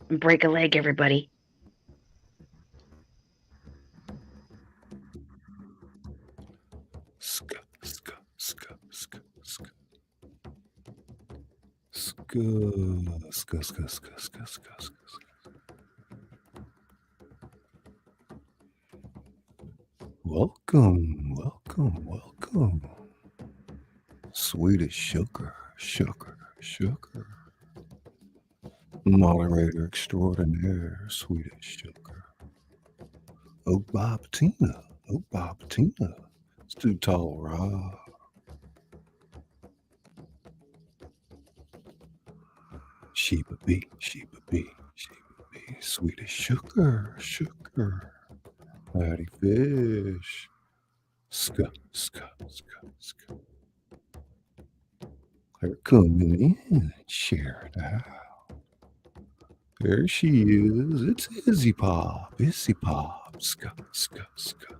Break a leg, everybody. Ska, ska, ska, ska, ska. Ska, ska, ska, ska, ska, ska, ska. Welcome, welcome, welcome. Swedish sugar, sugar, sugar. Moderator extraordinaire, Swedish sugar. Oh, Bob Tina, oh, Bob Tina. It's too tall, Rob. Sheba bee, Sheba bee, Sheba bee. Swedish sugar, sugar. Patty fish. Ska, ska, ska, ska. They're coming in. Share it out. There she is. It's Izzy Pop. Izzy Pop. Ska, ska, ska.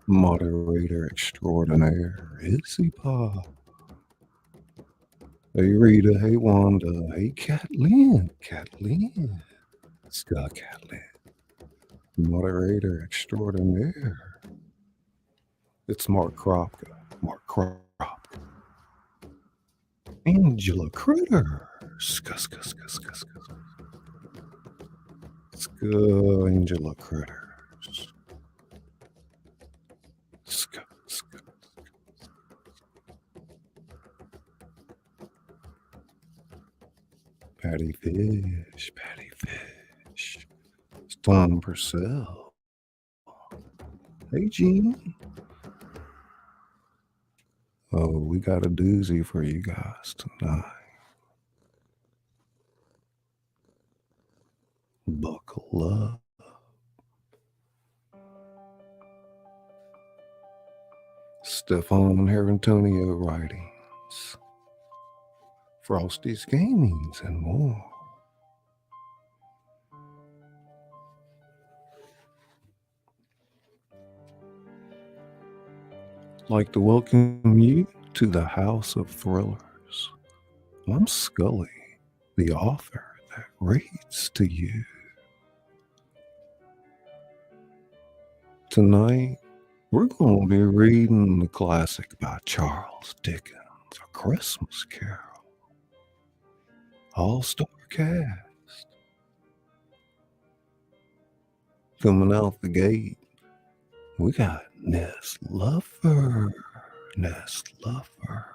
Moderator extraordinaire. Izzy Pop. Hey Rita. Hey Wanda. Hey Kathleen. Kathleen. Ska Kathleen. Moderator extraordinaire. It's Mark Kropka. Mark Kropka. Angela Critter. Ska, ska, ska, ska, ska. Ska, Angela Critters. Ska, ska. Patty Fish, Patty Fish. It's Tom Purcell. Hey, Gene. Oh, we got a doozy for you guys tonight. Buckle up. Stefan Antonio writings. Frosty's Gamings and more. I'd like to welcome you to the House of Thrillers. I'm Scully, the author that reads to you. Tonight, we're going to be reading the classic by Charles Dickens, A Christmas Carol. All-star cast. Coming out the gate, we got Ness Lover. Ness Lover.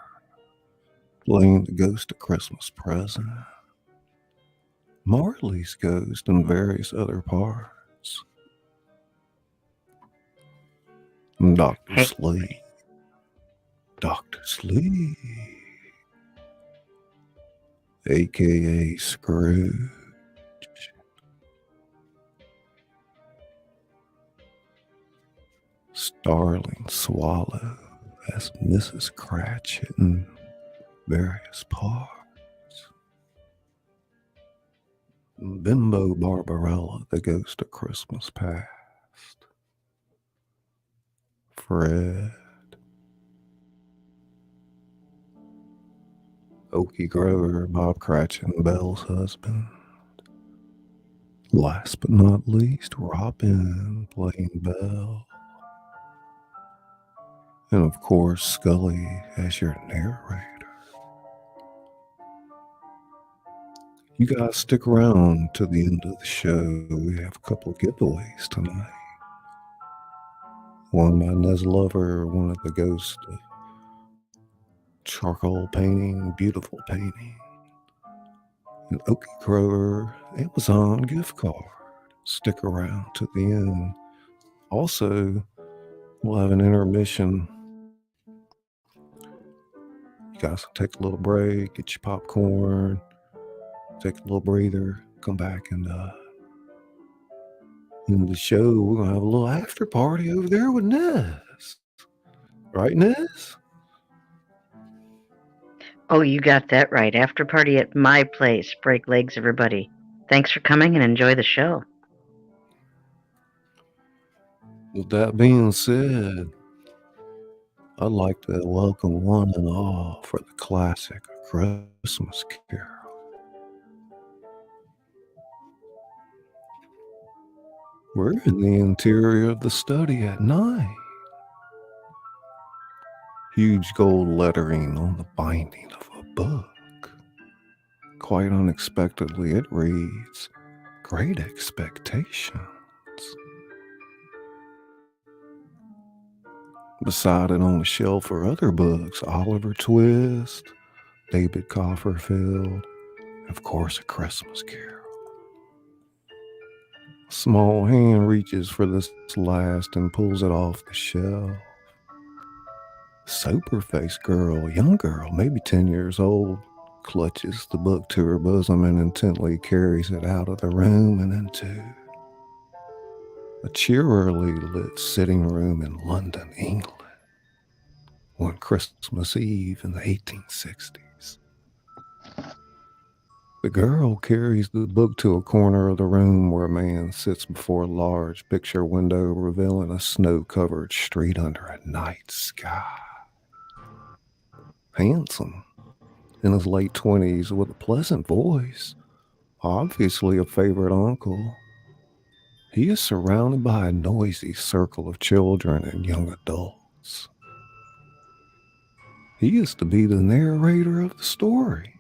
Playing the ghost of Christmas Present. Marley's ghost and various other parts. Dr. Sleep. Dr. Sleep. A.K.A. Scrooge. Starling Swallow as Mrs. Cratchit and various parts. Bimbo Barbarella, the ghost of Christmas past. Fred. Okie Grover, Bob Cratchit and Belle's husband. Last but not least, Robin playing Belle. And of course, Scully as your narrator. You guys stick around to the end of the show. We have a couple of giveaways tonight. One by Nez Lover, one of the ghost charcoal painting, beautiful painting. An Okie Grover Amazon gift card. Stick around to the end. Also, we'll have an intermission. You guys can take a little break, get your popcorn, take a little breather, come back and in the show, we're going to have a little after party over there with Nez. Right, Nez? Oh, you got that right. After party at my place. Break legs, everybody. Thanks for coming and enjoy the show. With that being said, I'd like to welcome one and all for the classic Christmas Carol. We're in the interior of the study at night. Huge gold lettering on the binding of a book. Quite unexpectedly, it reads, Great Expectations. Beside it on the shelf are other books, Oliver Twist, David Copperfield, and of course, A Christmas Carol. A small hand reaches for this last and pulls it off the shelf. A sober-faced girl, young girl, maybe 10 years old, clutches the book to her bosom and intently carries it out of the room and into a cheerily lit sitting room in London, England, one Christmas Eve in the 1860s. The girl carries the book to a corner of the room where a man sits before a large picture window revealing a snow-covered street under a night sky. Handsome, in his late 20s, with a pleasant voice, obviously a favorite uncle. He is surrounded by a noisy circle of children and young adults. He is to be the narrator of the story.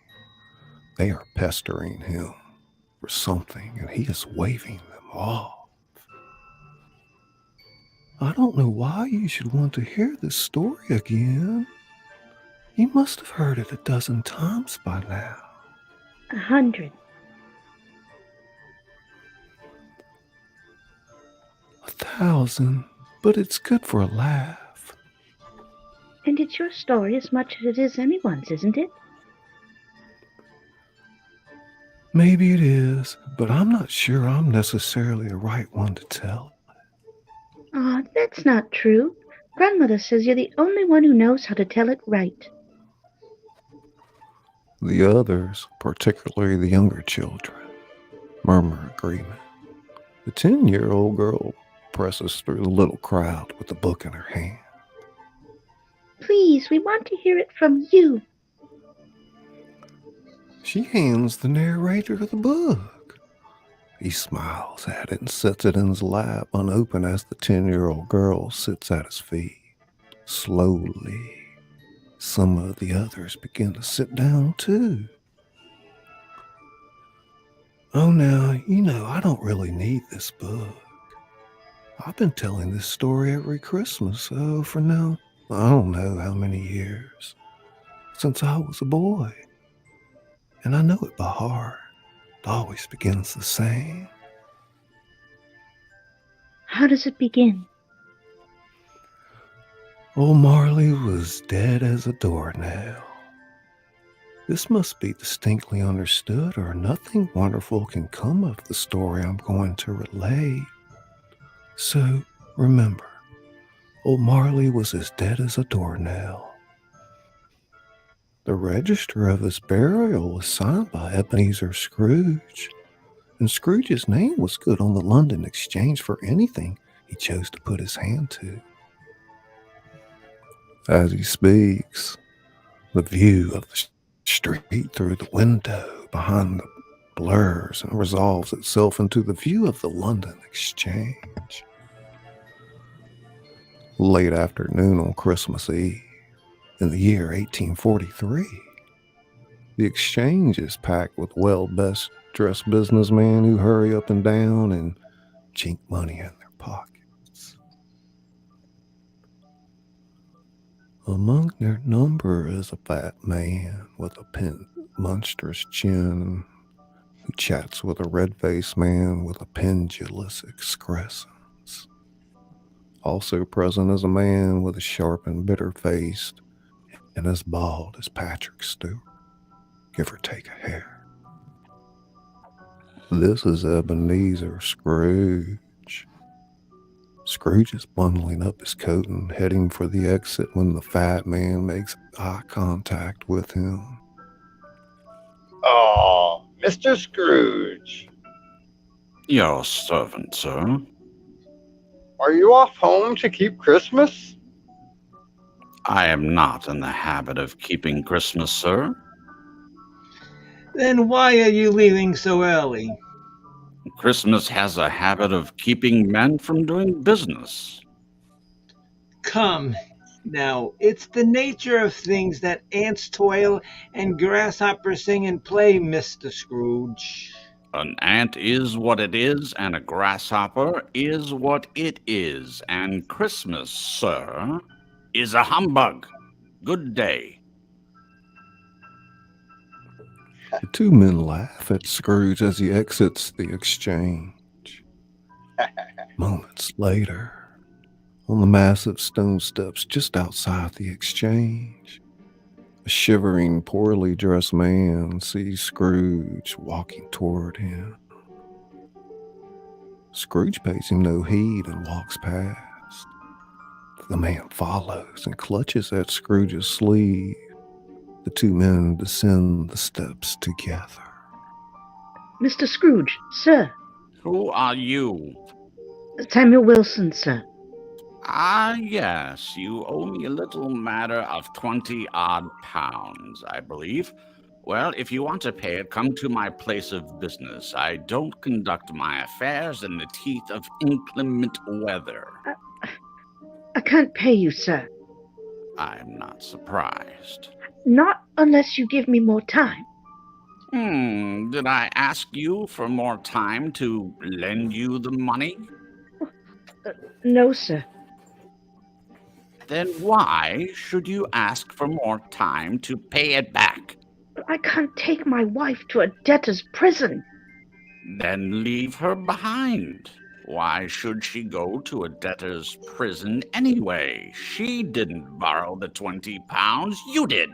They are pestering him for something, and he is waving them off. I don't know why you should want to hear this story again. You must have heard it 12 times by now. 100. 1,000, but it's good for a laugh. And it's your story as much as it is anyone's, isn't it? Maybe it is, but I'm not sure I'm necessarily the right one to tell it. Ah, that's not true. Grandmother says you're the only one who knows how to tell it right. The others, particularly the younger children, murmur agreement. The 10-year-old girl presses through the little crowd with the book in her hand. Please, we want to hear it from you. She hands the narrator the book. He smiles at it and sets it in his lap unopened as the 10-year-old girl sits at his feet. Slowly, some of the others begin to sit down too. Oh, now, I don't really need this book. I've been telling this story every Christmas, for now, I don't know how many years, since I was a boy. And I know it by heart. It always begins the same. How does it begin? Old Marley was dead as a doornail. This must be distinctly understood, or nothing wonderful can come of the story I'm going to relate. So, remember, old Marley was as dead as a doornail. The register of his burial was signed by Ebenezer Scrooge, and Scrooge's name was good on the London Exchange for anything he chose to put his hand to. As he speaks, the view of the street through the window behind the blurs and resolves itself into the view of the London Exchange. Late afternoon on Christmas Eve, in the year 1843, the exchange is packed with well-dressed businessmen who hurry up and down and chink money in their pockets. Among their number is a fat man with a monstrous chin who chats with a red-faced man with a pendulous excrescence. Also present is a man with a sharp and bitter face and as bald as Patrick Stewart, give or take a hair. This is Ebenezer Scrooge. Scrooge is bundling up his coat and heading for the exit when the fat man makes eye contact with him. Oh, Mr. Scrooge. Your servant, sir. Are you off home to keep Christmas? I am not in the habit of keeping Christmas, sir. Then why are you leaving so early? Christmas has a habit of keeping men from doing business. Come, now, it's the nature of things that ants toil and grasshoppers sing and play, Mr. Scrooge. An ant is what it is, and a grasshopper is what it is, and Christmas, sir, is a humbug. Good day. The two men laugh at Scrooge as he exits the exchange. Moments later, on the massive stone steps just outside the exchange, a shivering, poorly dressed man sees Scrooge walking toward him. Scrooge pays him no heed and walks past. The man follows and clutches at Scrooge's sleeve. The two men descend the steps together. Mr. Scrooge, sir. Who are you? Samuel Wilson, sir. Ah, yes, you owe me a little matter of 20-odd pounds, I believe. Well, if you want to pay it, come to my place of business. I don't conduct my affairs in the teeth of inclement weather. I can't pay you, sir. I'm not surprised. Not unless you give me more time. Did I ask you for more time to lend you the money? No, sir. Then why should you ask for more time to pay it back? I can't take my wife to a debtor's prison. Then leave her behind. Why should she go to a debtor's prison anyway? She didn't borrow the 20 pounds, you did.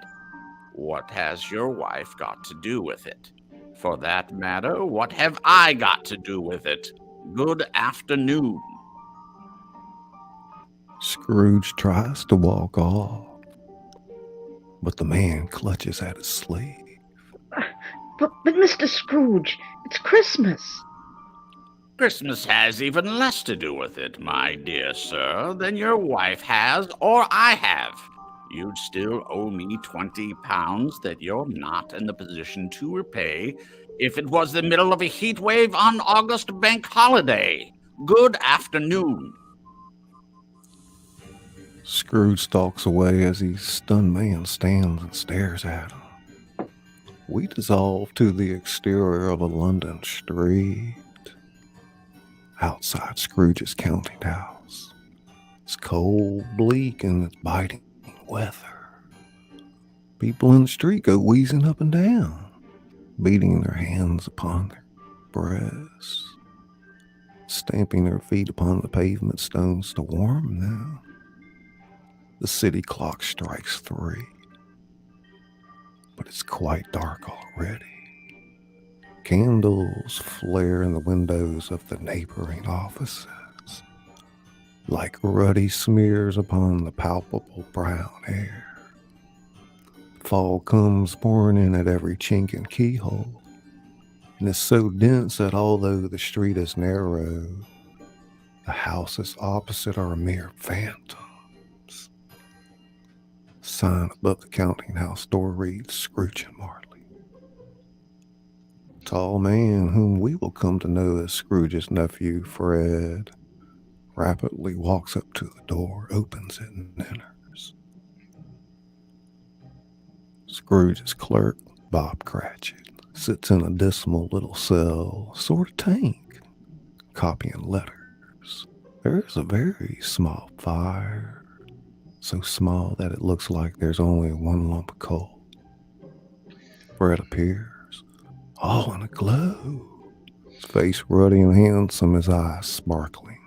What has your wife got to do with it? For that matter, what have I got to do with it? Good afternoon. Scrooge tries to walk off, but the man clutches at his sleeve. But Mr. Scrooge, it's Christmas. Christmas has even less to do with it, my dear sir, than your wife has or I have. You'd still owe me 20 pounds that you're not in the position to repay if it was the middle of a heat wave on August bank holiday. Good afternoon. Scrooge stalks away as the stunned man stands and stares at him. We dissolve to the exterior of a London street. Outside Scrooge's counting house, it's cold, bleak, and it's biting weather. People in the street go wheezing up and down, beating their hands upon their breasts, stamping their feet upon the pavement stones to warm them. The city clock strikes 3, but it's quite dark already. Candles flare in the windows of the neighboring offices, like ruddy smears upon the palpable brown air. Fall comes pouring in at every chink and keyhole, and is so dense that although the street is narrow, the houses opposite are mere phantoms. The sign above the counting house door reads Scrooge and Marley. A tall man, whom we will come to know as Scrooge's nephew, Fred, rapidly walks up to the door, opens it, and enters. Scrooge's clerk, Bob Cratchit, sits in a dismal little cell, sort of tank, copying letters. There is a very small fire, so small that it looks like there's only one lump of coal. Fred appears, all in a glow, his face ruddy and handsome, his eyes sparkling,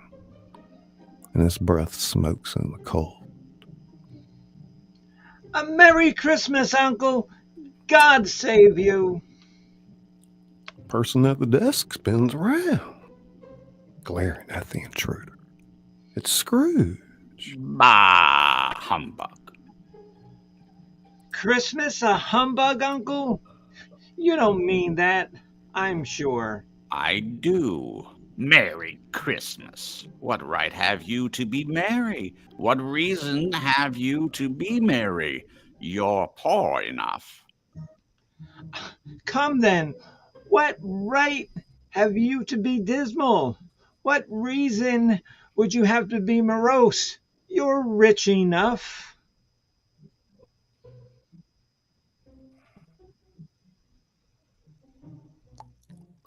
and his breath smokes in the cold. A Merry Christmas, Uncle. God save you. The person at the desk spins around, glaring at the intruder. It's Scrooge. Bah, humbug. Christmas a humbug, Uncle? You don't mean that, I'm sure. I do. Merry Christmas. What right have you to be merry? What reason have you to be merry? You're poor enough. Come then, what right have you to be dismal? What reason would you have to be morose? You're rich enough.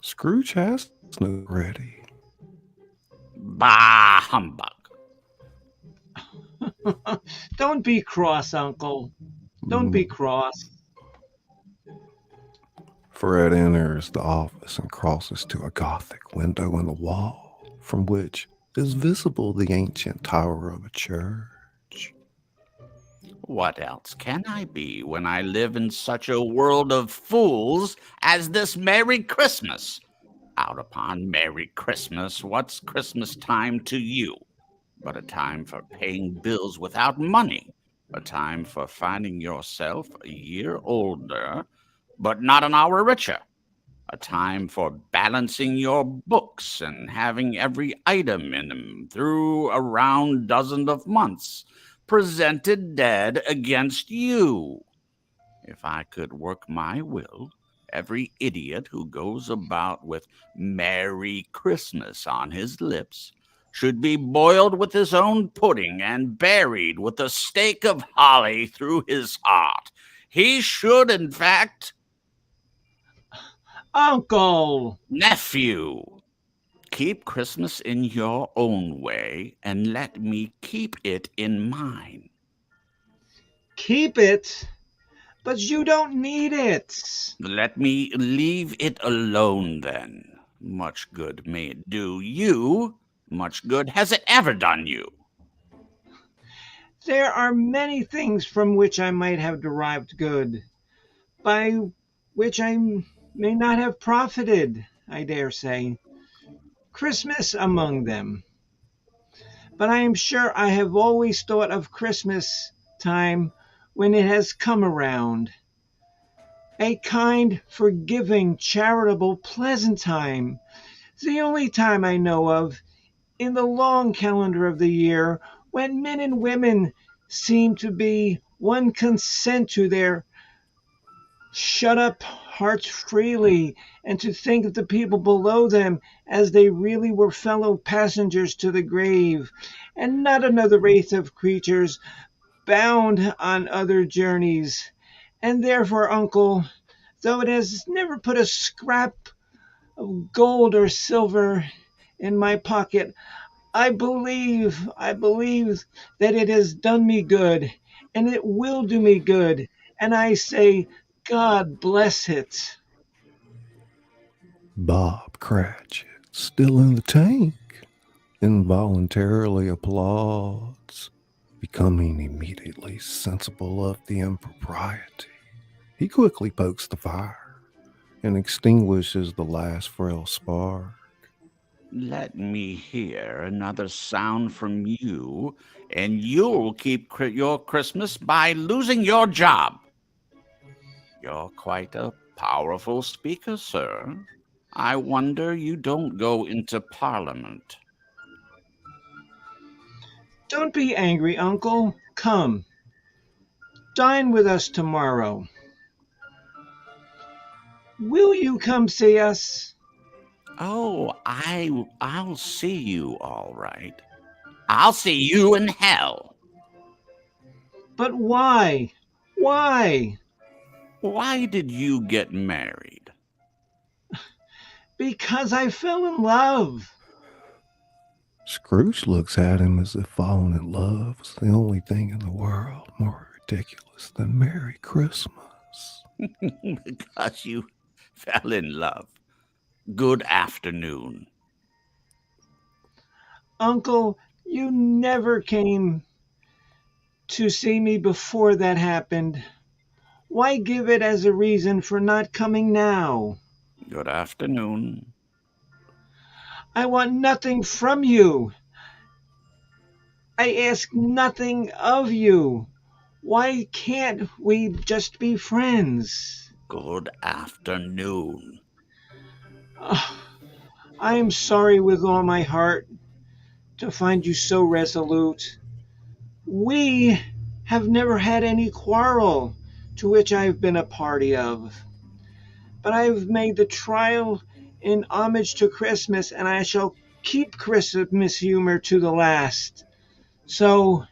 Scrooge has no ready. Bah, humbug. Don't be cross, Uncle. Don't be cross. Fred enters the office and crosses to a Gothic window in the wall, from which is visible the ancient tower of a church. What else can I be when I live in such a world of fools as this Merry Christmas? Out upon Merry Christmas, what's Christmas time to you? But a time for paying bills without money, a time for finding yourself a year older, but not an hour richer, a time for balancing your books and having every item in them through a round dozen of months presented dead against you. If I could work my will, every idiot who goes about with Merry Christmas on his lips should be boiled with his own pudding and buried with a stake of holly through his heart. He should, in fact... Uncle! Nephew, keep Christmas in your own way and let me keep it in mine. Keep it? But you don't need it. Let me leave it alone then. Much good may it do you. Much good has it ever done you. There are many things from which I might have derived good, by which I may not have profited, I dare say. Christmas among them. But I am sure I have always thought of Christmas time when it has come around. A kind, forgiving, charitable, pleasant time. The only time I know of in the long calendar of the year when men and women seem to be one consent to their shut up hearts freely and to think of the people below them as they really were fellow passengers to the grave and not another race of creatures bound on other journeys. And therefore, Uncle, though it has never put a scrap of gold or silver in my pocket, I believe that it has done me good, and it will do me good, and I say, God bless it. Bob Cratchit, still in the tank, involuntarily applauds, becoming immediately sensible of the impropriety. He quickly pokes the fire and extinguishes the last frail spark. Let me hear another sound from you, and you'll keep your Christmas by losing your job. You're quite a powerful speaker, sir. I wonder you don't go into Parliament. Don't be angry, Uncle. Come. Dine with us tomorrow. Will you come see us? Oh, I'll see you, all right. I'll see you in hell. But why? Why? Why did you get married? Because I fell in love. Scrooge looks at him as if falling in love was the only thing in the world more ridiculous than Merry Christmas. Because you fell in love. Good afternoon. Uncle, you never came to see me before that happened. Why give it as a reason for not coming now? Good afternoon. I want nothing from you. I ask nothing of you. Why can't we just be friends? Good afternoon. I am sorry with all my heart to find you so resolute. We have never had any quarrel to which I have been a party of. But I have made the trial in homage to Christmas, and I shall keep Christmas humor to the last. So,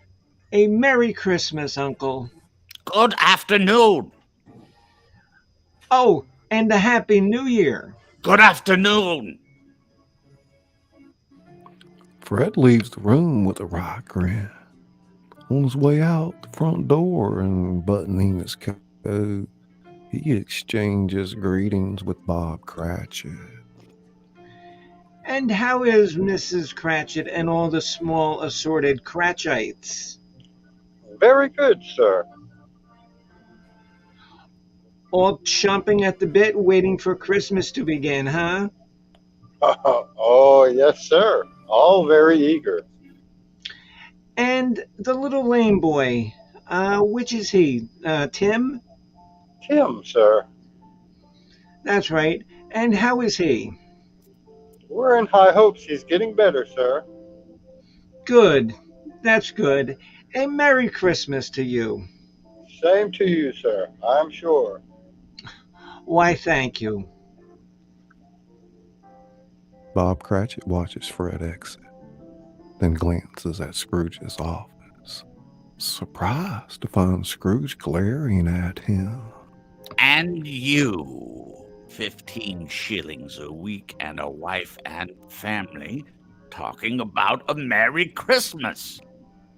a Merry Christmas, Uncle. Good afternoon. Oh, and a Happy New Year. Good afternoon. Fred leaves the room with a wry grin. On his way out the front door and buttoning his coat, he exchanges greetings with Bob Cratchit. And how is Mrs. Cratchit and all the small assorted Cratchites? Very good, sir. All chomping at the bit, waiting for Christmas to begin, huh? Oh, yes, sir. All very eager. And the little lame boy, which is he? Tim? Tim, sir. That's right. And how is he? We're in high hopes he's getting better, sir. Good. That's good. A Merry Christmas to you. Same to you, sir, I'm sure. Why, thank you. Bob Cratchit watches Fred exit, then glances at Scrooge's office, surprised to find Scrooge glaring at him. And you, 15 shillings a week and a wife and family, talking about a Merry Christmas.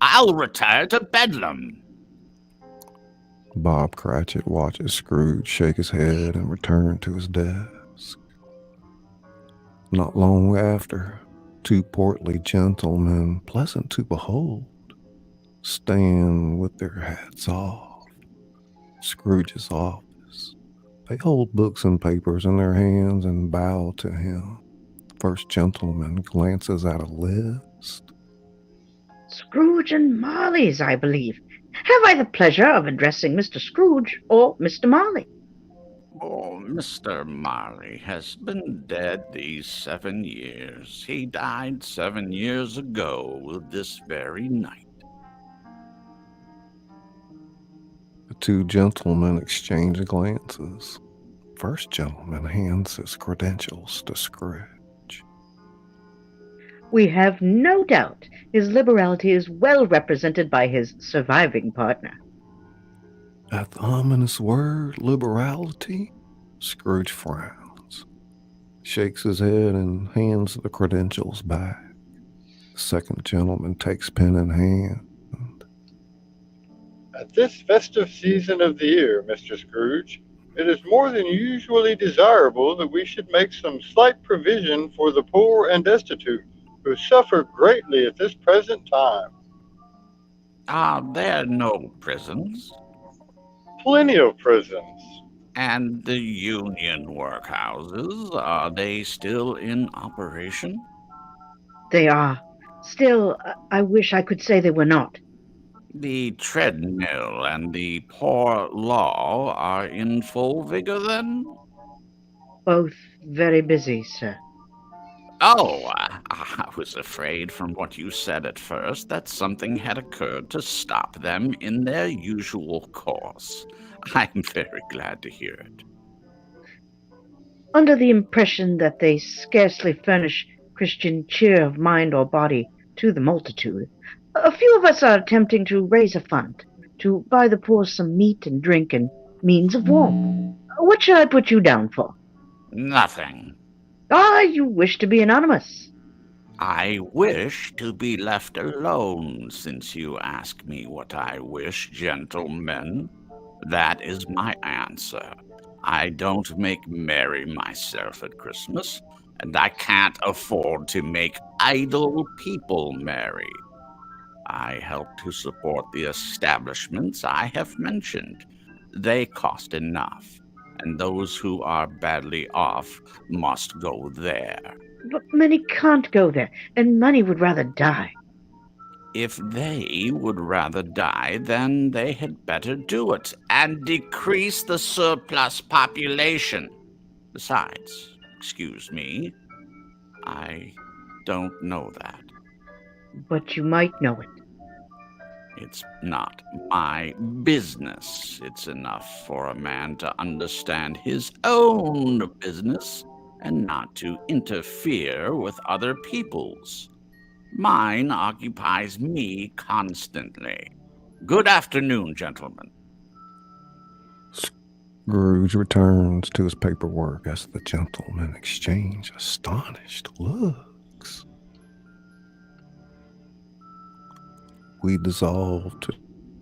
I'll retire to Bedlam. Bob Cratchit watches Scrooge shake his head and return to his desk. Not long after, two portly gentlemen, pleasant to behold, stand with their hats off. Scrooge's office. They hold books and papers in their hands and bow to him. The first gentleman glances at a list. Scrooge and Marley's, I believe. Have I the pleasure of addressing Mr. Scrooge or Mr. Marley? Oh, Mr. Marley has been dead these 7 years. He died 7 years ago this very night. The two gentlemen exchange glances. First gentleman hands his credentials to Scrooge. We have no doubt his liberality is well represented by his surviving partner. At the ominous word, liberality, Scrooge frowns, shakes his head, and hands the credentials back. The second gentleman takes pen in hand. At this festive season of the year, Mr. Scrooge, it is more than usually desirable that we should make some slight provision for the poor and destitute, who suffer greatly at this present time. Are there no prisons? Plenty of prisons. And the union workhouses, are they still in operation? They are. Still, I wish I could say they were not. The treadmill and the poor law are in full vigor, then? Both very busy, sir. Oh, I was afraid from what you said at first that something had occurred to stop them in their usual course. I'm very glad to hear it. Under the impression that they scarcely furnish Christian cheer of mind or body to the multitude, a few of us are attempting to raise a fund to buy the poor some meat and drink and means of warmth. What shall I put you down for? Nothing. Ah, you wish to be anonymous. I wish to be left alone, since you ask me what I wish, gentlemen. That is my answer. I don't make merry myself at Christmas, and I can't afford to make idle people merry. I help to support the establishments I have mentioned. They cost enough, and those who are badly off must go there. But many can't go there, and many would rather die. If they would rather die, then they had better do it and decrease the surplus population. Besides, excuse me, I don't know that. But you might know it. It's not my business. It's enough for a man to understand his own business and not to interfere with other people's. Mine occupies me constantly. Good afternoon, gentlemen. Scrooge returns to his paperwork as the gentlemen exchange astonished looks. We dissolve to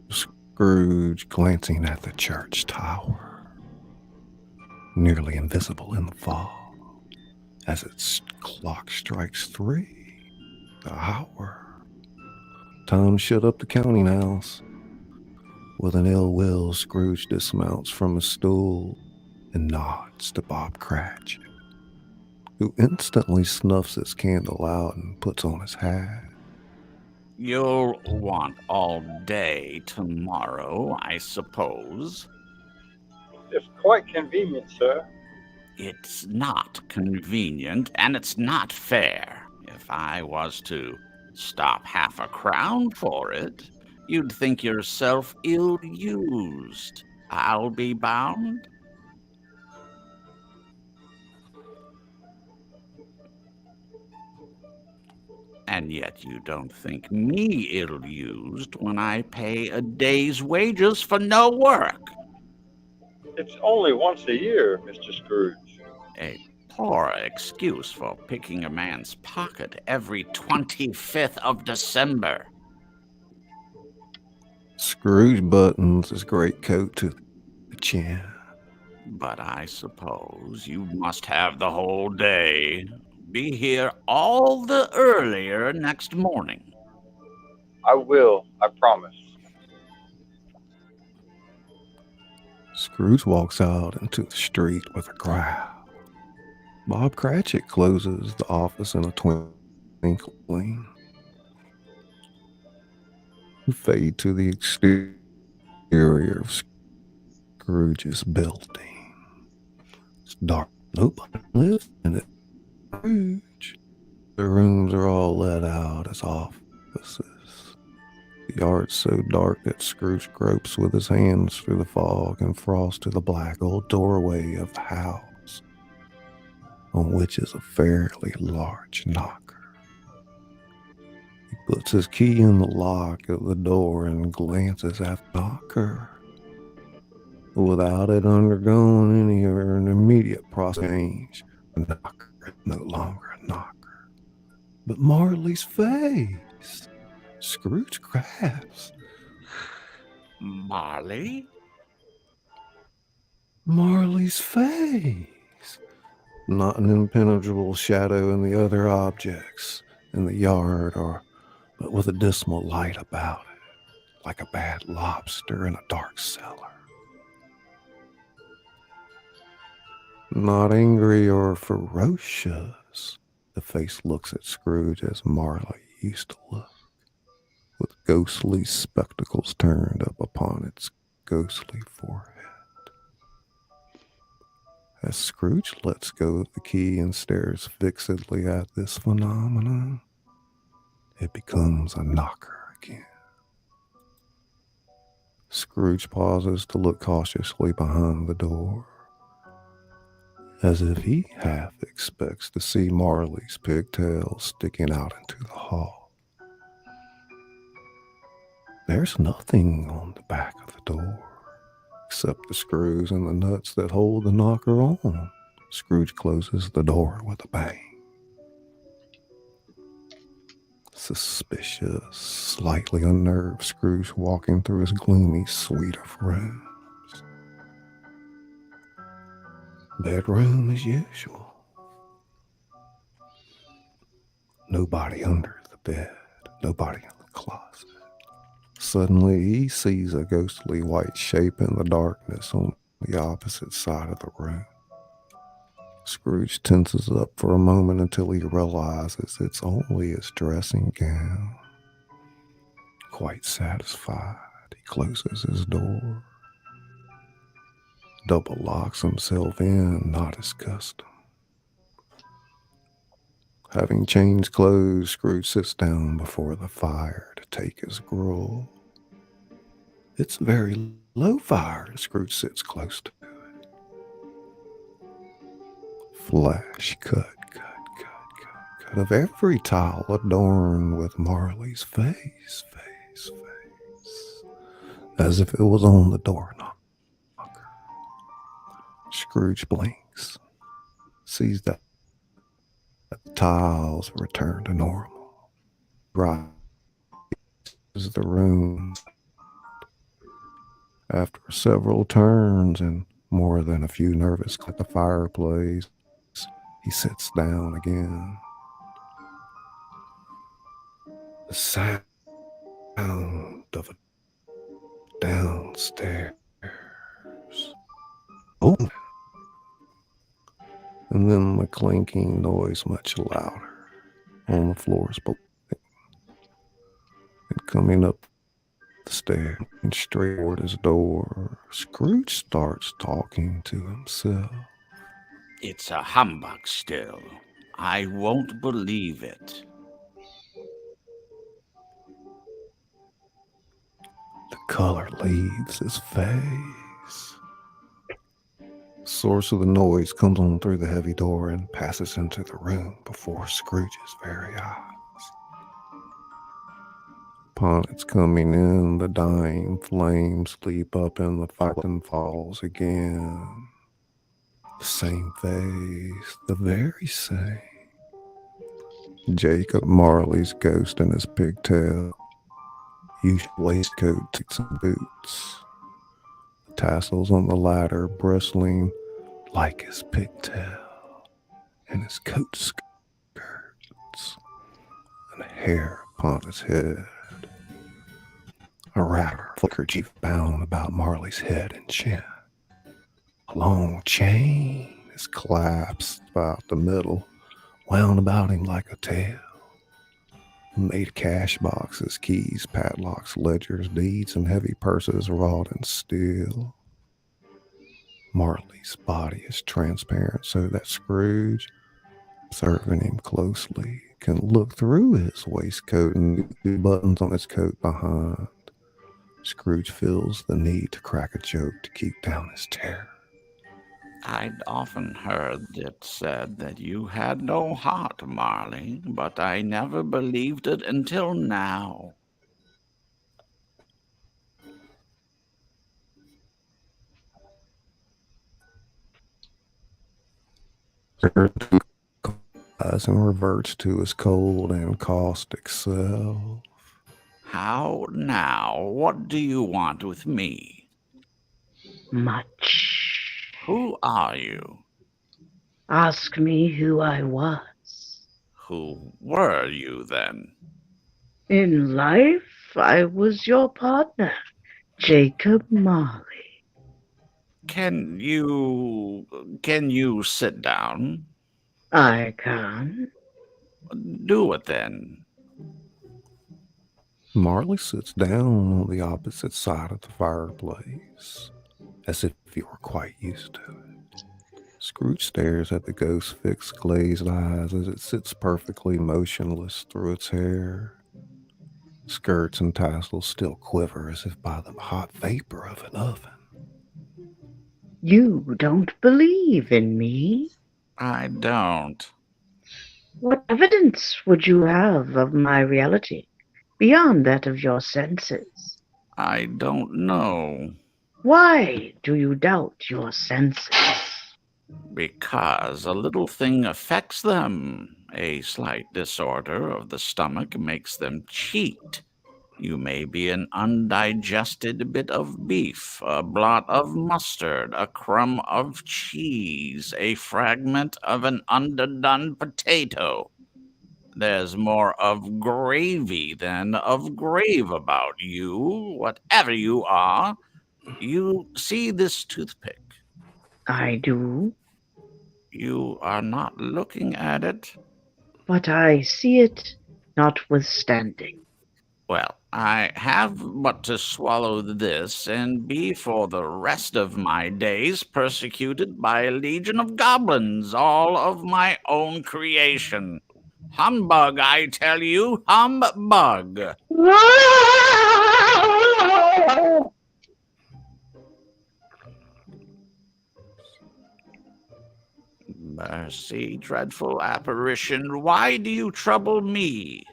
Scrooge glancing at the church tower, nearly invisible in the fog, as its clock strikes 3, the hour. Time to shut up the counting house. With an ill will, Scrooge dismounts from his stool and nods to Bob Cratchit, who instantly snuffs his candle out and puts on his hat. You'll want all day tomorrow, I suppose. It's quite convenient, sir. It's not convenient, and it's not fair. If I was to stop half a crown for it, you'd think yourself ill-used. I'll be bound. And yet you don't think me ill-used when I pay a day's wages for no work. It's only once a year, Mr. Scrooge. A poor excuse for picking a man's pocket every 25th of December. Scrooge buttons his greatcoat to the chin. But I suppose you must have the whole day. Be here all the earlier next morning. I will, I promise. Scrooge walks out into the street with a growl. Bob Cratchit closes the office in a twinkling. We fade to the exterior of Scrooge's building. It's dark. Nobody lives in it. Scrooge. The rooms are all let out as offices. The yard's so dark that Scrooge gropes with his hands through the fog and frost to the black old doorway of the house, on which is a fairly large knocker. He puts his key in the lock of the door and glances at the knocker. Without it undergoing any an immediate process change, the knocker is no longer a knocker, but Marley's face. Scrooge grasps. Marley? Marley's face. Not an impenetrable shadow in the other objects in the yard, but with a dismal light about it, like a bad lobster in a dark cellar. Not angry or ferocious, the face looks at Scrooge as Marley used to look, with ghostly spectacles turned up upon its ghostly forehead. As Scrooge lets go of the key and stares fixedly at this phenomenon, it becomes a knocker again. Scrooge pauses to look cautiously behind the door, as if he half expects to see Marley's pigtails sticking out into the hall. There's nothing on the back of the door, except the screws and the nuts that hold the knocker on. Scrooge closes the door with a bang. Suspicious, slightly unnerved Scrooge walking through his gloomy suite of rooms. Bedroom as usual. Nobody under the bed, nobody in the closet. Suddenly he sees a ghostly white shape in the darkness on the opposite side of the room. Scrooge tenses up for a moment until he realizes it's only his dressing gown. Quite satisfied, he closes his door, double locks himself in, not his custom. Having changed clothes, Scrooge sits down before the fire to take his gruel. It's a very low fire, and Scrooge sits close to it. flash cut of every tile adorned with Marley's face, as if it was on the door knocker. Scrooge blinks, sees that the tiles return to normal. Rises the room. After several turns and more than a few nervous clicks at the fireplace, he sits down again. The sound of a downstairs. Oh, and then the clinking noise much louder on the floors below. And coming up the stairs and straight toward his door, Scrooge starts talking to himself. It's a humbug still. I won't believe it. The color leaves his face. The source of the noise comes on through the heavy door and passes into the room before Scrooge's very eyes. Upon its coming in, the dying flames leap up and the fire falls again. The same face, the very same. Jacob Marley's ghost in his pigtail, huge waistcoat, ticks and boots. The tassels on the latter bristling like his pigtail, and his coat skirts, and hair upon his head. A wrapper kerchief bound about Marley's head and chin. A long chain is collapsed about the middle, wound about him like a tail. Made cash boxes, keys, padlocks, ledgers, deeds, and heavy purses wrought in steel. Marley's body is transparent so that Scrooge, observing him closely, can look through his waistcoat and the buttons on his coat behind. Scrooge feels the need to crack a joke to keep down his terror. I'd often heard it said that you had no heart, Marley, but I never believed it until now. And reverts to his cold and caustic self. How now? What do you want with me? Much. Who are you? Ask me who I was. Who were you then? In life, I was your partner, Jacob Marley. Can you sit down? I can. Do it then. Marley sits down on the opposite side of the fireplace, as if he were quite used to it. Scrooge stares at the ghost's fixed glazed eyes as it sits perfectly motionless through its hair. Skirts and tassels still quiver as if by the hot vapor of an oven. You don't believe in me? I don't. What evidence would you have of my reality, beyond that of your senses? I don't know. Why do you doubt your senses? Because a little thing affects them. A slight disorder of the stomach makes them cheat. You may be an undigested bit of beef, a blot of mustard, a crumb of cheese, a fragment of an underdone potato. There's more of gravy than of grave about you, whatever you are. You see this toothpick? I do. You are not looking at it? But I see it notwithstanding. Well, I have but to swallow this and be for the rest of my days persecuted by a legion of goblins, all of my own creation. Humbug, I tell you, humbug. Mercy, dreadful apparition, why do you trouble me?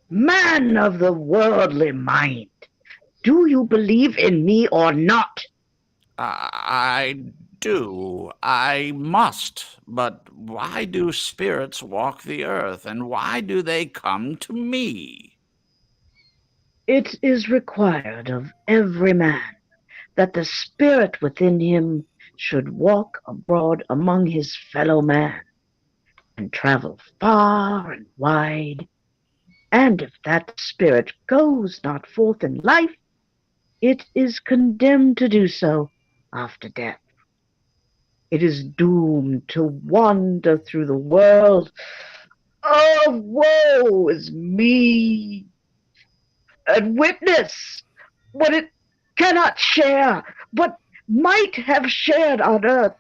Man of the worldly mind, do you believe in me or not? I do. I must. But why do spirits walk the earth, and why do they come to me? It is required of every man that the spirit within him should walk abroad among his fellow man, and travel far and wide. And if that spirit goes not forth in life, it is condemned to do so after death. It is doomed to wander through the world. Oh, woe is me! And witness what it cannot share, but might have shared on earth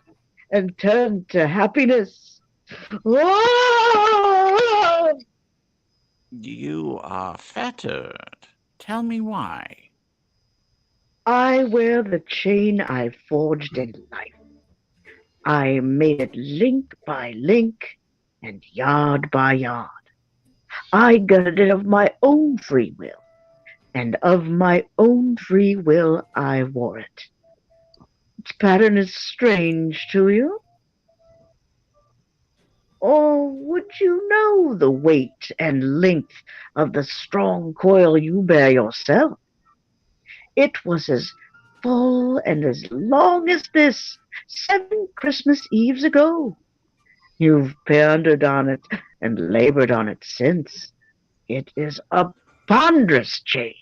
and turned to happiness. Oh! You are fettered. Tell me why. I wear the chain I forged in life. I made it link by link and yard by yard. I girded it of my own free will, and of my own free will I wore it. Its pattern is strange to you? Or would you know the weight and length of the strong coil you bear yourself? It was as full and as long as this 7 Christmas Eves ago. You've pondered on it and labored on it since. It is a ponderous chain.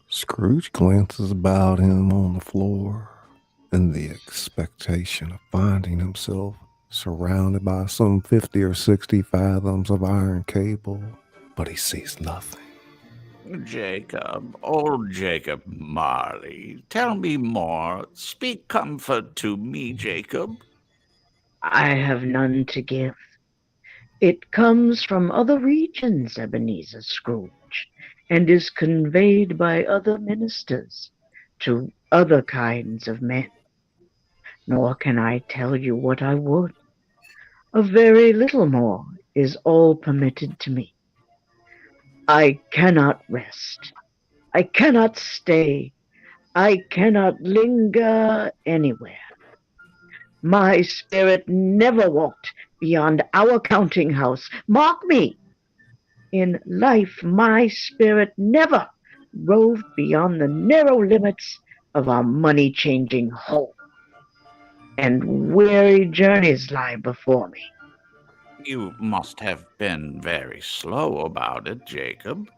Scrooge glances about him on the floor in the expectation of finding himself surrounded by some 50 or 60 fathoms of iron cable, but he sees nothing. Jacob, old Jacob Marley, tell me more. Speak comfort to me, Jacob. I have none to give. It comes from other regions, Ebenezer Scrooge, and is conveyed by other ministers to other kinds of men. Nor can I tell you what I would. A very little more is all permitted to me. I cannot rest. I cannot stay. I cannot linger anywhere. My spirit never walked beyond our counting house. Mark me! In life, my spirit never roved beyond the narrow limits of our money-changing home. And weary journeys lie before me. You must have been very slow about it, Jacob.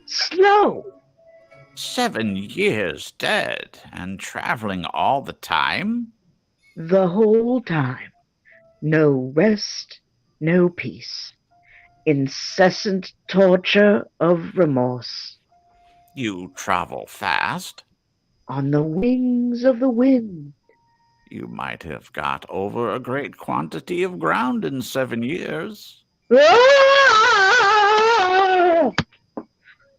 Slow! 7 years dead and traveling all the time? The whole time. No rest, no peace. Incessant torture of remorse. You travel fast? On the wings of the wind. You might have got over a great quantity of ground in 7 years. Ah!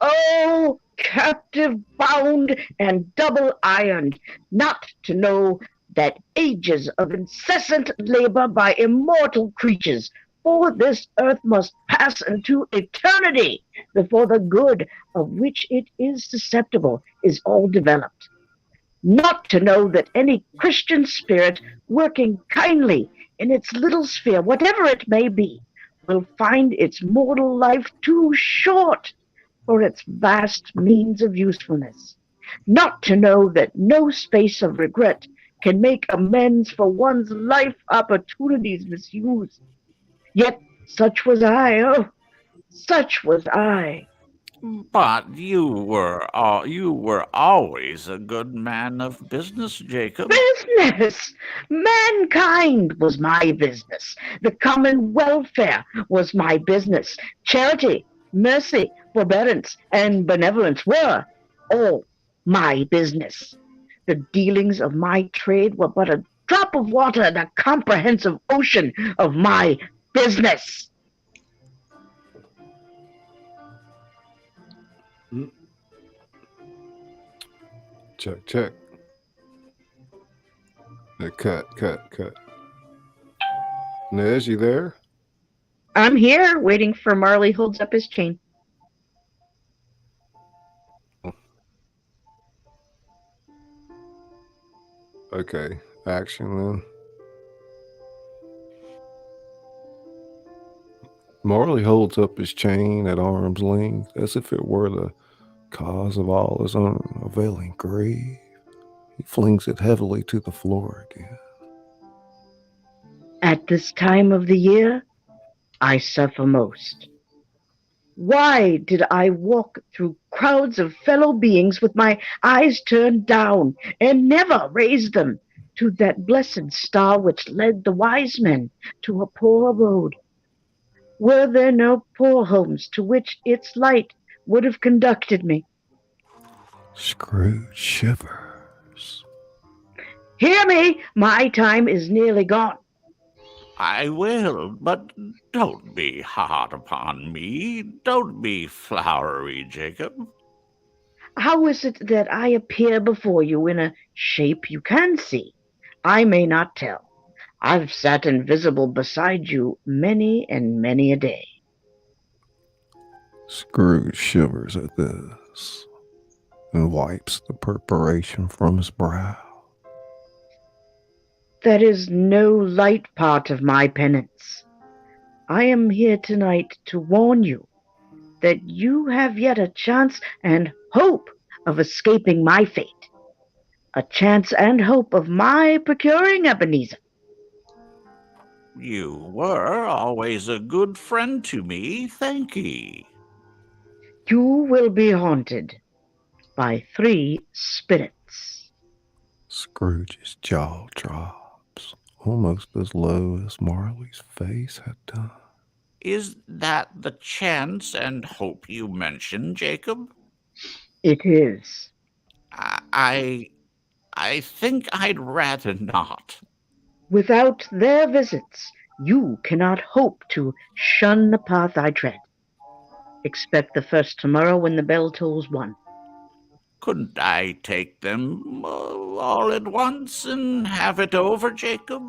Oh, captive bound and double ironed, not to know that ages of incessant labor by immortal creatures for this earth must pass into eternity before the good of which it is susceptible is all developed. Not to know that any Christian spirit working kindly in its little sphere, whatever it may be, will find its mortal life too short for its vast means of usefulness. Not to know that no space of regret can make amends for one's life opportunities misused. Yet such was I, oh, such was I. But you were always a good man of business, Jacob. Business! Mankind was my business. The common welfare was my business. Charity, mercy, forbearance, and benevolence were all my business. The dealings of my trade were but a drop of water in the comprehensive ocean of my business. Check, check. Cut. Nez, you there? I'm here, waiting for Marley holds up his chain. Okay, action then. Marley holds up his chain at arm's length as if it were the cause of all his unavailing grief. He flings it heavily to the floor again. At this time of the year, I suffer most. Why did I walk through crowds of fellow beings with my eyes turned down and never raise them to that blessed star which led the wise men to a poor abode? Were there no poor homes to which its light would have conducted me? Scrooge shivers. Hear me, my time is nearly gone. I will, but don't be hard upon me. Don't be flowery, Jacob. How is it that I appear before you in a shape you can see? I may not tell. I've sat invisible beside you many and many a day. Scrooge shivers at this and wipes the perspiration from his brow. That is no light part of my penance. I am here tonight to warn you that you have yet a chance and hope of escaping my fate. A chance and hope of my procuring Ebenezer. You were always a good friend to me, thank ye. You will be haunted by 3 spirits. Scrooge's jaw drops, almost as low as Marley's face had done. Is that the chance and hope you mentioned, Jacob? It is. I think I'd rather not. Without their visits, you cannot hope to shun the path I tread. Expect the first tomorrow when the bell tolls 1. Couldn't I take them all at once and have it over, Jacob?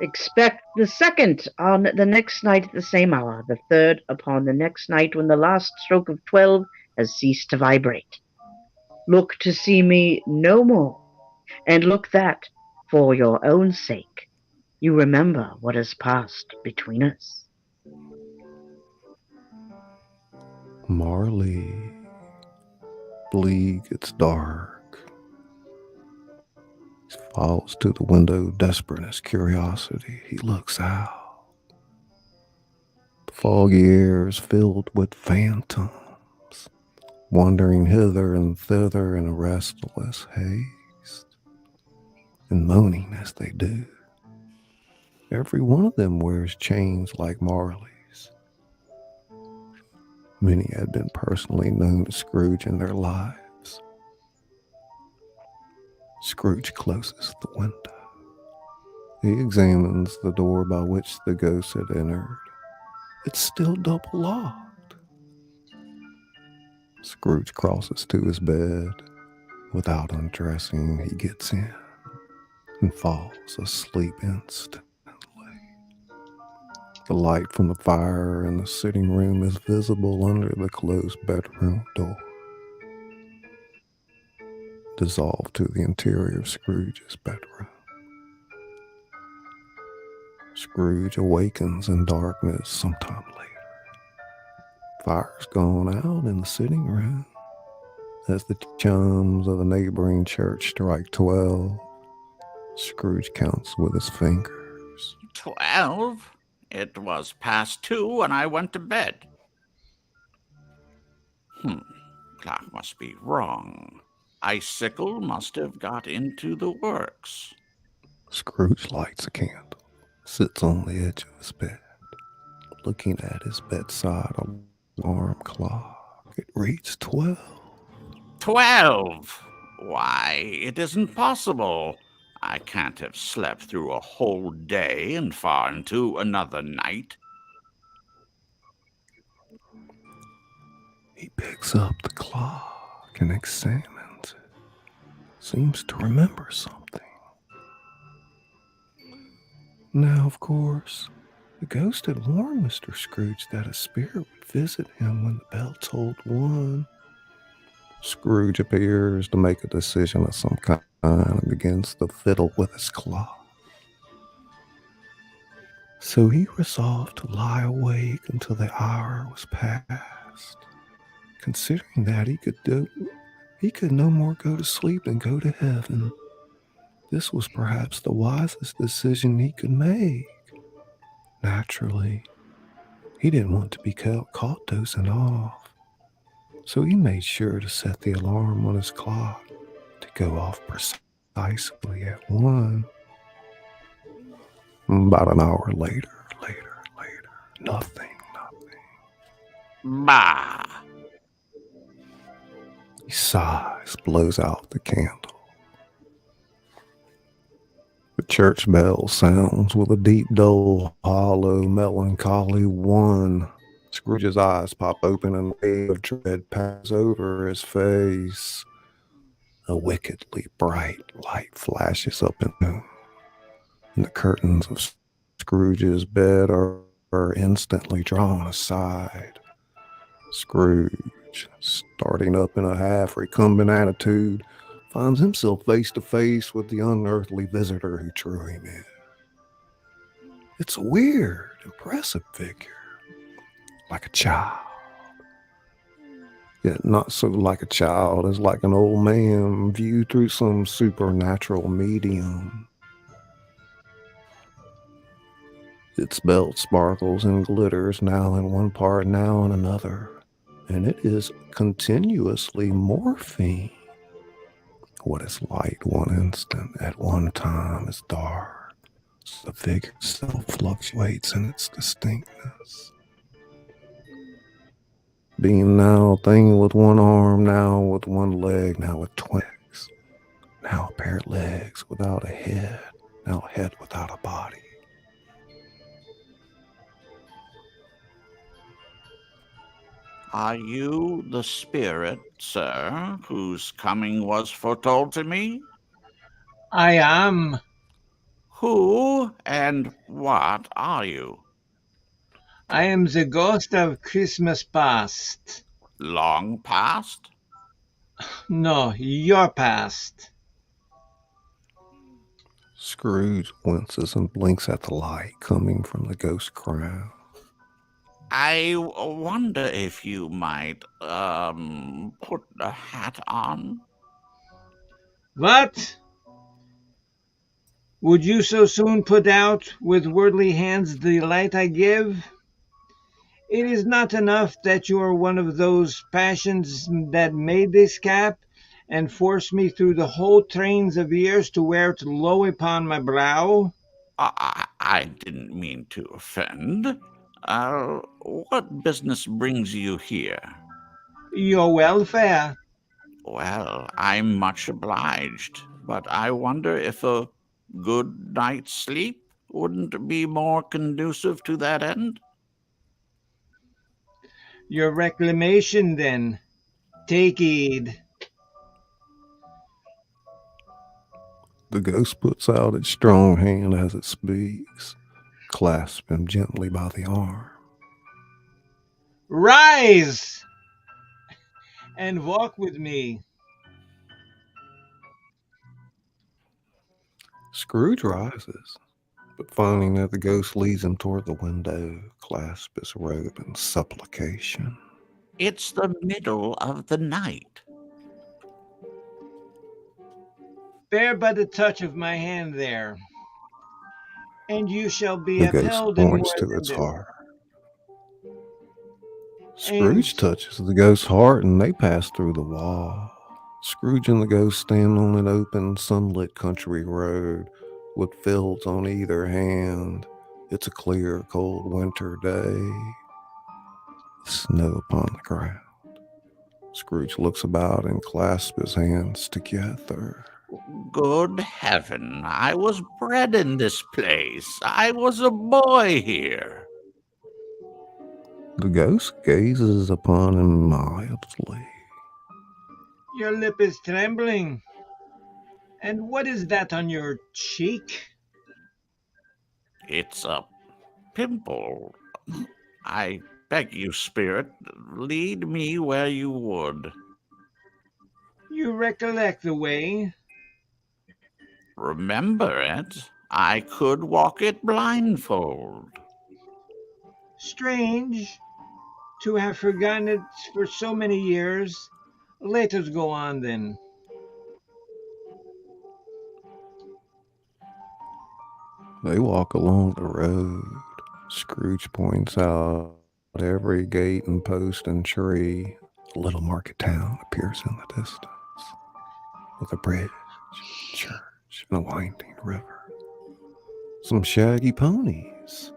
Expect the second on the next night at the same hour, the third upon the next night when the last stroke of 12 has ceased to vibrate. Look to see me no more, and look that, for your own sake, you remember what has passed between us. Marley. Bleak, it's dark. He falls to the window, desperate in his curiosity. He looks out. The foggy air is filled with phantoms, wandering hither and thither in a restless haste, and moaning as they do. Every one of them wears chains like Marley's. Many had been personally known to Scrooge in their lives. Scrooge closes the window. He examines the door by which the ghost had entered. It's still double locked. Scrooge crosses to his bed. Without undressing, he gets in and falls asleep instantly. The light from the fire in the sitting room is visible under the closed bedroom door. Dissolved to the interior of Scrooge's bedroom. Scrooge awakens in darkness sometime later. Fire's gone out in the sitting room. As the chimes of a neighboring church strike 12, Scrooge counts with his fingers. 12? It was past 2 when I went to bed. Clock must be wrong. Icicle must have got into the works. Scrooge lights a candle, sits on the edge of his bed, looking at his bedside alarm clock. It reads 12. 12? Why, it isn't possible. I can't have slept through a whole day and far into another night. He picks up the clock and examines it. Seems to remember something. Now, of course, the ghost had warned Mr. Scrooge that a spirit would visit him when the bell tolled 1. Scrooge appears to make a decision of some kind and begins to fiddle with his clock. So he resolved to lie awake until the hour was past, considering that he could no more go to sleep than go to heaven. This was perhaps the wisest decision he could make. Naturally, he didn't want to be caught dozing off, so he made sure to set the alarm on his clock to go off precisely at 1. About an hour later, nothing. Bah! He sighs, blows out the candle. The church bell sounds with a deep, dull, hollow, melancholy 1. Scrooge's eyes pop open and a wave of dread passes over his face. A wickedly bright light flashes up in the room, and the curtains of Scrooge's bed are instantly drawn aside. Scrooge, starting up in a half-recumbent attitude, finds himself face to face with the unearthly visitor who drew him in. It's a weird, impressive figure, like a child. Yet not so like a child as like an old man viewed through some supernatural medium. Its belt sparkles and glitters now in one part, now in another, and it is continuously morphing. What is light one instant, at one time is dark. The figure itself fluctuates in its distinctness. Being now a thing with one arm, now with one leg, now with twin legs, now a pair of legs without a head, now a head without a body. Are you the spirit, sir, whose coming was foretold to me? I am. Who and what are you? I am the ghost of Christmas past. Long past? No, your past. Scrooge winces and blinks at the light coming from the ghost crown. I wonder if you might, put a hat on? What? Would you so soon put out with worldly hands the light I give? It is not enough that you are one of those passions that made this cap and forced me through the whole trains of years to wear it low upon my brow. I didn't mean to offend. What business brings you here? Your welfare. Well, I'm much obliged, but I wonder if a good night's sleep wouldn't be more conducive to that end? Your reclamation, then. Take heed. The ghost puts out its strong hand as it speaks, clasps him gently by the arm. Rise and walk with me. Scrooge rises, but finding that the ghost leads him toward the window, clasps his robe in supplication. It's the middle of the night. Bear but a touch of my hand there, and you shall be The ghost upheld in points to its wisdom. heart. Scrooge touches the ghost's heart and they pass through the wall. Scrooge and the ghost stand on an open, sunlit country road with fields on either hand. It's a clear, cold winter day. Snow upon the ground. Scrooge looks about and clasps his hands together. Good heaven, I was bred in this place. I was a boy here. The ghost gazes upon him mildly. Your lip is trembling. And what is that on your cheek? It's a pimple. I beg you, spirit, lead me where you would. You recollect the way? Remember it? I could walk it blindfold. Strange to have forgotten it for so many years. Let us go on then. They walk along the road. Scrooge points out every gate and post and tree. A little market town appears in the distance, with a bridge, church, and a winding river. Some shaggy ponies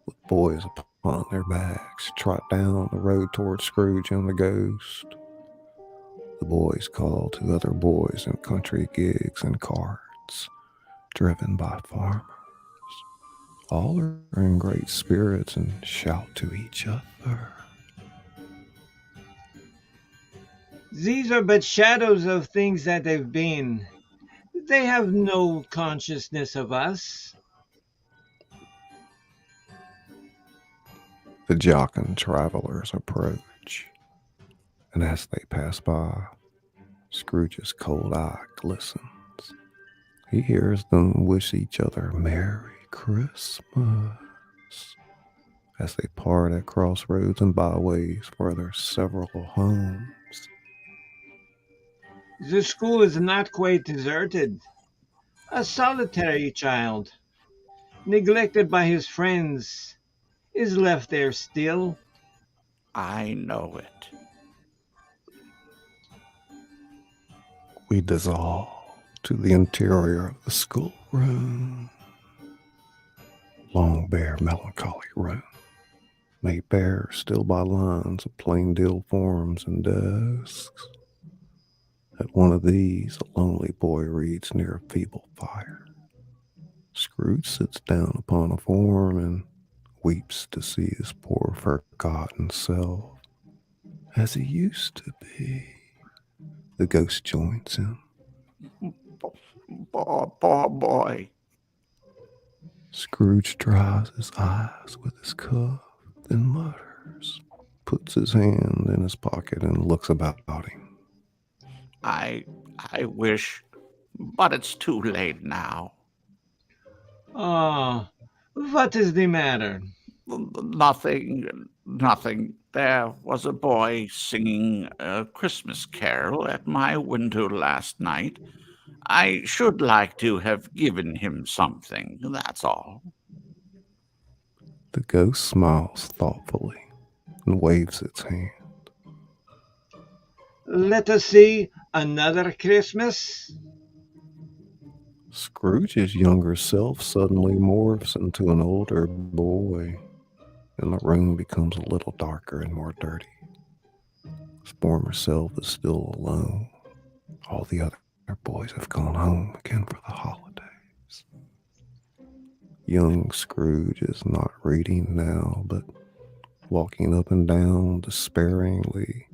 with boys upon their backs trot down the road toward Scrooge and the ghost. The boys call to other boys in country gigs and carts, driven by farmers. All are in great spirits and shout to each other. These are but shadows of things that have been. They have no consciousness of us. The jocund travelers approach, and as they pass by, Scrooge's cold eye glistens. He hears them wish each other Merry Christmas as they part at crossroads and byways for their several homes. The school is not quite deserted. A solitary child, neglected by his friends, is left there still. I know it. We dissolve to the interior of the schoolroom. Long, bare, melancholy room, made bare still by lines of plain deal forms and desks. At one of these, a lonely boy reads near a feeble fire. Scrooge sits down upon a form and weeps to see his poor forgotten self as he used to be. The ghost joins him. Poor boy. Scrooge dries his eyes with his cuff, then mutters, puts his hand in his pocket and looks about him. I wish, but it's too late now. Ah, what is the matter? Nothing. There was a boy singing a Christmas carol at my window last night. I should like to have given him something, that's all. The ghost smiles thoughtfully and waves its hand. Let us see another Christmas. Scrooge's younger self suddenly morphs into an older boy, and the room becomes a little darker and more dirty. His former self is still alone. All the other boys have gone home again for the holidays. Young Scrooge is not reading now, but walking up and down despairingly.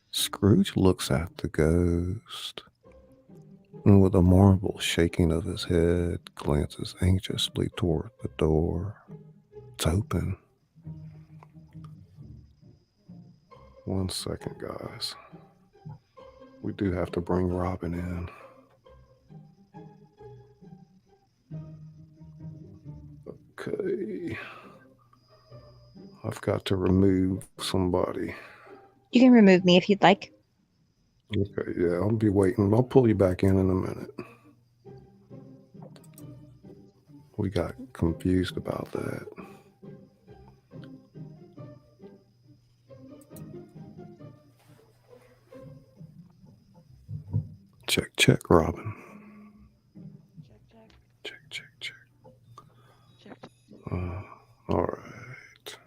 Scrooge looks at the ghost, and with a mournful shaking of his head, glances anxiously toward the door. It's open. 1 second, guys. We do have to bring Robin in. Okay. I've got to remove somebody. You can remove me if you'd like. Okay, yeah, I'll be waiting. I'll pull you back in a minute. We got confused about that. Check, Robin. Check. All right.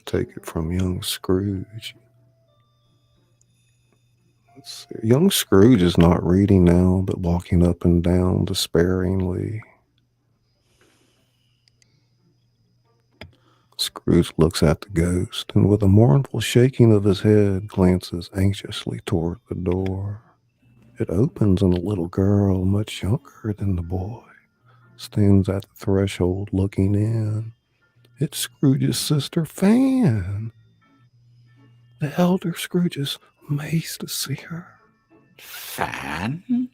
Take it from young Scrooge. Let's see. Young Scrooge is not reading now, but walking up and down despairingly. Scrooge looks at the ghost, and with a mournful shaking of his head, glances anxiously toward the door. It opens, and a little girl, much younger than the boy, stands at the threshold looking in. It's Scrooge's sister, Fan. The elder Scrooge is amazed to see her. Fan?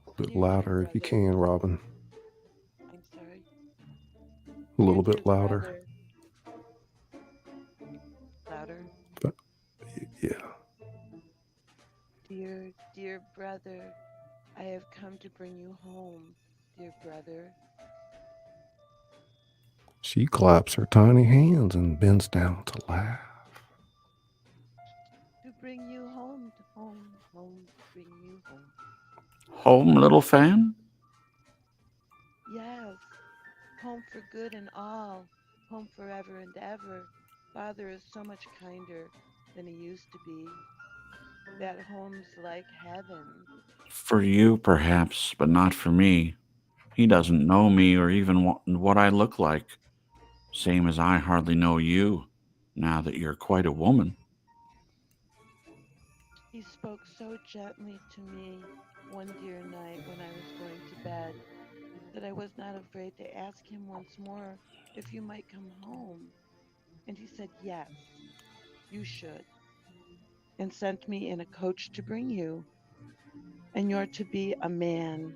A bit louder if you can, Robin. I'm sorry. A little bit louder. Louder. Yeah. Dear brother, I have come to bring you home, dear brother. She claps her tiny hands and bends down to laugh. To bring you home, bring you home. Home, little Fan? Yes, home for good and all, home forever and ever. Father is so much kinder than he used to be. That home's like heaven. For you, perhaps, but not for me. He doesn't know me or even what I look like. Same as I hardly know you, now that you're quite a woman. He spoke so gently to me one dear night when I was going to bed that I was not afraid to ask him once more if you might come home. And he said, yes, you should, and sent me in a coach to bring you. And you're to be a man,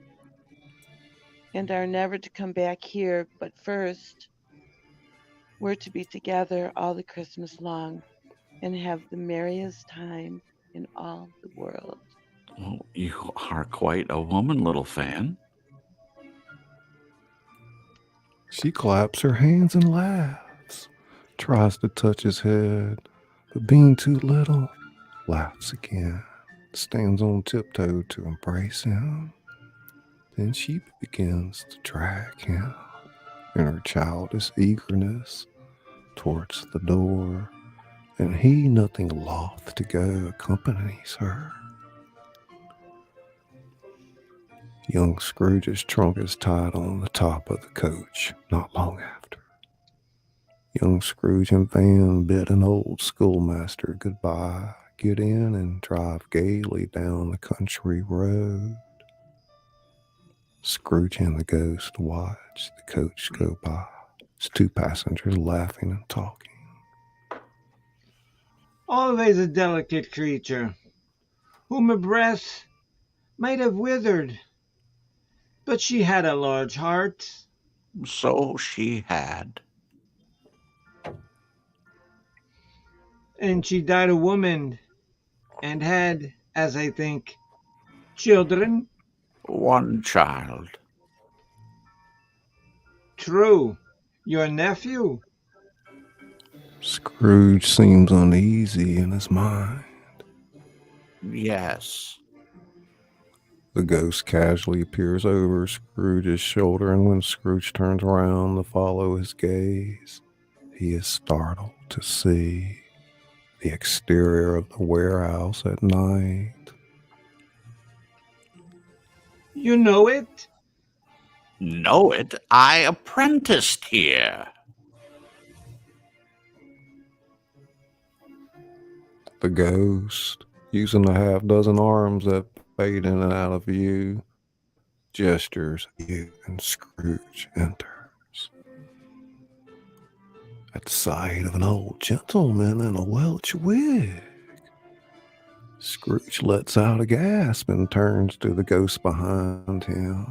and are never to come back here, but first, we're to be together all the Christmas long and have the merriest time in all the world. Oh, you are quite a woman, little Fan. She claps her hands and laughs, tries to touch his head, but being too little, laughs again, stands on tiptoe to embrace him. Then she begins to drag him in her childish eagerness towards the door, and he, nothing loth to go, accompanies her. Young Scrooge's trunk is tied on the top of the coach not long after. Young Scrooge and Van bid an old schoolmaster goodbye, get in and drive gaily down the country road. Scrooge and the ghost watch the coach go by, its two passengers laughing and talking. Always a delicate creature, whom a breath might have withered, but she had a large heart. So she had. And she died a woman, and had, as I think, children. One child. True. Your nephew? Scrooge seems uneasy in his mind. Yes. The ghost casually peers over Scrooge's shoulder, and when Scrooge turns around to follow his gaze, he is startled to see the exterior of the warehouse at night. You know it? Know it? I apprenticed here. The ghost, using the half-dozen arms that fade in and out of view, gestures you, and Scrooge enters. At the sight of an old gentleman in a Welsh wig, Scrooge lets out a gasp and turns to the ghost behind him.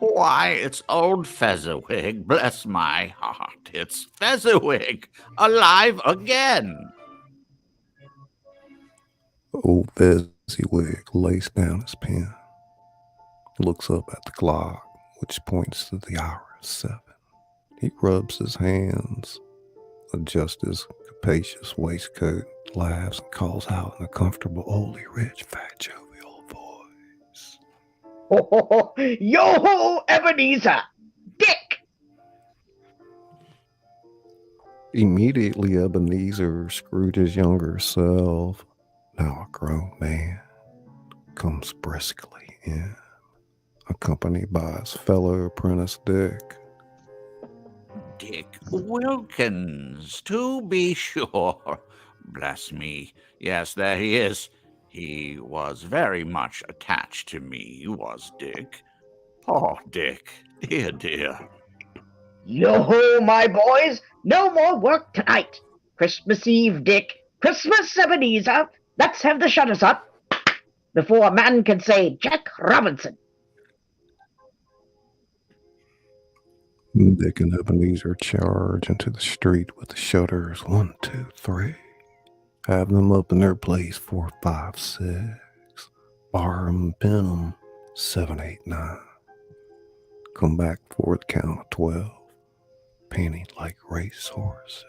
Why, it's old Fezziwig. Bless my heart. It's Fezziwig, alive again. Old Fezziwig lays down his pen, looks up at the clock, which points to the hour of 7. He rubs his hands, adjusts his capacious waistcoat, laughs, and calls out in a comfortable, oldie, rich, fat, jovial voice. Ho, ho, ho. Yo-ho, Ebenezer! Dick! Immediately, Ebenezer, Scrooge's younger self, now a grown man, comes briskly in, accompanied by his fellow apprentice Dick. Dick Wilkins, to be sure. Bless me. Yes, there he is. He was very much attached to me, was Dick. Poor Dick. Dear, dear. Yo-ho, my boys! No more work tonight. Christmas Eve, Dick. Christmas, Ebenezer. Let's have the shutters up before a man can say Jack Robinson. Dick and Ebenezer charge into the street with the shutters 1, 2, 3. Have them up in their place 4, 5, 6. Bar 'em, pin 'em 7, 8, 9. Come back for the count of 12, panting like racehorses.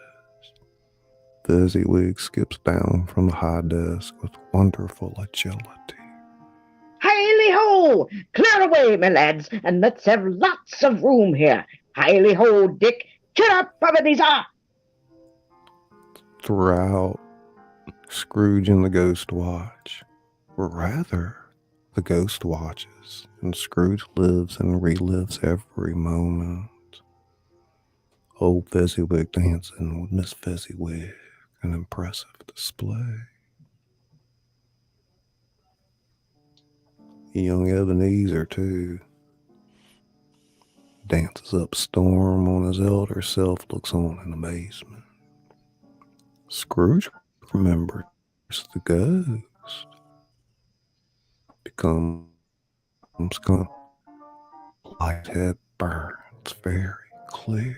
Fezziwig skips down from the high desk with wonderful agility. Hiley-ho! Clear away, my lads, and let's have lots of room here. Hiley-ho, Dick. Cheer up, Ebenezer! Throughout, Scrooge and the Ghost watch, or rather, the Ghost watches, and Scrooge lives and relives every moment. Old Fezziwig dancing with Miss Fezziwig, an impressive display. Young Ebenezer, too, dances up storm on his elder self, looks on in amazement. Scrooge remembers the ghost, becomes calm. Light head burns very clear.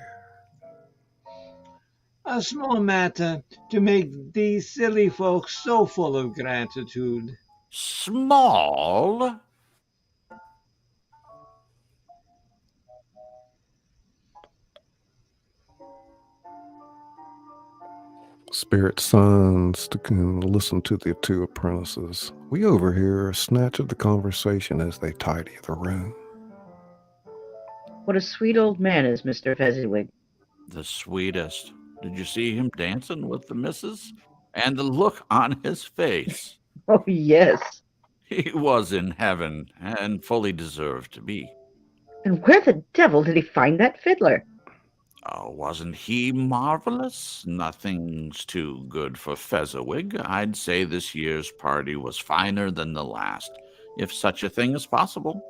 A small matter to make these silly folks so full of gratitude. Small? Spirit sons to listen to the two apprentices. We overhear a snatch of the conversation as they tidy the room. What a sweet old man is Mr. Fezziwig. The sweetest. Did you see him dancing with the missus? And the look on his face. Oh, yes. He was in heaven and fully deserved to be. And where the devil did he find that fiddler? Oh, wasn't he marvelous? Nothing's too good for Fezziwig. I'd say this year's party was finer than the last, if such a thing is possible.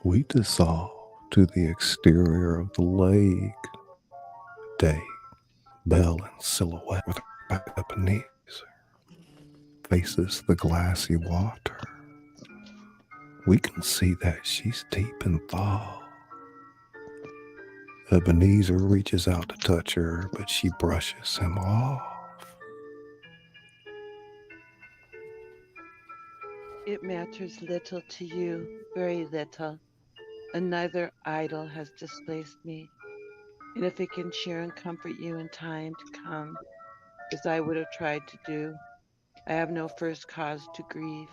We dissolve to the exterior of the lake. Day, Belle in silhouette with her back up and knees, faces the glassy water. We can see that she's deep in thought. Ebenezer reaches out to touch her, but she brushes him off. It matters little to you, very little, and neither idol has displaced me. And if it can cheer and comfort you in time to come, as I would have tried to do, I have no first cause to grieve.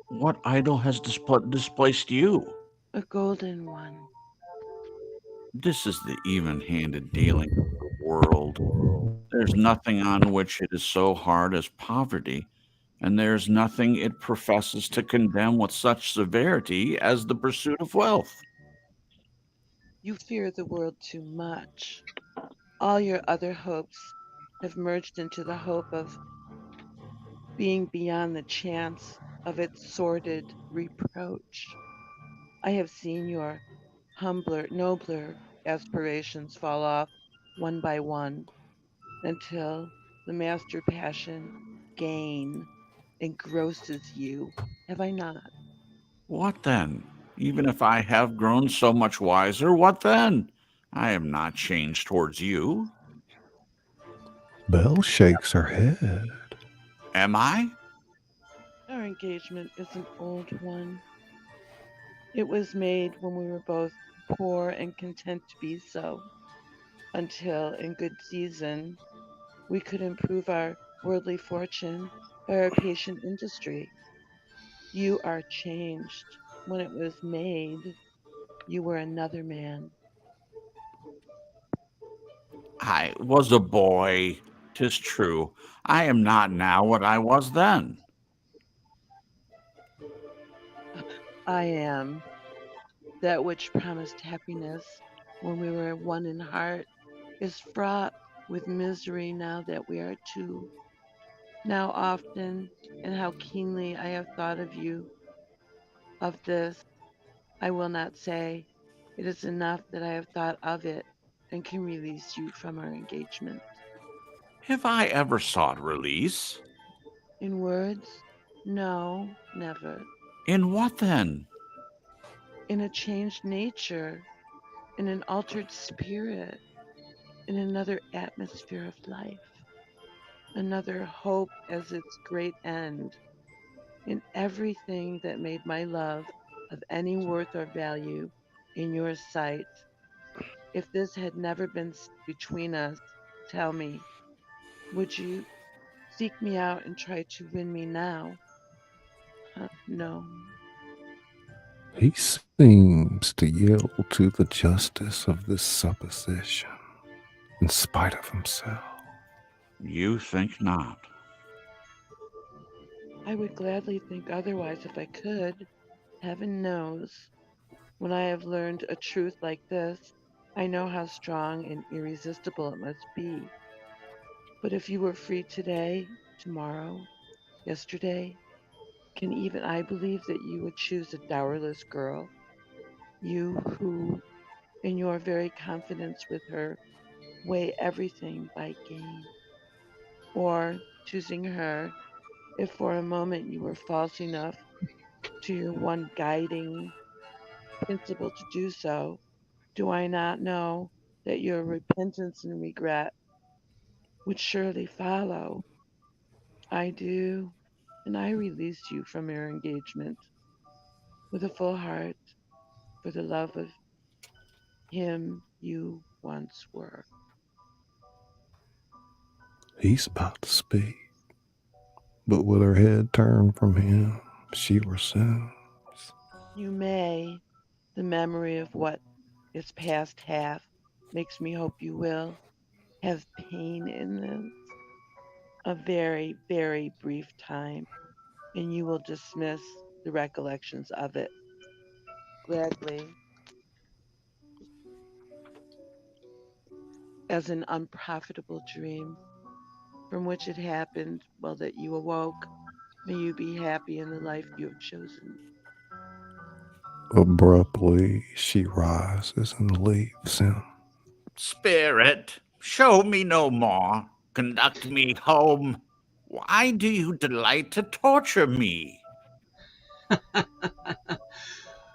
What idol has displaced you? A golden one. This is the even-handed dealing of the world. There's nothing on which it is so hard as poverty, and there's nothing it professes to condemn with such severity as the pursuit of wealth. You fear the world too much. All your other hopes have merged into the hope of being beyond the chance of its sordid reproach. I have seen your humbler, nobler aspirations fall off one by one until the master passion, gain, engrosses you. Have I not? What then? Even if I have grown so much wiser, what then? I am not changed towards you. Belle shakes her head. Am I? Our engagement is an old one. It was made when we were both poor and content to be so, until in good season we could improve our worldly fortune by our patient industry. You are changed. When it was made, you were another man. I was a boy. 'Tis true. I am not now what I was then. I am that which promised happiness when we were one in heart is fraught with misery now that we are two. Now often and how keenly I have thought of you, of this, I will not say. It is enough that I have thought of it and can release you from our engagement. Have I ever sought release? In words? No, never. In what then? In a changed nature, in an altered spirit, in another atmosphere of life, another hope as its great end, in everything that made my love of any worth or value in your sight. If this had never been between us, tell me, would you seek me out and try to win me now? No. He seems to yield to the justice of this supposition, in spite of himself. You think not. I would gladly think otherwise if I could. Heaven knows, when I have learned a truth like this, I know how strong and irresistible it must be. But if you were free today, tomorrow, yesterday, can even I believe that you would choose a dowerless girl? You who, in your very confidence with her, weigh everything by gain. Or, choosing her, if for a moment you were false enough to your one guiding principle to do so, do I not know that your repentance and regret would surely follow? I do, and I release you from your engagement with a full heart for the love of him you once were. He's about to speak, but with her head turned from him, she resumes. You may, the memory of what is past hath makes me hope you will have pain in this a very, very brief time, and you will dismiss the recollections of it gladly as an unprofitable dream from which it happened well that you awoke. May you be happy in the life you have chosen. Abruptly, she rises and leaves him. Spirit, show me no more. Conduct me home. Why do you delight to torture me?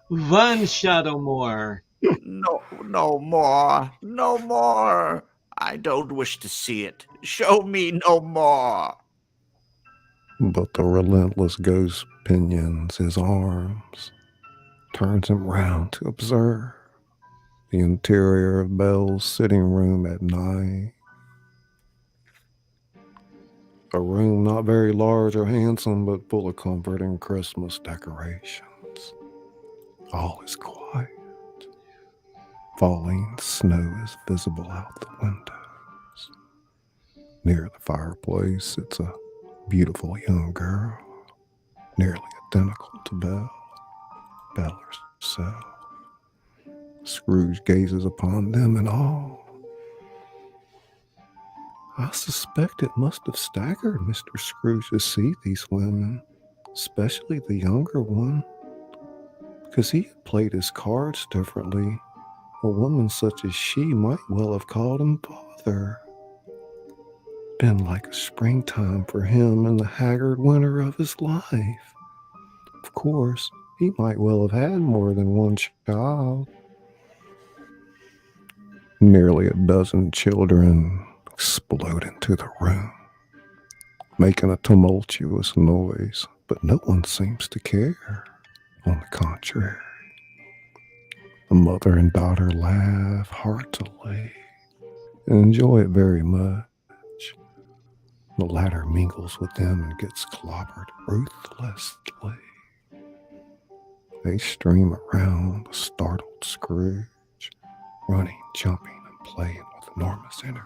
One shadow more. No, no more. No more. I don't wish to see it. Show me no more. But the relentless ghost pinions his arms, turns him round to observe the interior of Belle's sitting room at night. A room not very large or handsome, but full of comfort and Christmas decorations. All is quiet. Falling snow is visible out the windows. Near the fireplace sits a beautiful young girl, nearly identical to Belle herself. Scrooge gazes upon them in awe. I suspect it must have staggered Mr. Scrooge to see these women, especially the younger one, because he had played his cards differently. A woman such as she might well have called him father. Been like a springtime for him in the haggard winter of his life. Of course, he might well have had more than one child. Nearly a dozen children explode into the room, making a tumultuous noise, but no one seems to care. On the contrary, the mother and daughter laugh heartily and enjoy it very much. The latter mingles with them and gets clobbered ruthlessly. They stream around the startled Scrooge, running, jumping, and playing with enormous energy.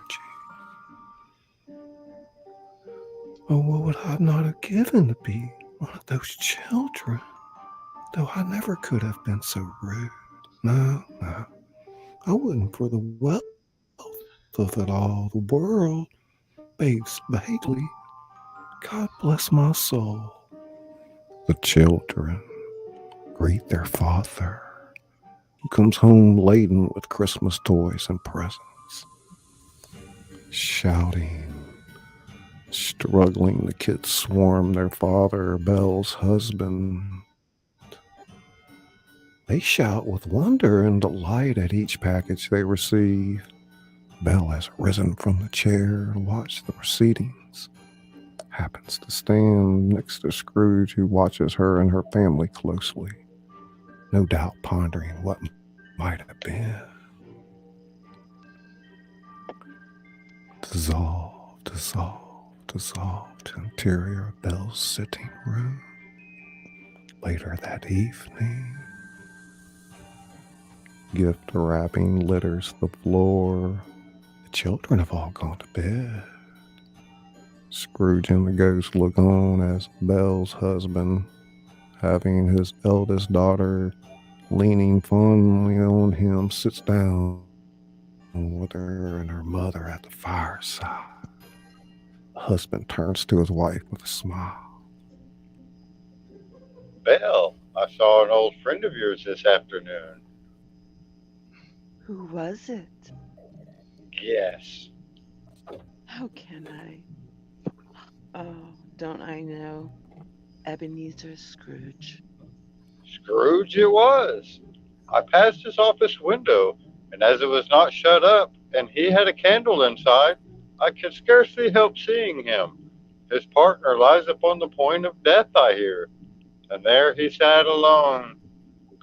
Oh, what would I not have given to be one of those children? Though I never could have been so rude. No, I wouldn't for the wealth so that all the world, babes, vaguely, God bless my soul. The children greet their father, who comes home laden with Christmas toys and presents. Shouting, struggling, the kids swarm their father, Belle's husband. They shout with wonder and delight at each package they receive. Belle has risen from the chair to watch the proceedings. Happens to stand next to Scrooge, who watches her and her family closely, no doubt pondering what might have been. Dissolve, dissolve, dissolve to interior of Belle's sitting room. Later that evening, gift wrapping litters the floor. The children have all gone to bed. Scrooge and the ghost look on as Belle's husband, having his eldest daughter leaning fondly on him, sits down with her and her mother at the fireside. The husband turns to his wife with a smile. Belle, I saw an old friend of yours this afternoon. Who was it? Yes. How can I? Oh, don't I know? Ebenezer Scrooge. Scrooge it was. I passed his office window, and as it was not shut up, and he had a candle inside, I could scarcely help seeing him. His partner lies upon the point of death, I hear, and there he sat alone,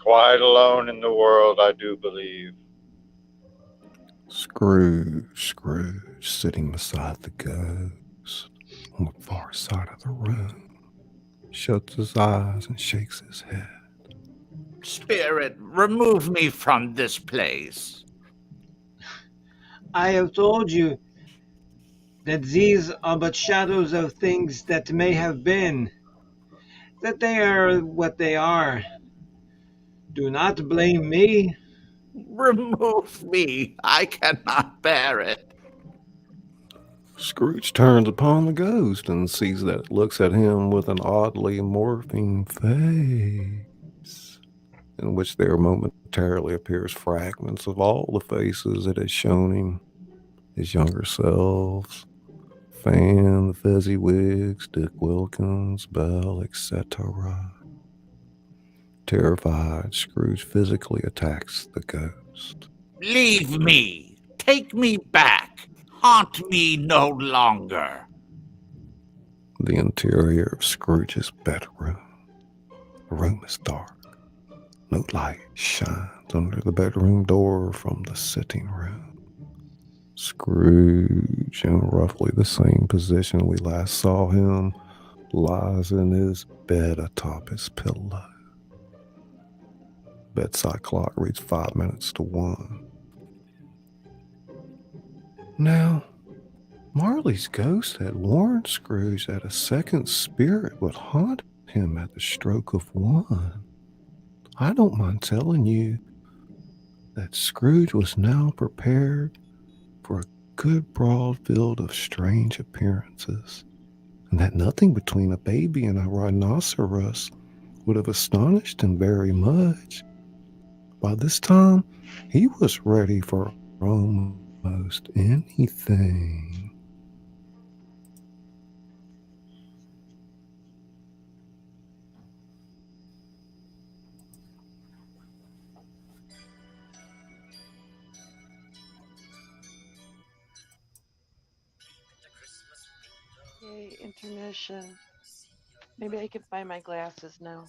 quite alone in the world, I do believe. Scrooge, sitting beside the ghost on the far side of the room, shuts his eyes and shakes his head. Spirit, remove me from this place. I have told you that these are but shadows of things that may have been, that they are what they are. Do not blame me. Remove me. I cannot bear it. Scrooge turns upon the ghost and sees that it looks at him with an oddly morphing face, in which there momentarily appears fragments of all the faces it has shown him, his younger selves, Fan, the Fezziwigs, Dick Wilkins, Belle, etc. Terrified, Scrooge physically attacks the ghost. Leave me. Take me back. Haunt me no longer. The interior of Scrooge's bedroom. The room is dark. No light shines under the bedroom door from the sitting room. Scrooge, in roughly the same position we last saw him, lies in his bed atop his pillow. Bedside clock reads 5 minutes to 1. Now, Marley's ghost had warned Scrooge that a second spirit would haunt him at the stroke of 1. I don't mind telling you that Scrooge was now prepared for a good broad field of strange appearances, and that nothing between a baby and a rhinoceros would have astonished him very much. By this time, he was ready for almost anything. Yay, intermission. Maybe I can find my glasses now.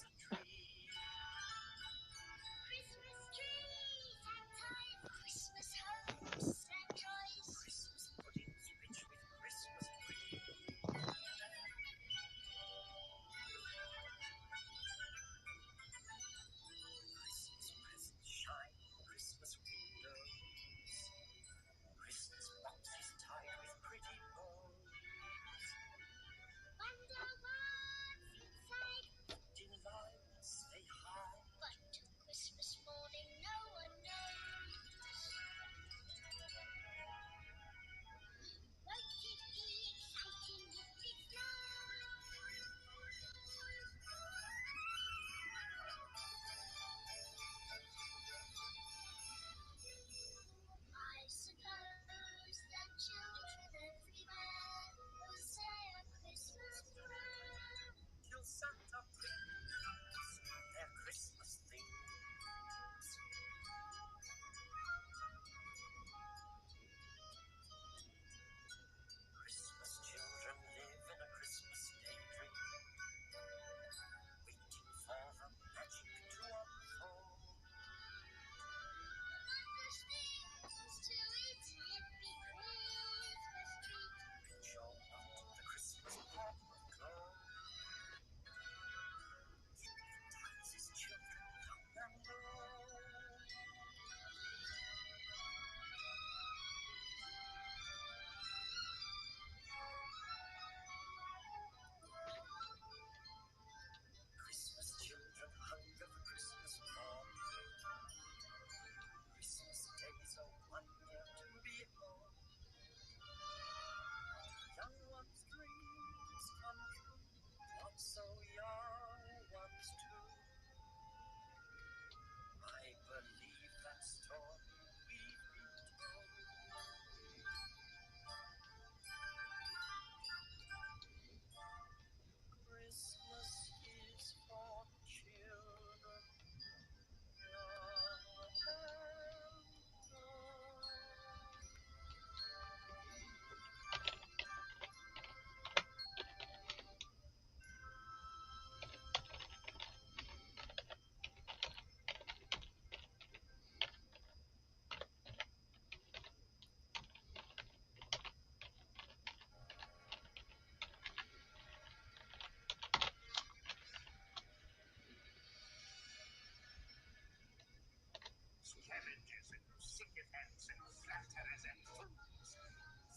ants and flatterers and fools,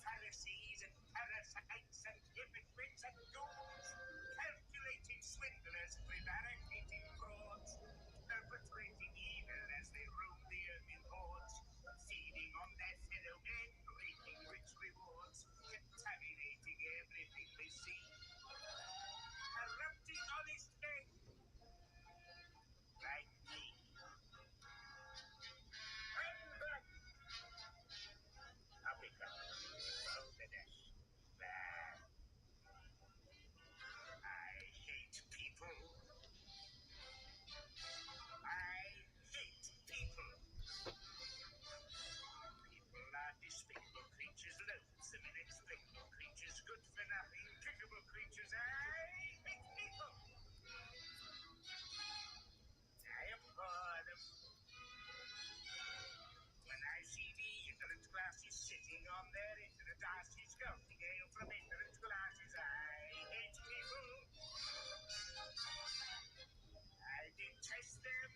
Pharisees and parasites and hypocrites and ghouls, calculating swindlers, prevaricating frauds, perpetrating evil as they roam the earth in hordes, feeding on their fellow men, reaping rich rewards, contaminating everything they see, corrupting honest men like me. I hate people. I hate people. People are despicable creatures, loathsome, inexplicable creatures, good for nothing, kickable creatures. I hate people. I abhor them. When I see the ignorant classes sitting on their ignorant asses, scolding ale from ignorant glasses, I hate people. I detest them.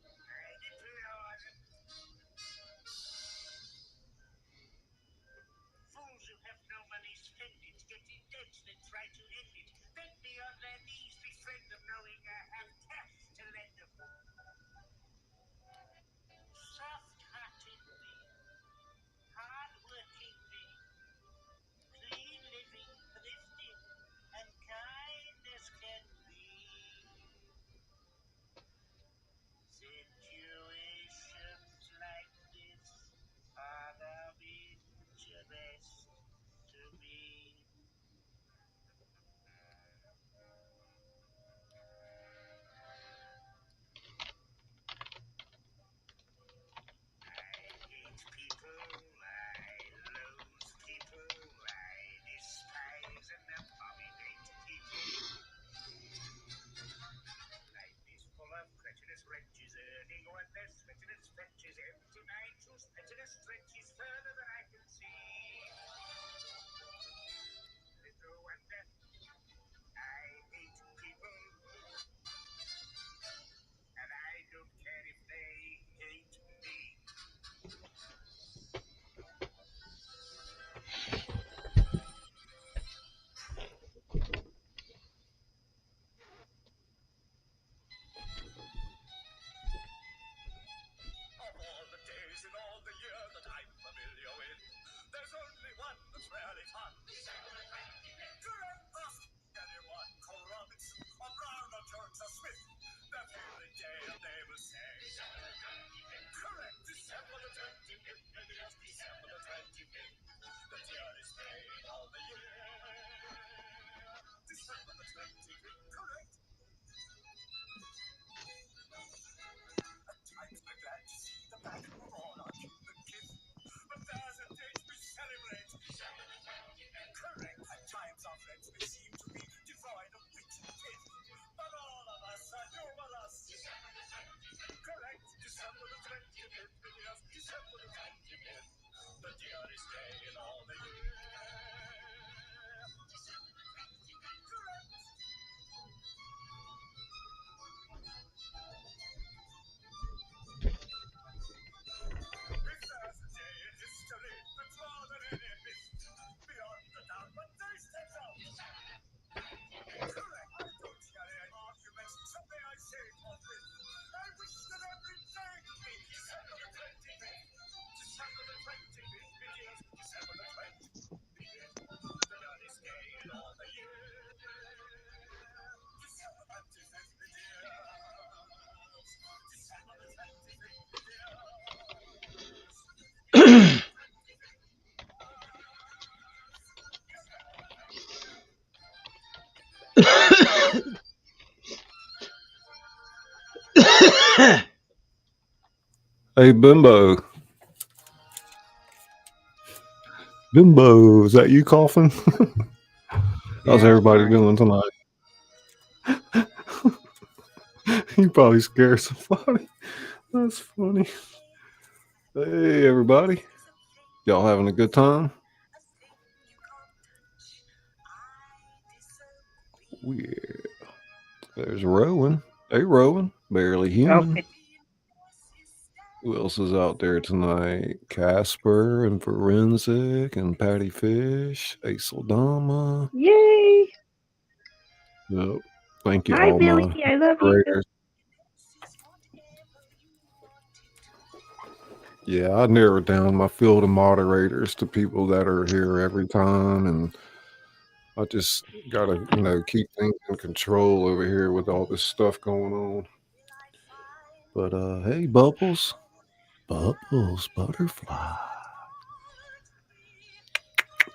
I deplore them. Fools who have no money spend it, get in debt, then try to end it, beg me on their knees, befriend them, knowing I have cash to lend them. Soft-hearted me, hard-working me, clean-living, thrifty, and kind as can be. Situations like this are of interest to me. I hate people, I loathe people, I despise and abominate people. Life is full of treacherous wretches, earning one less treacherous wretches, empty minds whose treacherous stretches further than I can see. Little wonder, I hate people, and I don't care if they hate me. Of all the days in all the year that I'm familiar with, there's only one that's really fun. Correct, ask anyone, Cole Robinson, or Brown, or Jones, or Smith. Their favorite day and they will say, correct, December the 25th, maybe it's December the 25th, the dearest day in all the year. December the 25th, correct. At times we're glad to see the back of all our human kin, but there's a date we celebrate, December the 25th. Correct. At times our friends may seem to be devoid of wit and pith, but all of us are humorous. December the 25th. Correct. December the 25th. Yes, December the 25th. The dearest day in all the year. December the 25th. Correct. If there's a day in history that's more than any myth, beyond the doubt, but they stand out. Correct. I don't hear any arguments, something I say forthwith. I wish that every day could be December the 25th. December the 25th, it is December the 25th. The earliest day in all the year. December the 25th, it is. December the 25th, it is. Hey, Bimbo. Bimbo, is that you coughing? How's everybody doing tonight? You probably scared somebody. That's funny. Hey, everybody. Y'all having a good time? Yeah. There's Rowan. Hey, Rowan. Barely human. Okay. Who else is out there tonight? Casper and Forensic and Patty Fish, Aeseldama. Yay! Yep. Thank you, Hi, all Billy. my I love you. moderators. Yeah, I narrowed down my field of moderators to people that are here every time, and I just gotta, keep things in control over here with all this stuff going on. But hey, Bubbles, Butterfly.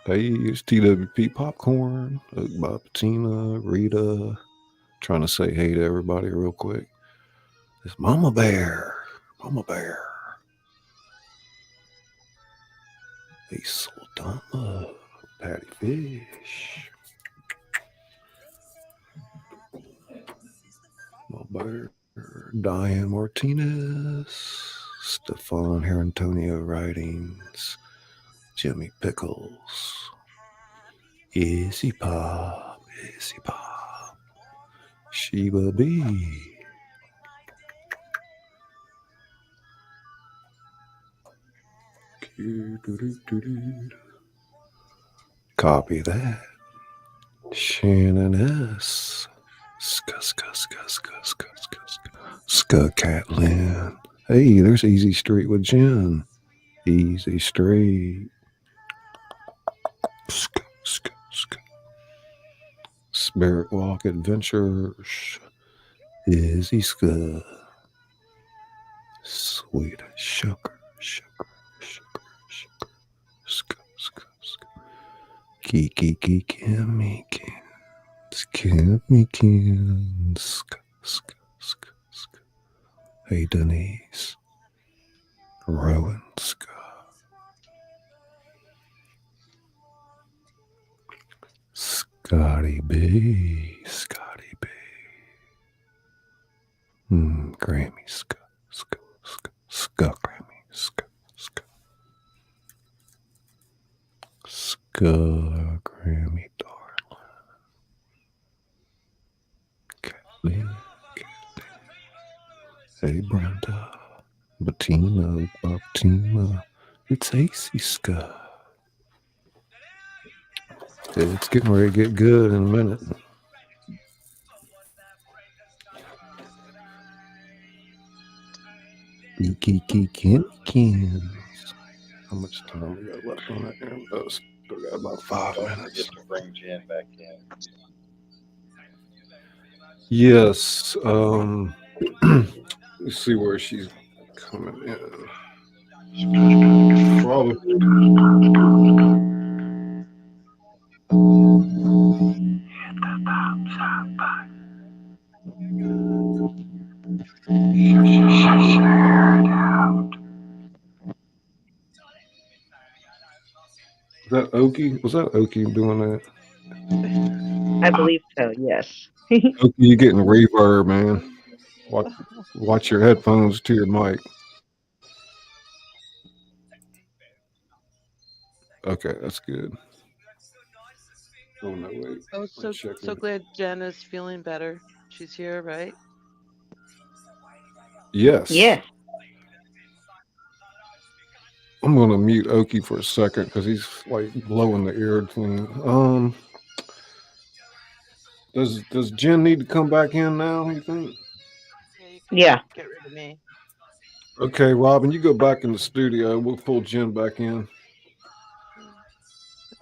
Hey, it's TWP Popcorn, Bob Patina, Rita. Trying to say hey to everybody real quick. It's Mama Bear. Aeseldama, Patty Fish. Mama Bear. Diane Martinez, Stefan Herantonio Writings, Jimmy Pickles, Izzy Pop, Sheba B. Copy that. Shannon S. Catlin. Hey, there's Easy Street with Jen. Easy Street. Spirit Walk Adventures. Izzy Ska. Sweet sugar. Kiki Kimmy Hey Denise, Rowan Scotty B, Grammy Grammy darling. Kathleen. Hey Brenda, Bettina, it's AC Ska. It's getting ready to get good in a minute. Kins. How much time we got left on that? Oh, still got about 5 minutes. Just to bring Jen back in. Yes. Let's see where she's coming in. Probably. Was that Okie? Was that Okie doing that? I believe so, yes. Okie, you're getting reverb, man. Watch your headphones to your mic. Okay, that's good. Oh no, wait. Oh, so glad Jen is feeling better. She's here, right? Yes. Yes. I'm gonna mute Okie for a second because he's like blowing the ear clean. Does Jen need to come back in now, you think? Yeah. Get rid of me. Okay, Robin, you go back in the studio. We'll pull Jen back in.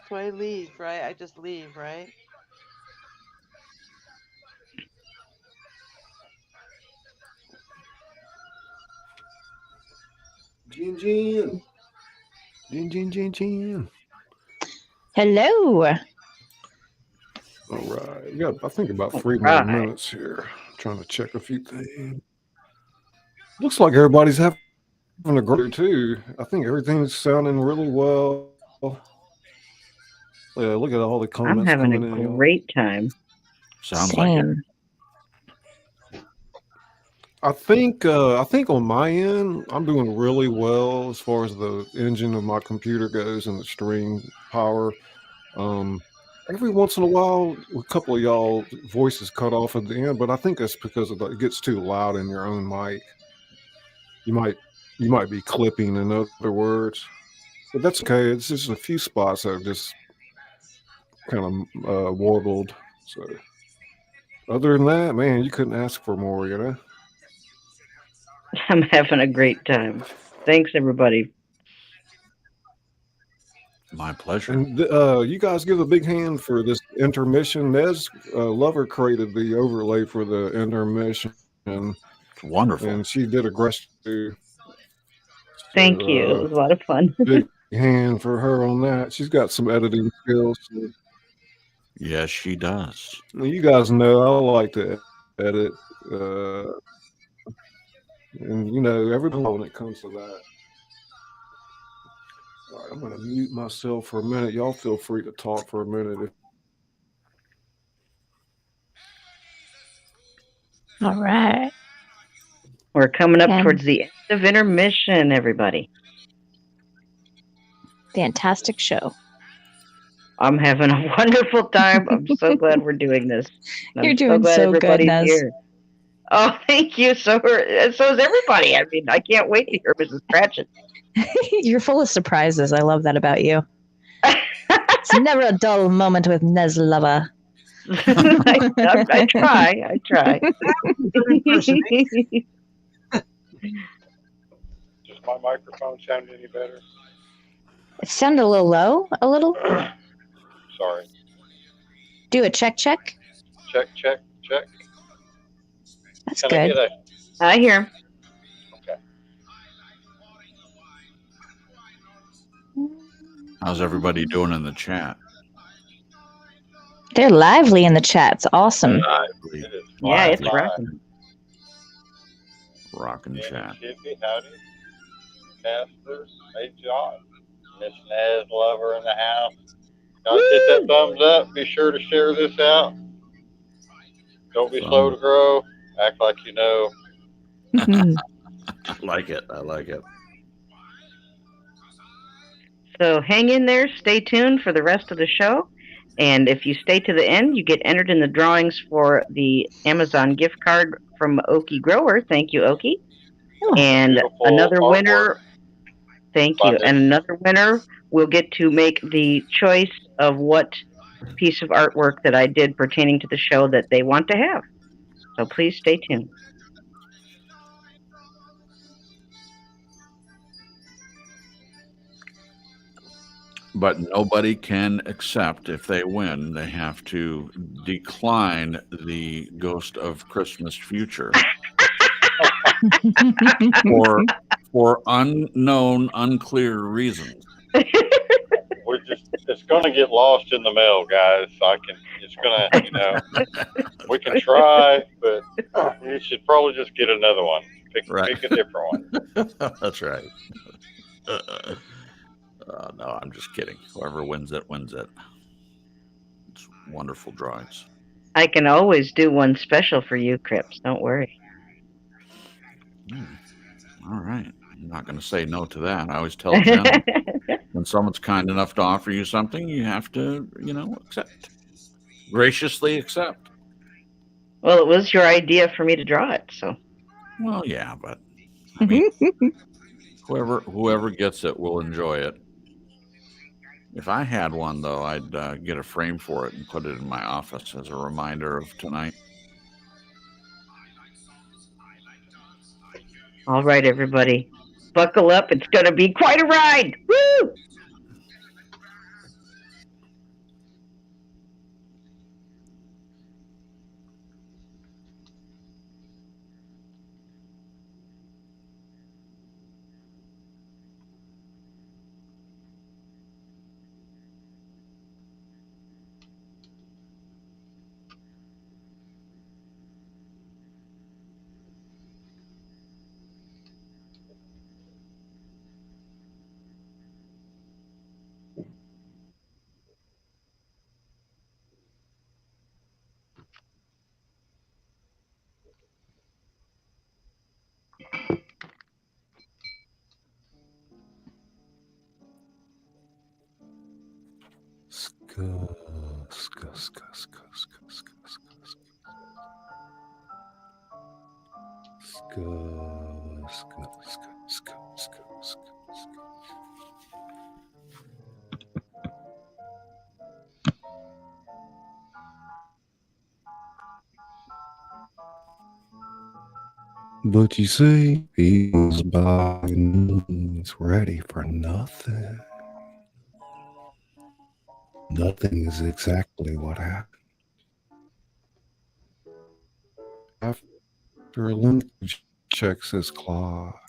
So I leave, right? I just leave, right? Jen. Hello. All right. We got, I think, about 3 more minutes here. I'm trying to check a few things. Looks like everybody's having a great too. I think everything's sounding really well. Yeah, look at all the comments. I'm having coming a in. great time. Sounds Same. like it. I think on my end, I'm doing really well as far as the engine of my computer goes and the stream power. Every once in a while, a couple of y'all voices cut off at the end, but I think that's because it gets too loud in your own mic. You might You might be clipping, in other words. But that's okay. It's just a few spots that have just kind of warbled. So other than that, man, you couldn't ask for more, you know? I'm having a great time. Thanks, everybody. My pleasure. And you guys give a big hand for this intermission. Nez Lover created the overlay for the intermission. It's wonderful. And she did a great job. Thank you. It was a lot of fun. Big hand for her on that. She's got some editing skills. So. Yes, she does. You guys know I like to edit. And, you know, everybody when it comes to that. All right, I'm going to mute myself for a minute. Y'all feel free to talk for a minute. All right. We're coming up towards the end of intermission, everybody. Fantastic show. I'm having a wonderful time. I'm so glad we're doing this. You're doing so good, Nez. Here. Oh, thank you. So is everybody. I mean, I can't wait to hear Mrs. Cratchit. You're full of surprises. I love that about you. It's never a dull moment with Nez Lover. I try. Does my microphone sound any better? It sounded a little low. A little? Sorry. Do a check. Check. That's Can good. I hear him. Okay. How's everybody doing in the chat? They're lively in the chat. It's awesome. Lively. Yeah, it's rocking. Rocking chat. Chippy, howdy. Casper, hey John. Miss Nez Lover in the house. Guys, hit that thumbs up. Be sure to share this out. Don't be slow to grow. Act like you know. I like it. So hang in there. Stay tuned for the rest of the show. And if you stay to the end, you get entered in the drawings for the Amazon gift card from Okie Grower. Thank you, Okie. Oh, and another winner. Thank you. And another winner will get to make the choice of what piece of artwork that I did pertaining to the show that they want to have. So please stay tuned. But nobody can accept, if they win, they have to decline the Ghost of Christmas Future for unknown, unclear reasons. It's going to get lost in the mail, guys. It's going to, we can try, but you should probably just get another one. Pick a different one. That's right. No, I'm just kidding. Whoever wins it, wins it. It's wonderful drawings. I can always do one special for you, Cripps. Don't worry. All right. I'm not going to say no to that. I always tell Jen, when someone's kind enough to offer you something, you have to, accept. Graciously accept. Well, it was your idea for me to draw it, so. Well, yeah, but I mean, whoever gets it will enjoy it. If I had one, though, I'd get a frame for it and put it in my office as a reminder of tonight. All right, everybody. Buckle up. It's going to be quite a ride. Woo! But you see, he was by no means ready for nothing. Nothing is exactly what happened. After Lincoln checks his clock,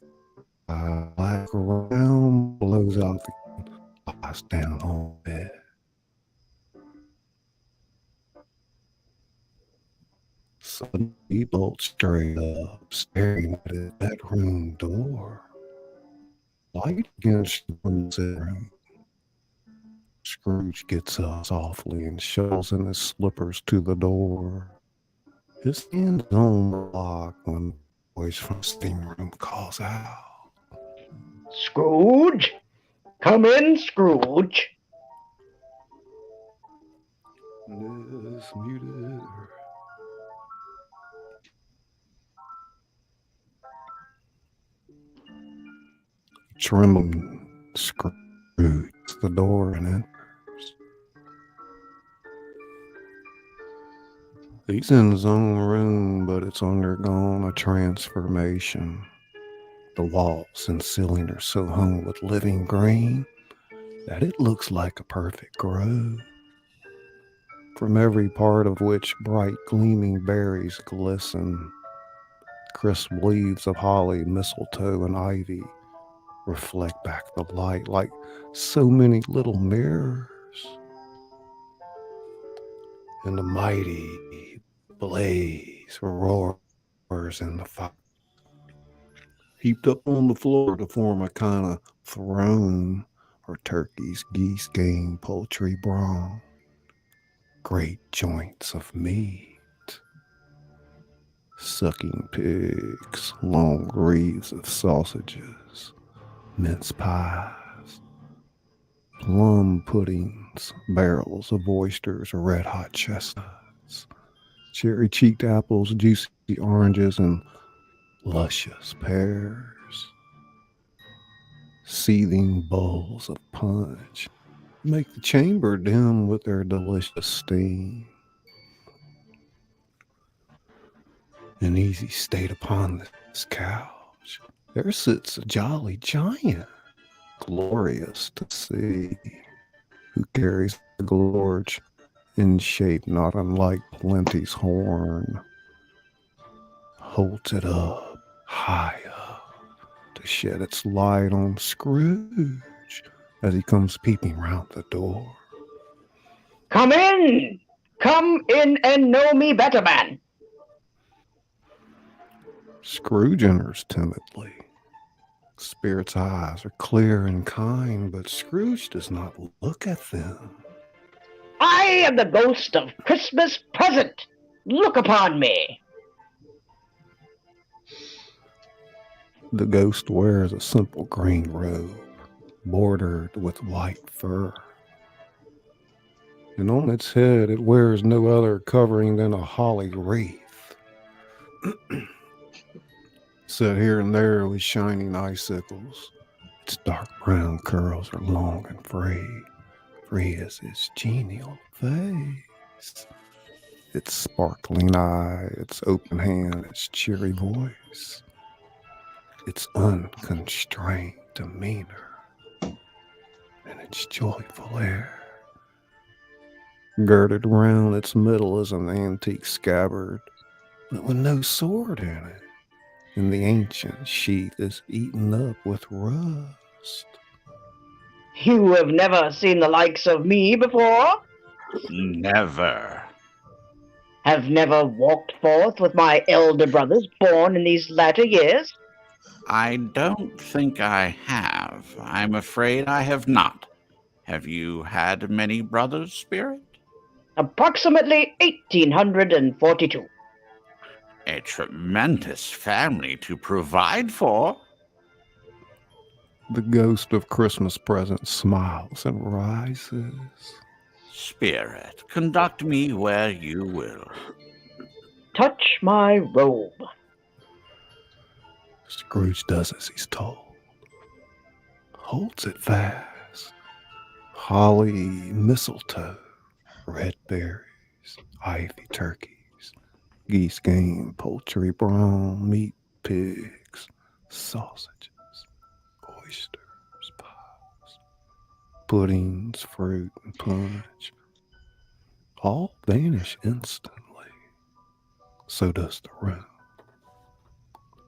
black around, blows out the lies down on bed. Suddenly he bolts straight up, staring at his bedroom door. Light against the room. Scrooge gets up softly and shuffles in his slippers to the door. His hand is on the lock when a voice from the steam room calls out, Scrooge? Come in, Scrooge. This muted. Trembling, Scrooge opens the door and enters. He's in his own room, but it's undergone a transformation. The walls and ceiling are so hung with living green that it looks like a perfect grove, from every part of which bright gleaming berries glisten. Crisp leaves of holly, mistletoe, and ivy reflect back the light like so many little mirrors. And the mighty blaze roars in the fire, heaped up on the floor to form a kind of throne for turkeys, geese, game, poultry, brawn. Great joints of meat, sucking pigs, long wreaths of sausages, mince pies, plum puddings, barrels of oysters, red-hot chestnuts, cherry-cheeked apples, juicy oranges, and luscious pears. Seething bowls of punch make the chamber dim with their delicious steam. An easy state upon this couch, there sits a jolly giant, glorious to see, who carries a gorge in shape not unlike Plenty's horn, holds it up, high up, to shed its light on Scrooge as he comes peeping round the door. Come in! Come in and know me better, man. Scrooge enters timidly. Spirit's eyes are clear and kind, but Scrooge does not look at them. I am the ghost of Christmas present. Look upon me. The ghost wears a simple green robe, bordered with white fur. And on its head it wears no other covering than a holly wreath. Set here and there with shining icicles. Its dark brown curls are long and free as its genial face. Its sparkling eye, its open hand, its cheery voice, its unconstrained demeanor, and its joyful air. Girded around its middle is an antique scabbard, but with no sword in it, and the ancient sheath is eaten up with rust. You have never seen the likes of me before? Never. Have never walked forth with my elder brothers born in these latter years? I don't think I have. I'm afraid I have not. Have you had many brothers, Spirit? Approximately 1842. A tremendous family to provide for. The ghost of Christmas present smiles and rises. Spirit, conduct me where you will. Touch my robe. Scrooge does as he's told. holds it fast. Holly, mistletoe, red berries, ivy turkeys, geese, game, poultry, brown meat, pigs, sausages, oysters, pies, puddings, fruit, and punch all vanish instantly. So does the room.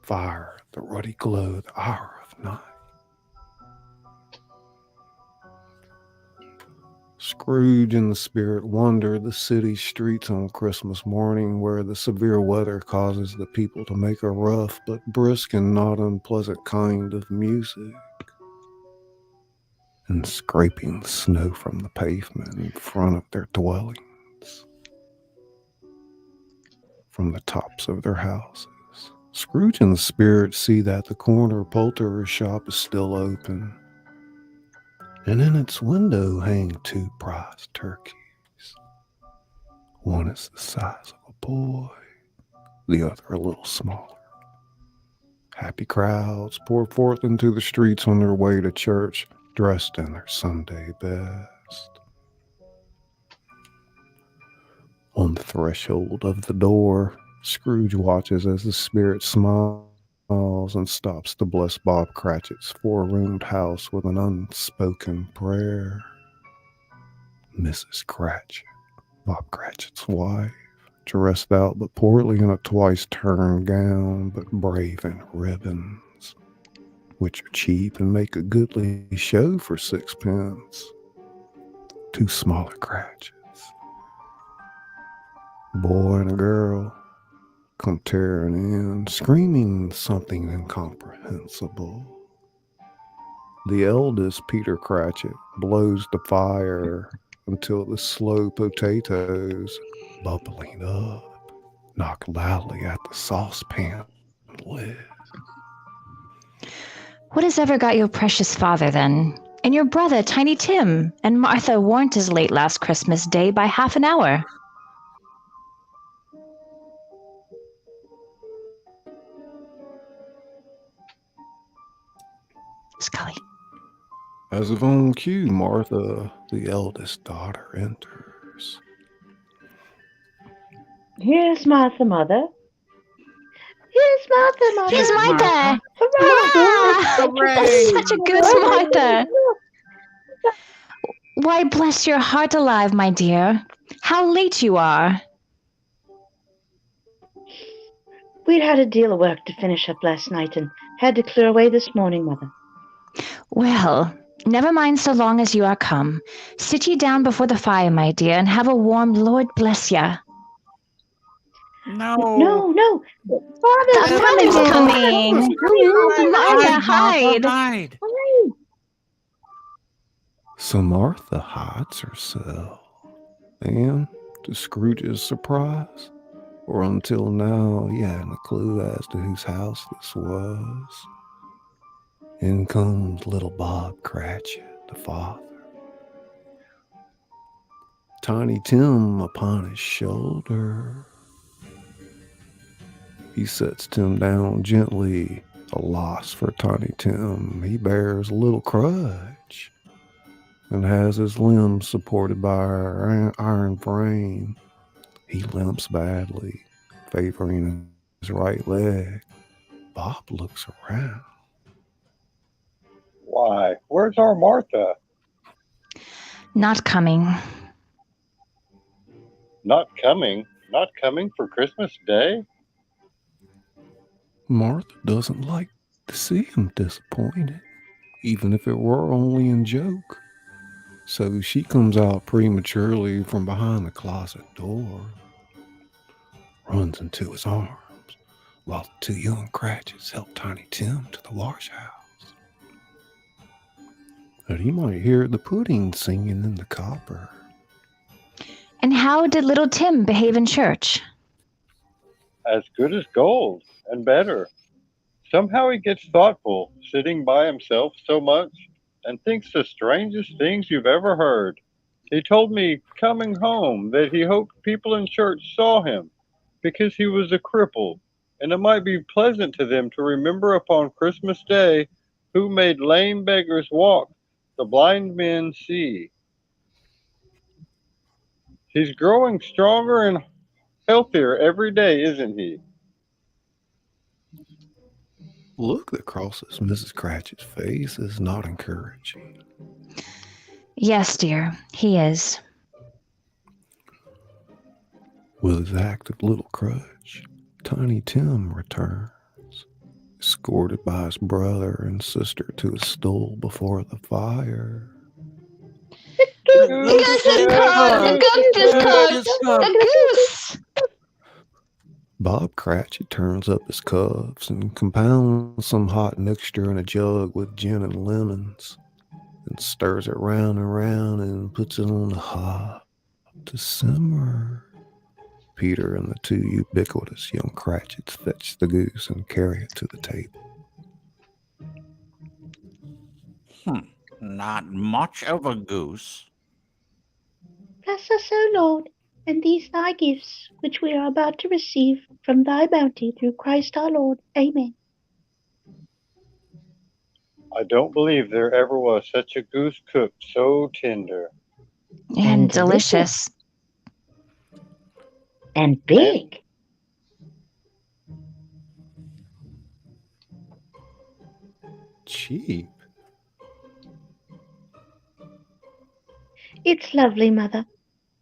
Fire, the ruddy glow, the hour of night. Scrooge and the spirit wander the city streets on Christmas morning, where the severe weather causes the people to make a rough but brisk and not unpleasant kind of music, and scraping the snow from the pavement in front of their dwellings, from the tops of their houses. Scrooge and the spirit see that the corner poulterer's shop is still open, and in its window hang 2 prize turkeys. One is the size of a boy, the other a little smaller. Happy crowds pour forth into the streets on their way to church, dressed in their Sunday best. On the threshold of the door, Scrooge watches as the spirit smiles and stops to bless Bob Cratchit's 4-roomed house with an unspoken prayer. Mrs. Cratchit, Bob Cratchit's wife, dressed out but poorly in a twice-turned gown, but brave in ribbons, which are cheap and make a goodly show for 6pence. 2 smaller Cratchits, a boy and a girl, come tearing in, screaming something incomprehensible. The eldest, Peter Cratchit, blows the fire until the slow potatoes, bubbling up, knock loudly at the saucepan lid. What has ever got your precious father, then? And your brother, Tiny Tim, and Martha weren't as late last Christmas Day by half an hour. Scully. As of on cue, Martha, the eldest daughter, enters. Here's Martha, Mother. Here's Martha, Mother. Here's Martha! Hooray! That's such a good Martha! Why, bless your heart alive, my dear. How late you are. We'd had a deal of work to finish up last night and had to clear away this morning, Mother. Well, never mind so long as you are come. Sit ye down before the fire, my dear, and have a warm Lord bless ya. No. Father's coming. Martha, hide. Hide. So Martha hides herself, and to Scrooge's surprise, or until now he hadn't a clue as to whose house this was. In comes little Bob Cratchit, the father. Tiny Tim upon his shoulder. He sets Tim down gently, a loss for Tiny Tim. He bears a little crutch and has his limbs supported by an iron frame. He limps badly, favoring his right leg. Bob looks around. Why, where's our Martha? Not coming. Not coming? Not coming for Christmas Day? Martha doesn't like to see him disappointed, even if it were only in joke. So she comes out prematurely from behind the closet door, runs into his arms, while the 2 young Cratchits help Tiny Tim to the wash house. And he might hear the pudding singing in the copper. And how did little Tim behave in church? As good as gold, and better. Somehow he gets thoughtful, sitting by himself so much, and thinks the strangest things you've ever heard. He told me, coming home, that he hoped people in church saw him, because he was a cripple, and it might be pleasant to them to remember upon Christmas Day who made lame beggars walk, the blind men see. He's growing stronger and healthier every day, isn't he? Look that crosses Mrs. Cratchit's face is not encouraging. Yes, dear, he is. With his active little crutch, Tiny Tim returns, escorted by his brother and sister to his stall before the fire. Bob Cratchit turns up his cuffs and compounds some hot mixture in a jug with gin and lemons, and stirs it round and round and puts it on the hob to simmer. Peter and the two ubiquitous young Cratchits fetch the goose and carry it to the table. Not much of a goose. Bless us, O Lord, and these thy gifts, which we are about to receive from thy bounty through Christ our Lord. Amen. I don't believe there ever was such a goose cooked so tender. And delicious. And big. Cheap. It's lovely, Mother.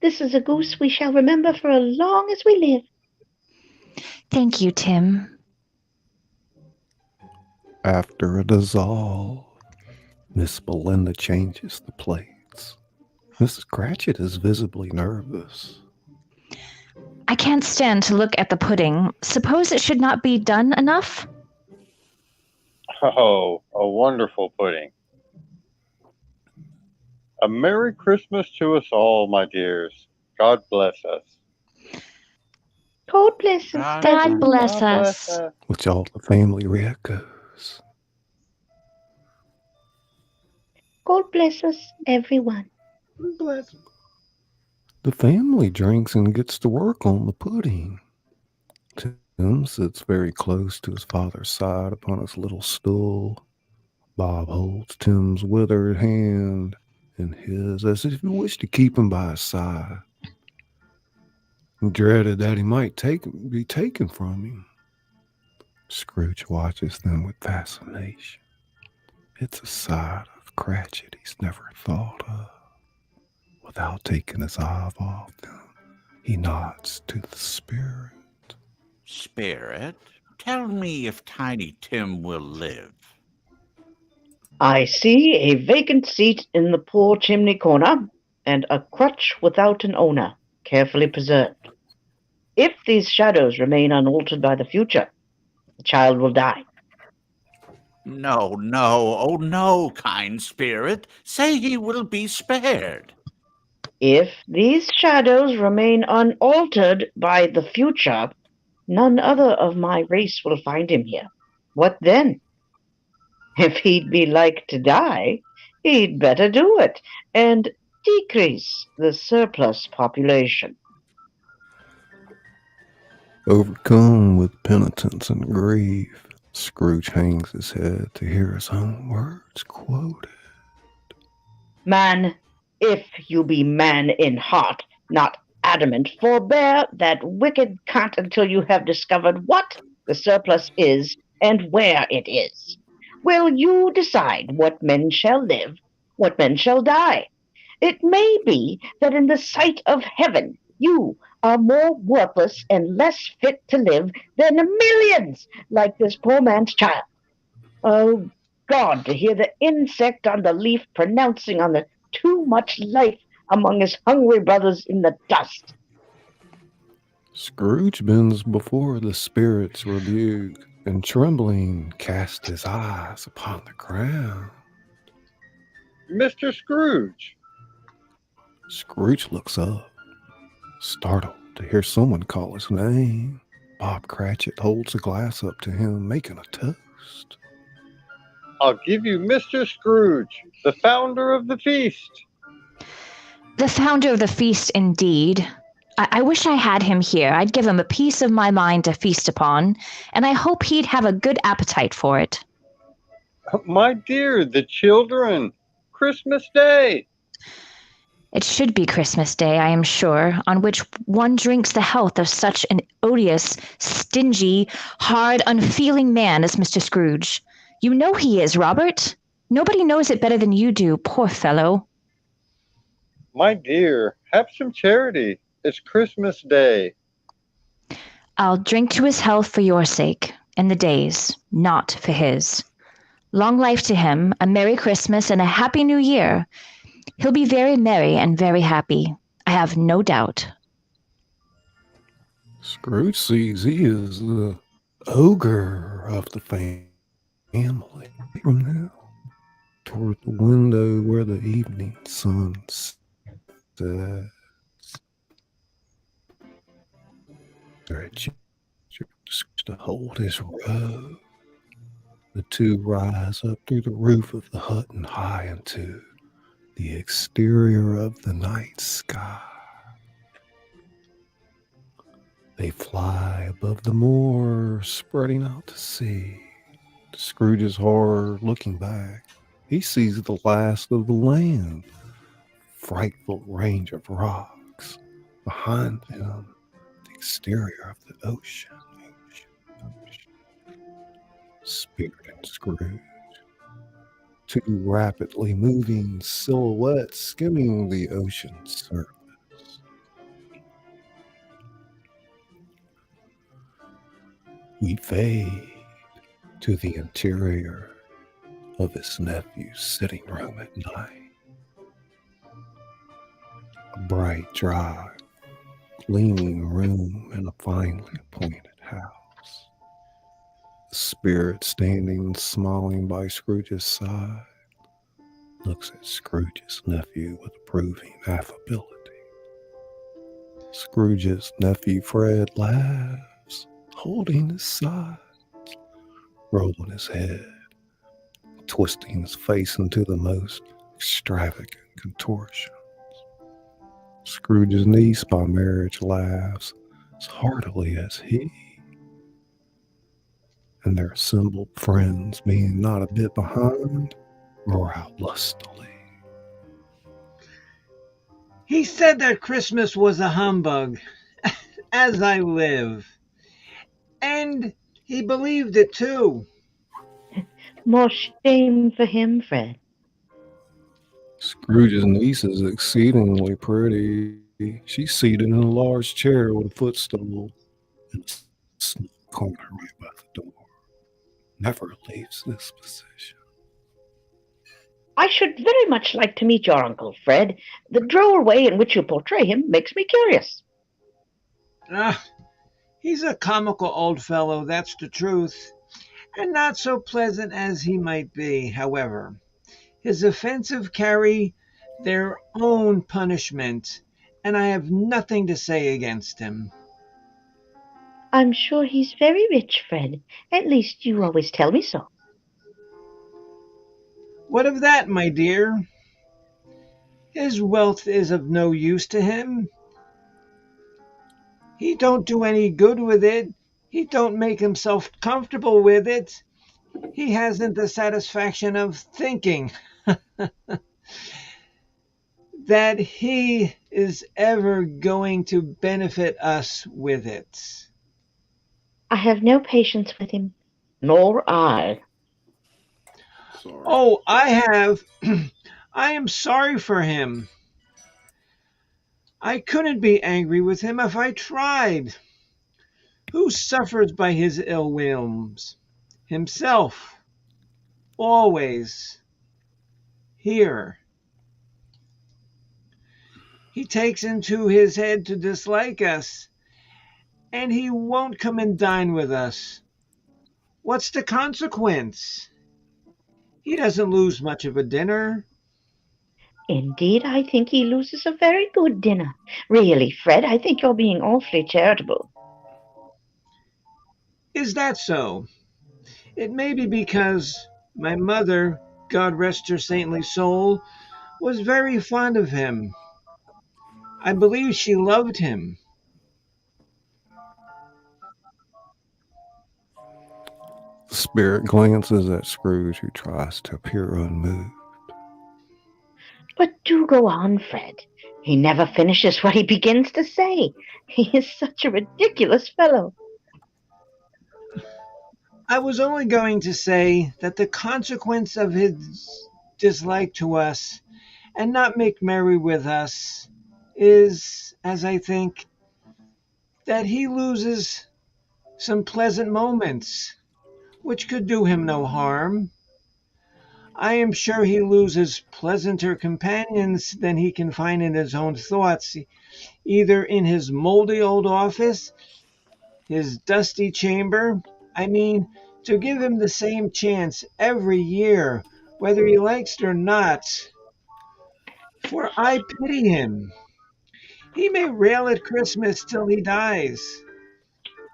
This is a goose we shall remember for as long as we live. Thank you, Tim. After a dissolve, Miss Belinda changes the plates. Mrs. Cratchit is visibly nervous. I can't stand to look at the pudding. Suppose it should not be done enough? Oh, a wonderful pudding. A Merry Christmas to us all, my dears. God bless us. God bless us. God bless us. Which all the family re-echoes. God bless us, everyone. Bless. The family drinks and gets to work on the pudding. Tim sits very close to his father's side upon his little stool. Bob holds Tim's withered hand in his as if he wished to keep him by his side. He dreaded that he might be taken from him. Scrooge watches them with fascination. It's a side of Cratchit he's never thought of. Without taking his eye off them, he nods to the spirit. Spirit, tell me if Tiny Tim will live. I see a vacant seat in the poor chimney corner, and a crutch without an owner, carefully preserved. If these shadows remain unaltered by the future, the child will die. No, oh no, kind spirit, say he will be spared. If these shadows remain unaltered by the future, none other of my race will find him here. What then? If he'd be like to die, he'd better do it and decrease the surplus population. Overcome with penitence and grief, Scrooge hangs his head to hear his own words quoted. Man, if you be man in heart, not adamant, forbear that wicked cant until you have discovered what the surplus is and where it is. Will you decide what men shall live, what men shall die? It may be that in the sight of heaven you are more worthless and less fit to live than millions like this poor man's child. Oh, God, to hear the insect on the leaf pronouncing on the too much life among his hungry brothers in the dust. Scrooge bends before the spirit's rebuke, and trembling cast his eyes upon the ground. Mr. Scrooge! Scrooge looks up, startled to hear someone call his name. Bob Cratchit holds a glass up to him, making a toast. I'll give you Mr. Scrooge, the founder of the feast. The founder of the feast, indeed. I wish I had him here. I'd give him a piece of my mind to feast upon, and I hope he'd have a good appetite for it. My dear, the children! Christmas Day! It should be Christmas Day, I am sure, on which one drinks the health of such an odious, stingy, hard, unfeeling man as Mr. Scrooge. You know he is, Robert. Nobody knows it better than you do, poor fellow. My dear, have some charity. It's Christmas Day. I'll drink to his health for your sake, and the day's, not for his. Long life to him, a Merry Christmas, and a Happy New Year. He'll be very merry and very happy, I have no doubt. Scrooge sees he is the ogre of the family. From now, toward the window where the evening sun sets, to hold his robe. The two rise up through the roof of the hut and high into the exterior of the night sky. They fly above the moor, spreading out to sea. To Scrooge's horror, looking back, he sees the last of the land. Frightful range of rocks. Behind him, the exterior of the ocean. Spirit and Scrooge. Two rapidly moving silhouettes skimming the ocean's surface. We fade to the interior of his nephew's sitting room at night. A bright, dry, gleaming room in a finely appointed house. The spirit standing and smiling by Scrooge's side looks at Scrooge's nephew with approving affability. Scrooge's nephew Fred laughs, holding his sides, rolling his head, twisting his face into the most extravagant contortions. Scrooge's niece by marriage laughs as heartily as he, and their assembled friends, being not a bit behind, roar out lustily. He said that Christmas was a humbug, as I live. And he believed it too. More shame for him, Fred. Scrooge's niece is exceedingly pretty. She's seated in a large chair with a footstool in a snug corner right by the door. Never leaves this position. I should very much like to meet your uncle, Fred. The droll way in which you portray him makes me curious. He's a comical old fellow, that's the truth, and not so pleasant as he might be, however. His offensive carry their own punishment, and I have nothing to say against him. I'm sure he's very rich, Fred. At least you always tell me so. What of that, my dear? His wealth is of no use to him. He don't do any good with it. He don't make himself comfortable with it. He hasn't the satisfaction of thinking that he is ever going to benefit us with it. I have no patience with him. Nor I. Sorry. Oh, I have. I am sorry for him. I couldn't be angry with him if I tried. Who suffers by his ill whims? Himself. Always. Here. He takes into his head to dislike us, and he won't come and dine with us. What's the consequence? He doesn't lose much of a dinner. Indeed, I think he loses a very good dinner. Really, Fred, I think you're being awfully charitable. Is that so? It may be because my mother, God rest her saintly soul, was very fond of him. I believe she loved him. The Spirit glances at Scrooge, who tries to appear unmoved. But do go on, Fred. He never finishes what he begins to say. He is such a ridiculous fellow. I was only going to say that the consequence of his dislike to us and not make merry with us is, as I think, that he loses some pleasant moments, which could do him no harm. I am sure he loses pleasanter companions than he can find in his own thoughts, either in his moldy old office, his dusty chamber. I mean, to give him the same chance every year, whether he likes it or not, for I pity him. He may rail at Christmas till he dies,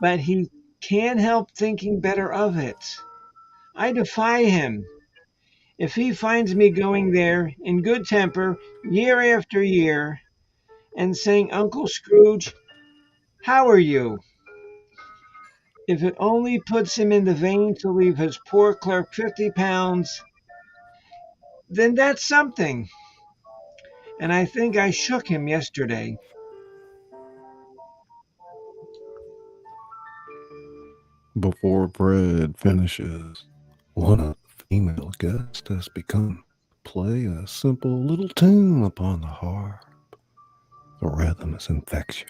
but he can't help thinking better of it. I defy him. If he finds me going there in good temper year after year and saying, Uncle Scrooge, how are you? If it only puts him in the vein to leave his poor clerk £50, then that's something. And I think I shook him yesterday. Before Fred finishes, one of the female guests has begun to play a simple little tune upon the harp. The rhythm is infectious.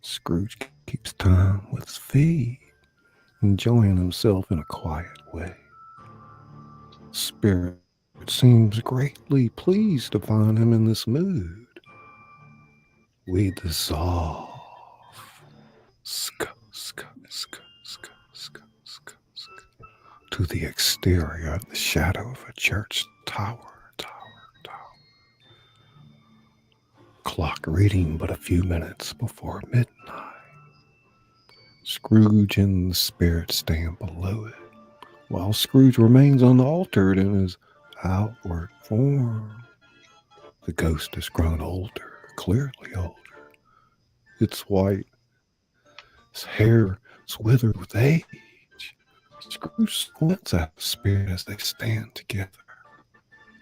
Scrooge keeps time with his feet, enjoying himself in a quiet way. Spirit seems greatly pleased to find him in this mood. We dissolve. To the exterior of the shadow of a church tower. Clock reading but a few minutes before midnight. Scrooge and the spirit stand below it, while Scrooge remains unaltered in his outward form. The ghost has grown older, clearly older. It's white. His hair is withered with age. Scrooge squints at the spirit as they stand together.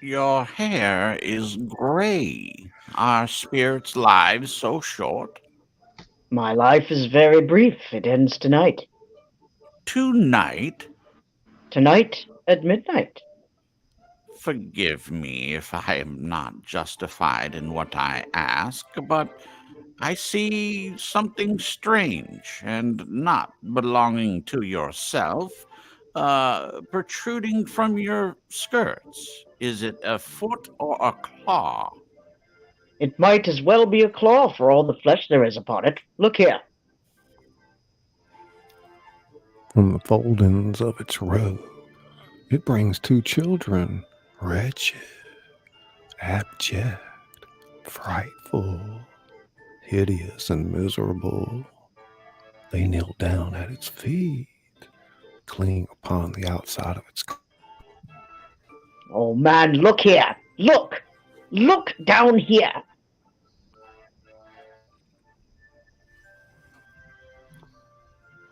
Your hair is gray. Are spirits' lives so short? My life is very brief. It ends tonight. Tonight? Tonight at midnight. Forgive me if I am not justified in what I ask, but I see something strange and not belonging to yourself protruding from your skirts. Is it a foot or a claw? It might as well be a claw for all the flesh there is upon it. Look here. From the foldings of its robe, it brings two children, wretched, abject, frightful, hideous, and miserable. They kneel down at its feet, clinging upon the outside of its coat. Oh, man, look here. Look. Look down here.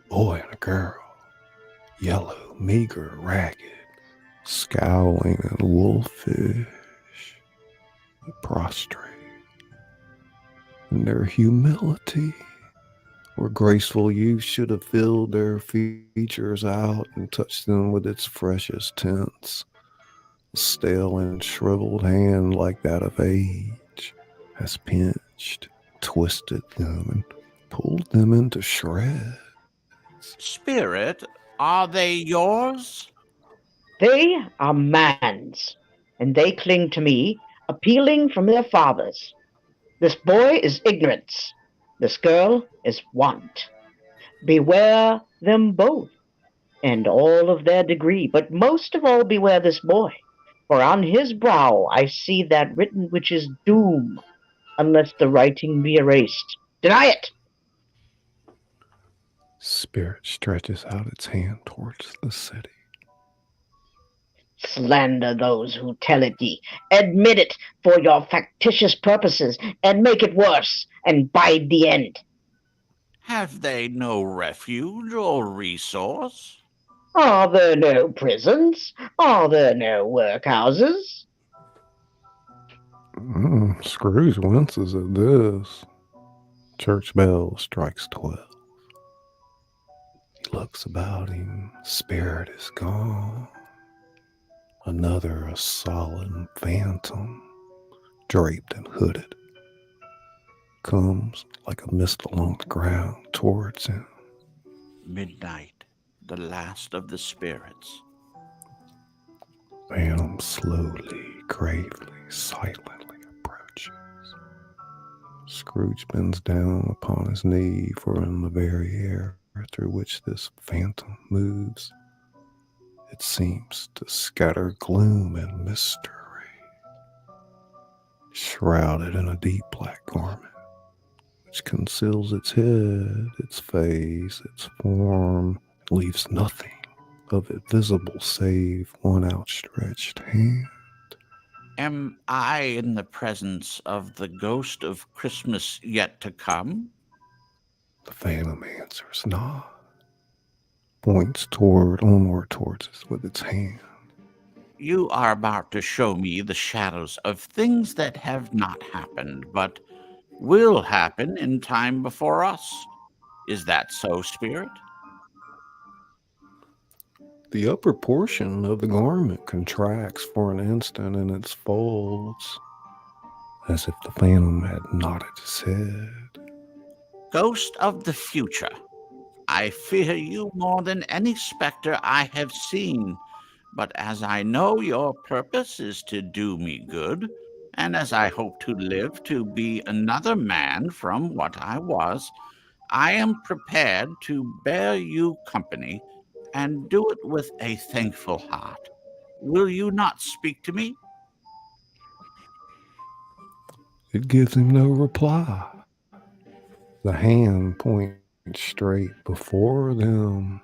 Boy and a girl, yellow, meager, ragged, scowling and wolfish, prostrate. In their humility, where graceful youth should have filled their features out and touched them with its freshest tints, a stale and shriveled hand like that of age has pinched, twisted them, and pulled them into shreds. Spirit, are they yours? They are man's, and they cling to me, appealing from their fathers. This boy is ignorance. This girl is want. Beware them both, and all of their degree, but most of all beware this boy, for on his brow I see that written which is doom, unless the writing be erased. Deny it! Spirit stretches out its hand towards the city. Slander those who tell it ye. Admit it for your factitious purposes, and make it worse, and bide the end. Have they no refuge or resource? Are there no prisons? Are there no workhouses? Scrooge winces at this. Church bell strikes 12. He looks about him. Spirit is gone. Another a solemn phantom, draped and hooded, comes like a mist along the ground towards him. Midnight, the last of the spirits. Phantom slowly, gravely, silently approaches. Scrooge bends down upon his knee, for in the very air through which this phantom moves, it seems to scatter gloom and mystery. Shrouded in a deep black garment, which conceals its head, its face, its form, leaves nothing of it visible save one outstretched hand. Am I in the presence of the ghost of Christmas yet to come? The phantom answers not, points onward towards us with its hand. You are about to show me the shadows of things that have not happened, but will happen in time before us. Is that so, Spirit? The upper portion of the garment contracts for an instant in its folds, as if the phantom had nodded his head. Ghost of the future, I fear you more than any specter I have seen, but as I know your purpose is to do me good, and as I hope to live to be another man from what I was, I am prepared to bear you company and do it with a thankful heart. Will you not speak to me? It gives him no reply. The hand points straight before them.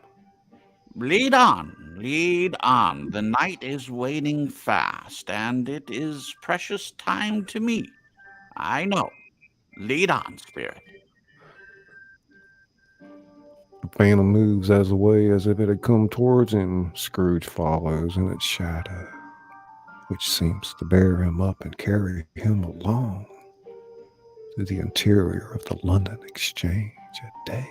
Lead on, lead on. The night is waning fast, and it is precious time to me. I know. Lead on, Spirit. The phantom moves away as if it had come towards him. Scrooge follows in its shadow, which seems to bear him up and carry him along to the interior of the London Exchange at day.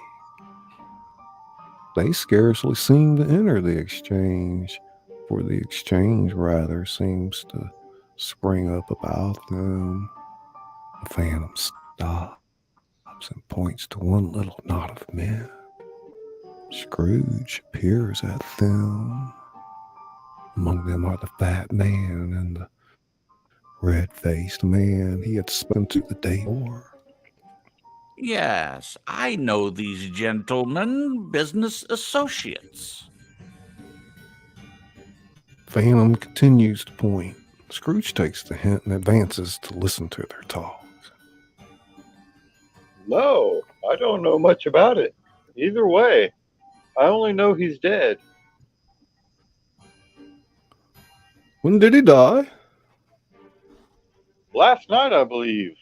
They scarcely seem to enter the exchange, for the exchange rather seems to spring up about them. The phantom stops and points to one little knot of men. Scrooge peers at them. Among them are the fat man and the red-faced man he had spoken to the day before. Yes, I know these gentlemen, business associates. Phantom continues to point. Scrooge takes the hint and advances to listen to their talk. No, I don't know much about it. Either way, I only know he's dead. When did he die? Last night, I believe.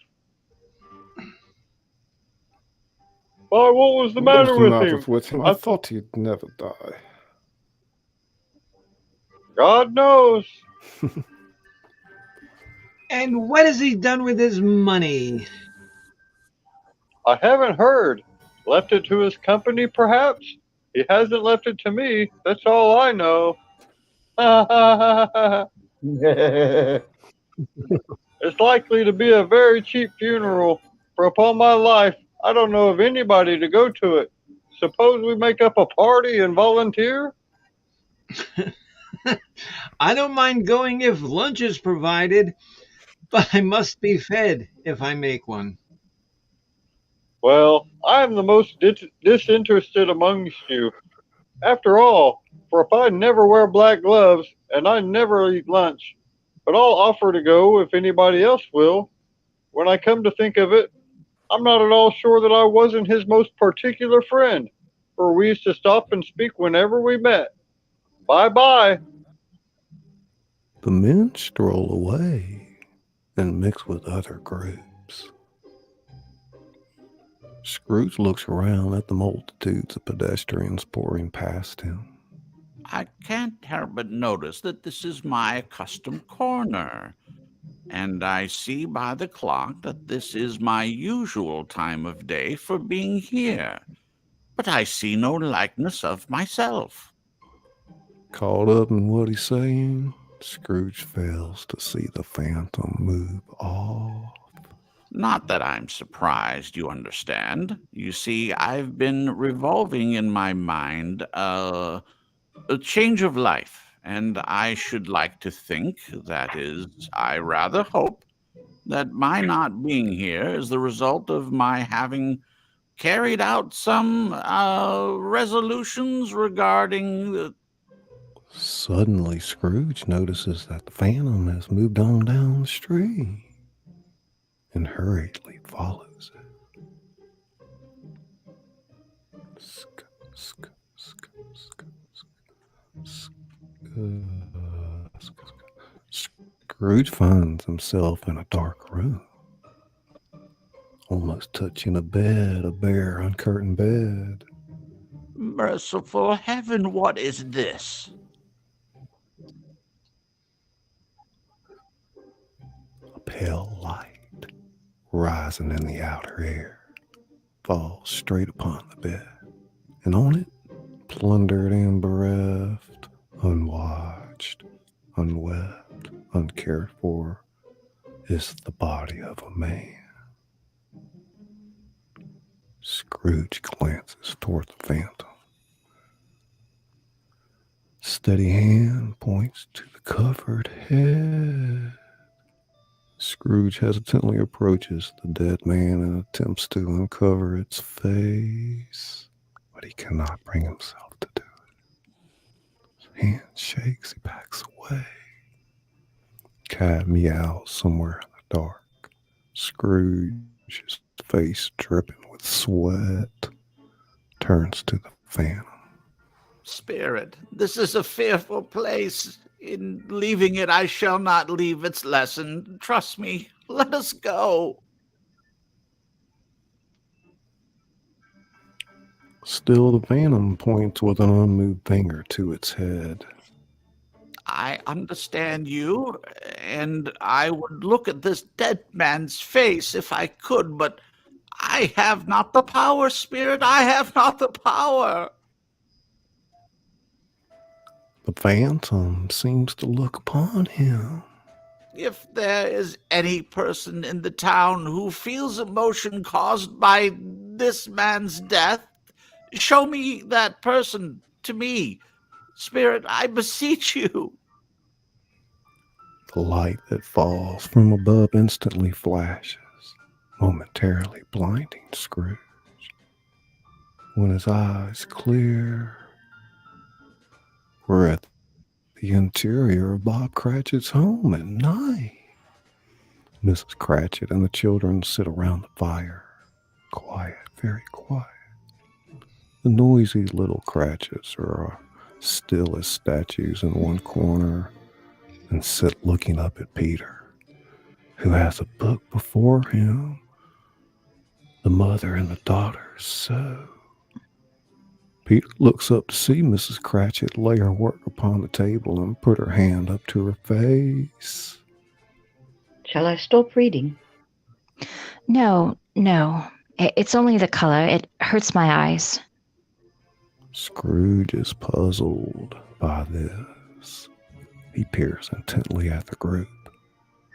Why, what was the matter with him? I thought he'd never die. God knows. And what has he done with his money? I haven't heard. Left it to his company, perhaps? He hasn't left it to me. That's all I know. It's likely to be a very cheap funeral, for upon my life, I don't know of anybody to go to it. Suppose we make up a party and volunteer? I don't mind going if lunch is provided, but I must be fed if I make one. Well, I am the most disinterested amongst you. After all, for if I never wear black gloves, and I never eat lunch, but I'll offer to go if anybody else will. When I come to think of it, I'm not at all sure that I wasn't his most particular friend, for we used to stop and speak whenever we met. Bye-bye. The men stroll away and mix with other groups. Scrooge looks around at the multitudes of pedestrians pouring past him. I can't help but notice that this is my accustomed corner, and I see by the clock that this is my usual time of day for being here. But I see no likeness of myself. Caught up in what he's saying, Scrooge fails to see the phantom move off. Not that I'm surprised, you understand. You see, I've been revolving in my mind a change of life, and I should like to think, that is, I rather hope, that my not being here is the result of my having carried out some resolutions regarding the... Suddenly, Scrooge notices that the phantom has moved on down the street and hurriedly follows it. Scrooge finds himself in a dark room, almost touching a bare, uncurtained bed. Merciful heaven, what is this? A pale light, rising in the outer air, falls straight upon the bed, and on it, plundered and bereft, unwatched, unwept, uncared for, is the body of a man. Scrooge glances toward the phantom. Steady hand points to the covered head. Scrooge hesitantly approaches the dead man and attempts to uncover its face, but he cannot bring himself to do it. His hand shakes, he backs away. Cat meows somewhere in the dark. Scrooge's face dripping with sweat turns to the phantom. Spirit, this is a fearful place. In leaving it, I shall not leave its lesson. Trust me. Let us go. Still, the phantom points with an unmoved finger to its head. I understand you, and I would look at this dead man's face if I could, but I have not the power, Spirit. I have not the power. The phantom seems to look upon him. If there is any person in the town who feels emotion caused by this man's death, show me that person to me. Spirit, I beseech you. The light that falls from above instantly flashes, momentarily blinding Scrooge. When his eyes clear, we're at the interior of Bob Cratchit's home at night. Mrs. Cratchit and the children sit around the fire, quiet, very quiet. The noisy little Cratchits are still as statues in one corner and sit looking up at Peter, who has a book before him. The mother and the daughter sew. Peter looks up to see Mrs. Cratchit lay her work upon the table and put her hand up to her face. Shall I stop reading? No. It's only the color. It hurts my eyes. Scrooge is puzzled by this. He peers intently at the group.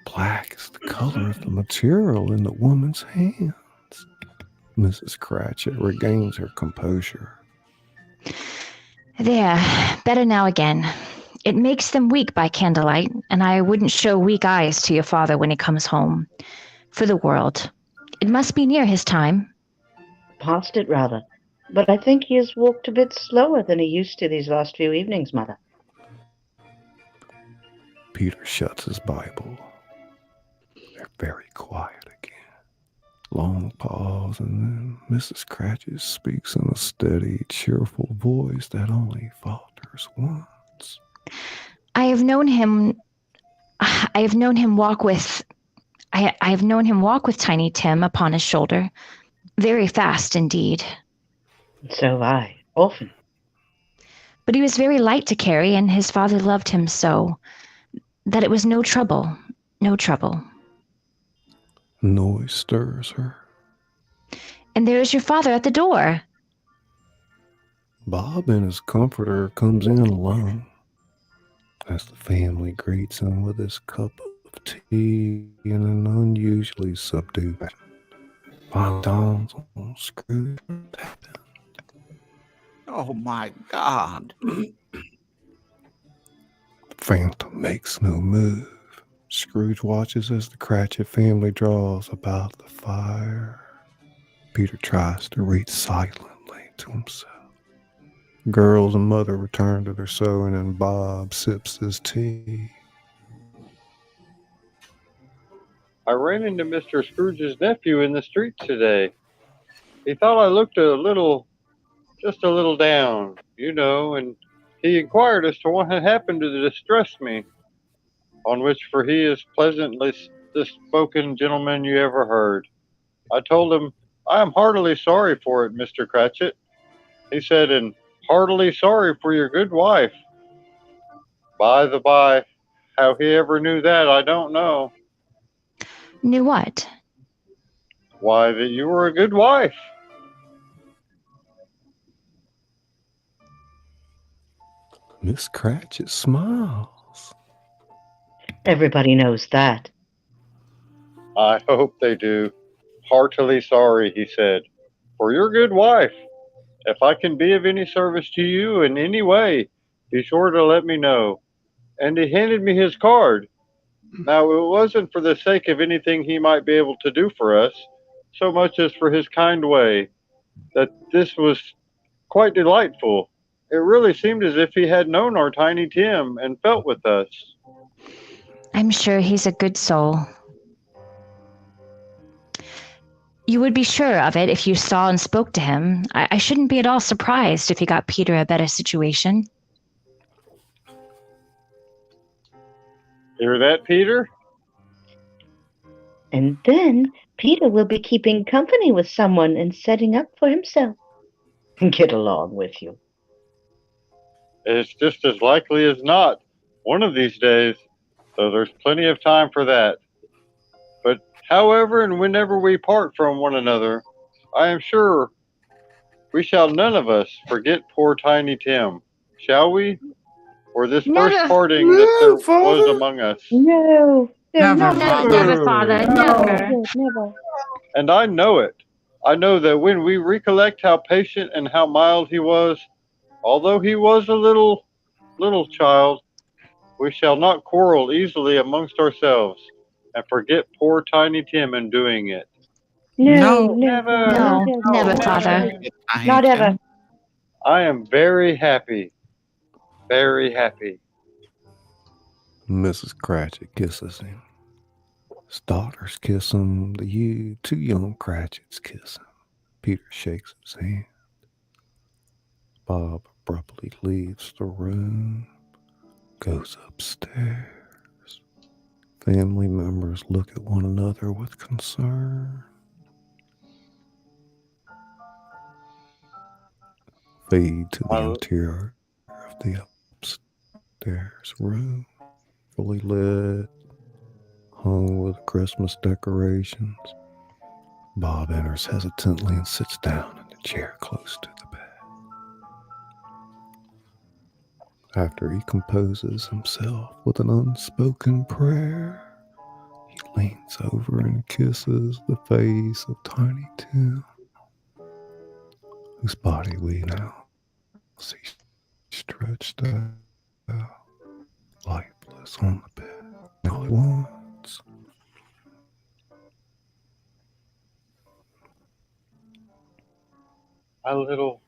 Black is the color of the material in the woman's hands. Mrs. Cratchit regains her composure. There, better now again. It makes them weak by candlelight, and I wouldn't show weak eyes to your father when he comes home. For the world. It must be near his time. Past it, rather. But I think he has walked a bit slower than he used to these last few evenings, Mother. Peter shuts his Bible. They're very quiet again. Long pause, and then Mrs. Cratchit speaks in a steady, cheerful voice that only falters once. I have known him walk with Tiny Tim upon his shoulder, very fast indeed. So have I, often. But he was very light to carry, and his father loved him so that it was no trouble, no trouble. Noise stirs her. And there is your father at the door. Bob and his comforter comes in alone as the family greets him with his cup of tea in an unusually subdued fashion. Finally dawns on Scrooge what happened. Oh my God. The Phantom makes no move. Scrooge watches as the Cratchit family draws about the fire. Peter tries to read silently to himself. Girls and mother return to their sewing, and Bob sips his tea. I ran into Mr. Scrooge's nephew in the street today. He thought I looked just a little down, and he inquired as to what had happened to distress me, on which for he is pleasantly the spoken gentleman you ever heard. I told him, I am heartily sorry for it, Mr. Cratchit. He said, and heartily sorry for your good wife. By the by, how he ever knew that, I don't know. Knew what? Why, that you were a good wife. Miss Cratchit smiles. Everybody knows that. I hope they do. Heartily sorry, he said, for your good wife. If I can be of any service to you in any way, be sure to let me know. And he handed me his card. Now, it wasn't for the sake of anything he might be able to do for us, so much as for his kind way, that this was quite delightful. It really seemed as if he had known our Tiny Tim and felt with us. I'm sure he's a good soul. You would be sure of it if you saw and spoke to him. I shouldn't be at all surprised if he got Peter a better situation. Hear that, Peter? And then Peter will be keeping company with someone and setting up for himself. Get along with you. It's just as likely as not, one of these days, though there's plenty of time for that. But however and whenever we part from one another, I am sure we shall none of us forget poor Tiny Tim, shall we? Or this first parting that there was among us. No. Never, Father, never. Never. And I know it. I know that when we recollect how patient and how mild he was, although he was a little child, we shall not quarrel easily amongst ourselves and forget poor Tiny Tim in doing it. No, never. No, never, Father. Not ever. I am very happy. Very happy. Mrs. Cratchit kisses him. His daughters kiss him. The two young Cratchits kiss him. Peter shakes his hand. Bob abruptly leaves the room, goes upstairs. Family members look at one another with concern. Fade to the interior of the upstairs room, fully lit, hung with Christmas decorations. Bob enters hesitantly and sits down in the chair close to the bed. After he composes himself with an unspoken prayer, he leans over and kisses the face of Tiny Tim, whose body we now see stretched out, lifeless on the bed. All at once, My little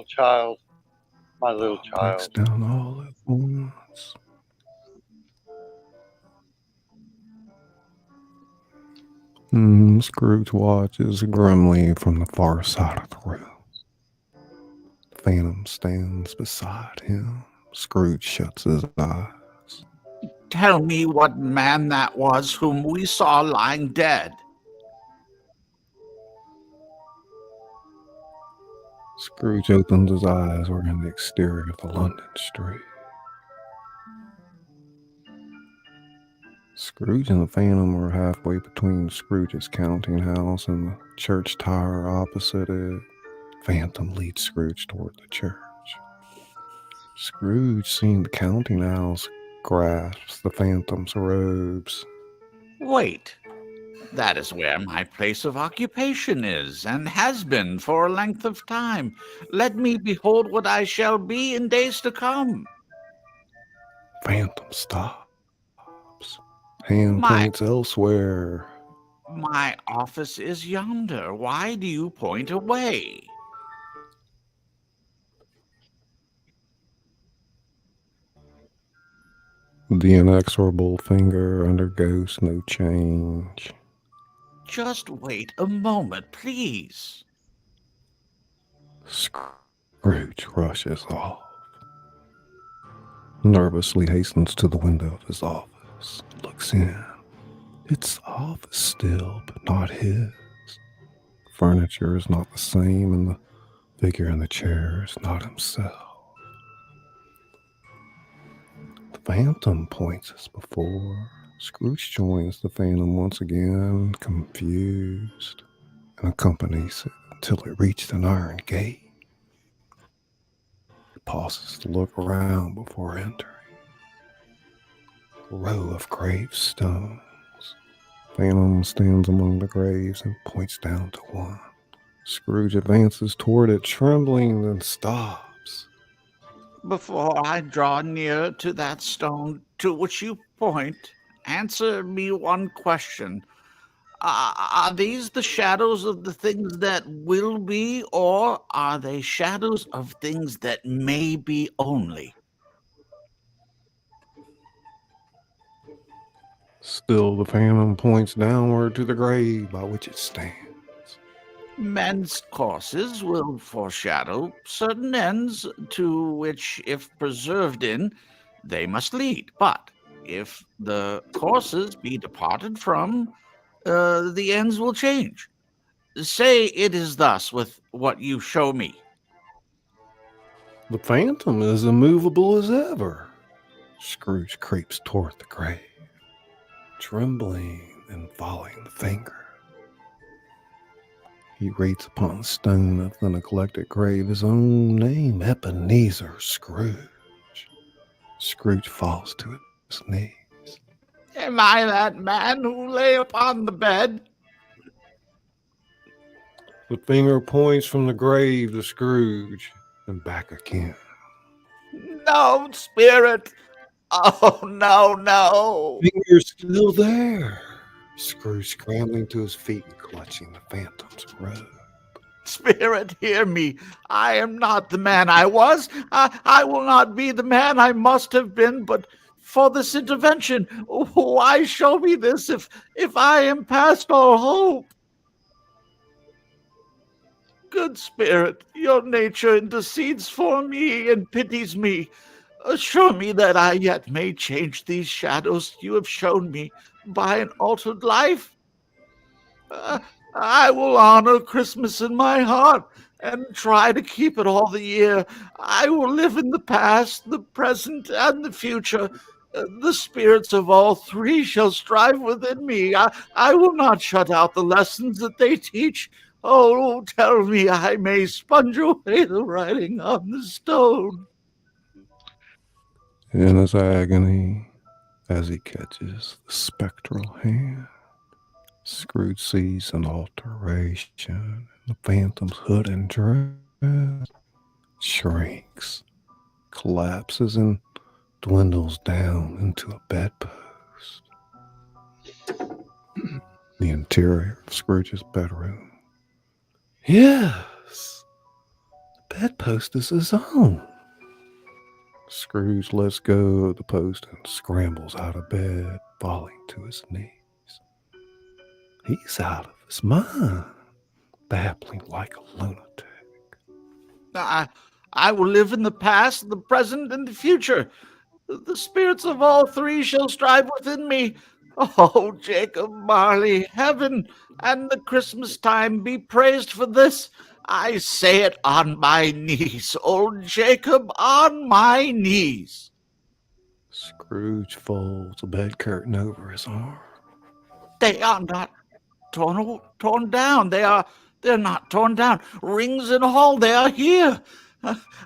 child. My little breaks child. down all at once. Scrooge watches grimly from the far side of the room. The Phantom stands beside him. Scrooge shuts his eyes. Tell me what man that was whom we saw lying dead. Scrooge opens his eyes. We're in the exterior of the London street. Scrooge and the Phantom are halfway between Scrooge's counting house and the church tower opposite it. Phantom leads Scrooge toward the church. Scrooge, seeing the counting house, grasps the Phantom's robes. Wait. That is where my place of occupation is, and has been for a length of time. Let me behold what I shall be in days to come. Phantom stops. Hand My- points elsewhere. My office is yonder. Why do you point away? The inexorable finger undergoes no change. Just wait a moment, please. Scrooge rushes off. Nervously hastens to the window of his office. Looks in. It's the office still, but not his. Furniture is not the same, and the figure in the chair is not himself. The Phantom points as before. Scrooge joins the Phantom once again, confused, and accompanies it until it reached an iron gate. He pauses to look around before entering. A row of gravestones. Phantom stands among the graves and points down to one. Scrooge advances toward it, trembling, then stops. Before I draw near to that stone to which you point, answer me one question. Are these the shadows of the things that will be, or are they shadows of things that may be only? Still, the Phantom points downward to the grave by which it stands. Men's courses will foreshadow certain ends to which, if preserved in, they must lead. But if the courses be departed from, the ends will change. Say it is thus with what you show me. The Phantom is immovable as ever. Scrooge creeps toward the grave, trembling and following the finger. He reads upon the stone of the neglected grave his own name, Ebenezer Scrooge. Scrooge falls to his knees. Am I that man who lay upon the bed? The finger points from the grave to Scrooge and back again. No, spirit. Oh, no, no. Finger's still there. Scrooge scrambling to his feet and clutching the Phantom's robe. Spirit, hear me. I am not the man I was. I will not be the man I must have been, but for this intervention, why show me this if I am past all hope? Good Spirit, your nature intercedes for me and pities me. Assure me that I yet may change these shadows you have shown me by an altered life. I will honor Christmas in my heart and try to keep it all the year. I will live in the past, the present, and the future. The spirits of all three shall strive within me. I will not shut out the lessons that they teach. Oh, tell me I may sponge away the writing on the stone. In his agony, as he catches the spectral hand, Scrooge sees an alteration. The Phantom's hood and dress shrinks, collapses, and dwindles down into a bedpost. The interior of Scrooge's bedroom. Yes, the bedpost is his own. Scrooge lets go of the post and scrambles out of bed, falling to his knees. He's out of his mind, babbling like a lunatic. I will live in the past, the present, and the future. The spirits of all three shall strive within me. Oh, Jacob Marley, heaven and the Christmas time be praised for this. I say it on my knees, old Jacob, on my knees. Scrooge folds a bed curtain over his arm. They are not torn down. They're not torn down. Rings and all, they are here.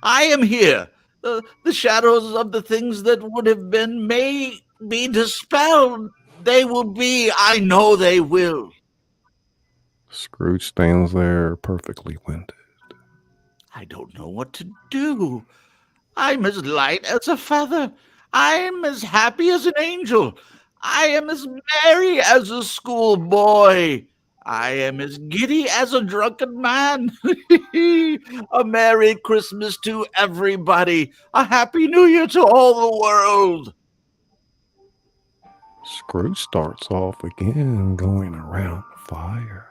I am here. The shadows of the things that would have been may be dispelled. They will be. I know they will. Scrooge stands there perfectly winded. I don't know what to do. I'm as light as a feather. I'm as happy as an angel. I am as merry as a schoolboy. I am as giddy as a drunken man. A Merry Christmas to everybody. A Happy New Year to all the world. Scrooge starts off again, going around the fire.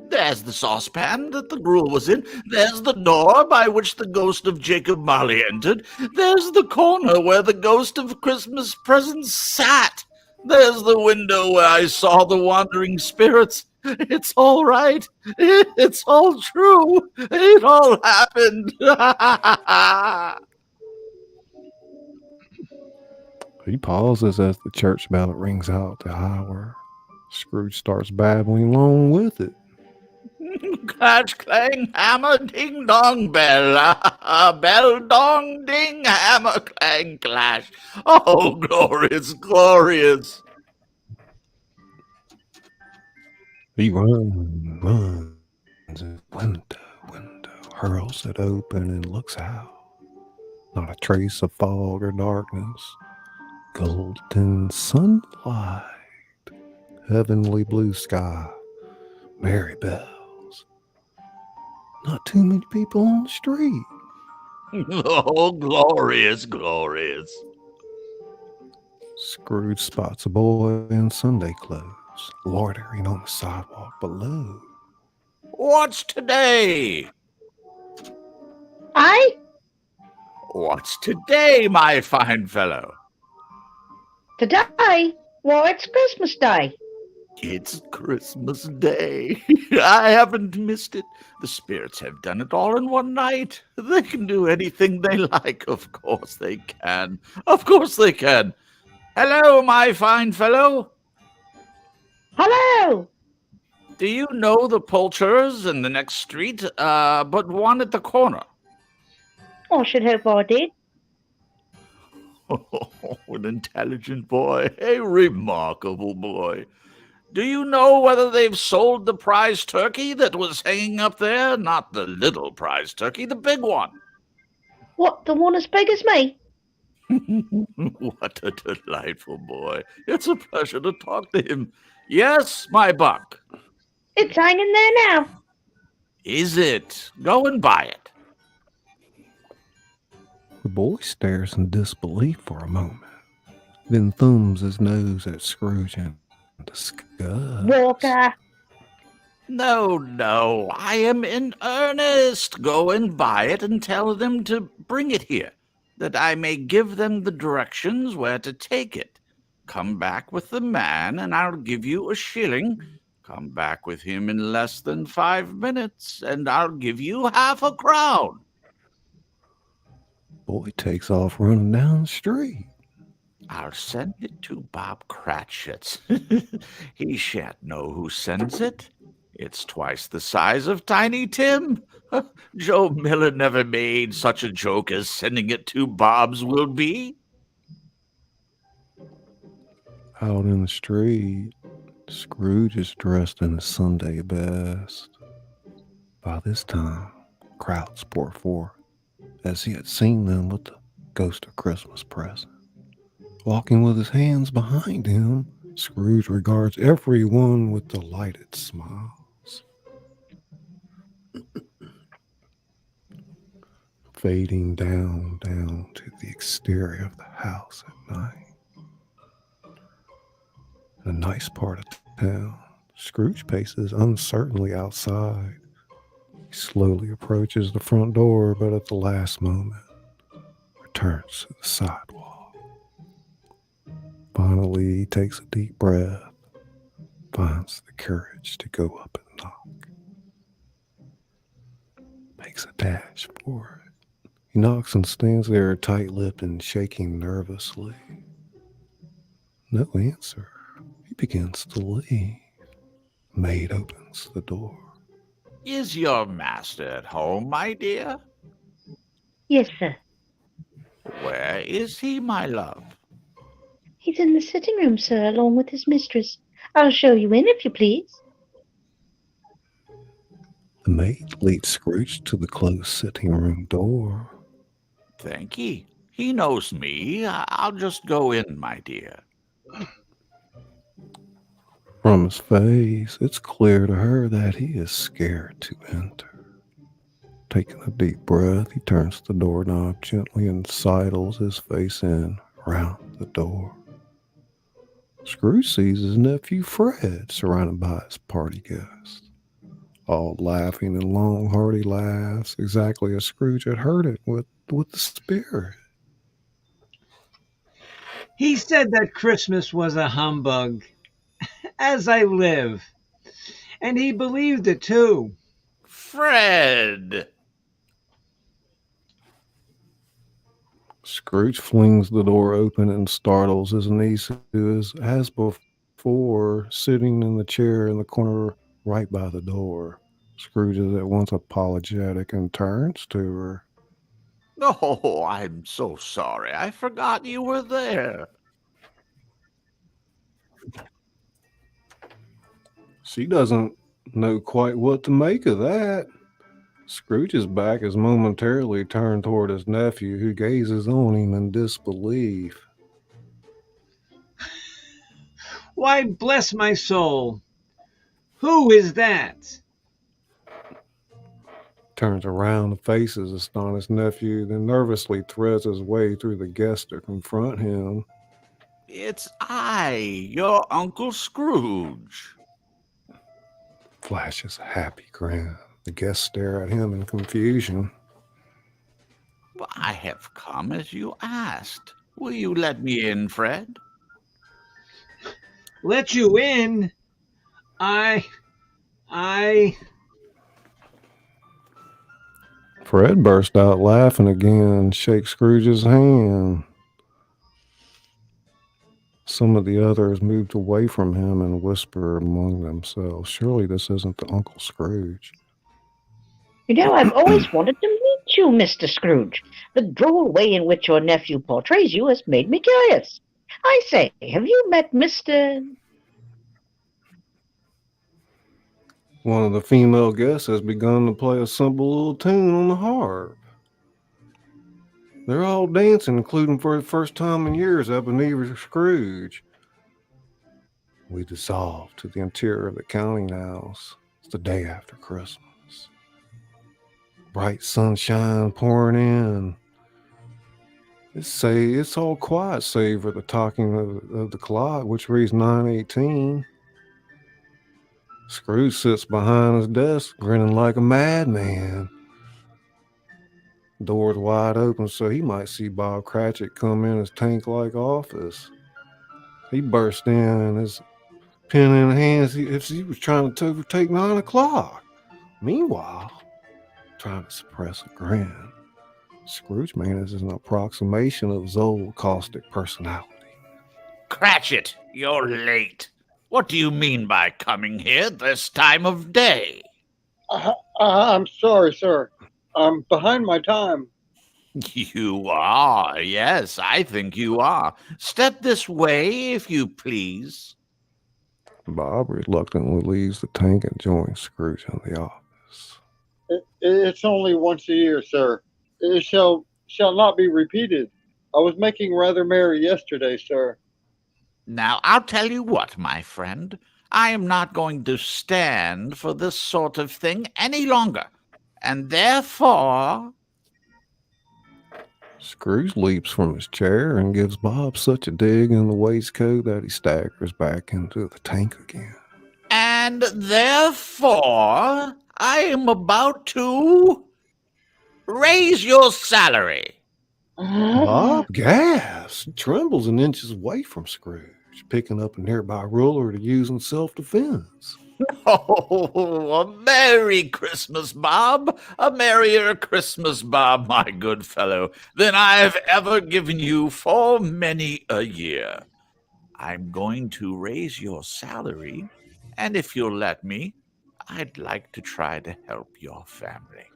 There's the saucepan that the gruel was in. There's the door by which the ghost of Jacob Marley entered. There's the corner where the ghost of Christmas presents sat. There's the window where I saw the wandering spirits. It's all right. It's all true. It all happened. He pauses as the church bell rings out the hour. Scrooge starts babbling along with it. Clatch, clang, hammer, ding, dong, bell. Bell, dong, ding, hammer, clang, clash. Oh, glorious, glorious. He runs, window, hurls it open and looks out. Not a trace of fog or darkness. Golden sunlight, heavenly blue sky, merry bells. Not too many people on the street. Oh, glorious, glorious. Scrooge spots a boy in Sunday clothes, loitering on the sidewalk below. What's today? I? What's today, my fine fellow? Today? Well, it's Christmas Day. It's Christmas Day. I haven't missed it. The spirits have done it all in one night. They can do anything they like. Of course they can. Of course they can. Hello, my fine fellow. Hello! Do you know the poulterers in the next street, but one at the corner? I should hope I did. Oh, an intelligent boy, a remarkable boy. Do you know whether they've sold the prize turkey that was hanging up there? Not the little prize turkey, the big one. What, the one as big as me? What a delightful boy. It's a pleasure to talk to him. Yes, my buck. It's hanging there now. Is it? Go and buy it. The boy stares in disbelief for a moment, then thumbs his nose at Scrooge in disgust. Walker. No, I am in earnest. Go and buy it and tell them to bring it here, that I may give them the directions where to take it. Come back with the man, and I'll give you a shilling. Come back with him in less than 5 minutes, and I'll give you half a crown. Boy takes off running down the street. I'll send it to Bob Cratchit. He shan't know who sends it. It's twice the size of Tiny Tim. Joe Miller never made such a joke as sending it to Bob's will be. Out in the street, Scrooge is dressed in his Sunday best. By this time, crowds pour forth, as he had seen them with the ghost of Christmas present. Walking with his hands behind him, Scrooge regards everyone with delighted smiles. Fading down to the exterior of the house at night. In a nice part of town, Scrooge paces uncertainly outside. He slowly approaches the front door, but at the last moment, returns to the sidewalk. Finally, he takes a deep breath, finds the courage to go up and knock. cash for it. He knocks and stands there tight-lipped and shaking nervously. No answer. He begins to leave. Maid opens the door. Is your master at home, my dear? Yes, sir. Where is he, my love? He's in the sitting room, sir, along with his mistress. I'll show you in, if you please. The maid leads Scrooge to the closed sitting room door. Thank ye. He knows me. I'll just go in, my dear. From his face, it's clear to her that he is scared to enter. Taking a deep breath, he turns the doorknob gently and sidles his face in around the door. Scrooge sees his nephew Fred surrounded by his party guests, all laughing in long, hearty laughs, exactly as Scrooge had heard it with the spirit. He said that Christmas was a humbug, as I live. And he believed it too. Fred! Scrooge flings the door open and startles his niece, who is, as before, sitting in the chair in the corner right by the door. Scrooge is at once apologetic and turns to her. Oh, I'm so sorry. I forgot you were there. She doesn't know quite what to make of that. Scrooge's back is momentarily turned toward his nephew, who gazes on him in disbelief. Why, bless my soul. Who is that? Turns around and faces astonished nephew, then nervously threads his way through the guests to confront him. It's I, your Uncle Scrooge. Flashes a happy grin. The guests stare at him in confusion. Well, I have come as you asked. Will you let me in, Fred? Let you in? I... Fred burst out laughing again, shakes Scrooge's hand. Some of the others moved away from him and whisper among themselves, surely this isn't the Uncle Scrooge. You know, I've always wanted to meet you, Mr. Scrooge. The droll way in which your nephew portrays you has made me curious. I say, have you met Mr. One of the female guests has begun to play a simple little tune on the harp. They're all dancing, including for the first time in years, Ebenezer Scrooge. We dissolve to the interior of the counting house. It's the day after Christmas. Bright sunshine pouring in. It's all quiet save for the talking of the clock, which reads 9:18. Scrooge sits behind his desk, grinning like a madman. Doors wide open so he might see Bob Cratchit come in his tank-like office. He burst in, his pen in hand, as if he was trying to overtake 9 o'clock. Meanwhile, trying to suppress a grin, Scrooge manages an approximation of his old caustic personality. Cratchit, you're late. What do you mean by coming here this time of day? I'm sorry, sir. I'm behind my time. You are, yes, I think you are. Step this way, if you please. Bob reluctantly leaves the tank and joins Scrooge in the office. It's only once a year, sir. It shall not be repeated. I was making rather merry yesterday, sir. Now, I'll tell you what, my friend. I am not going to stand for this sort of thing any longer. And therefore... Scrooge leaps from his chair and gives Bob such a dig in the waistcoat that he staggers back into the tank again. And therefore, I am about to raise your salary. Bob gasps, trembles and inches away from Scrooge, picking up a nearby ruler to use in self-defense. Oh, a Merry Christmas, Bob. A merrier Christmas, Bob, my good fellow, than I've ever given you for many a year. I'm going to raise your salary, and if you'll let me, I'd like to try to help your family.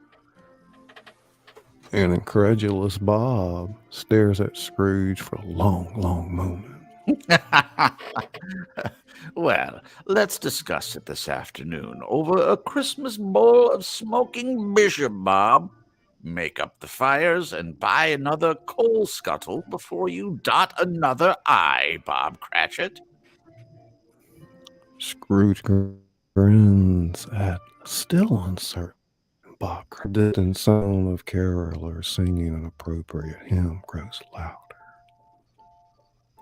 An incredulous Bob stares at Scrooge for a long, long moment. Well, let's discuss it this afternoon over a Christmas bowl of smoking bishop, Bob. Make up the fires and buy another coal scuttle before you dot another I, Bob Cratchit. Scrooge grins at still uncertain Bob. The distant sound of carolers singing an appropriate hymn grows louder.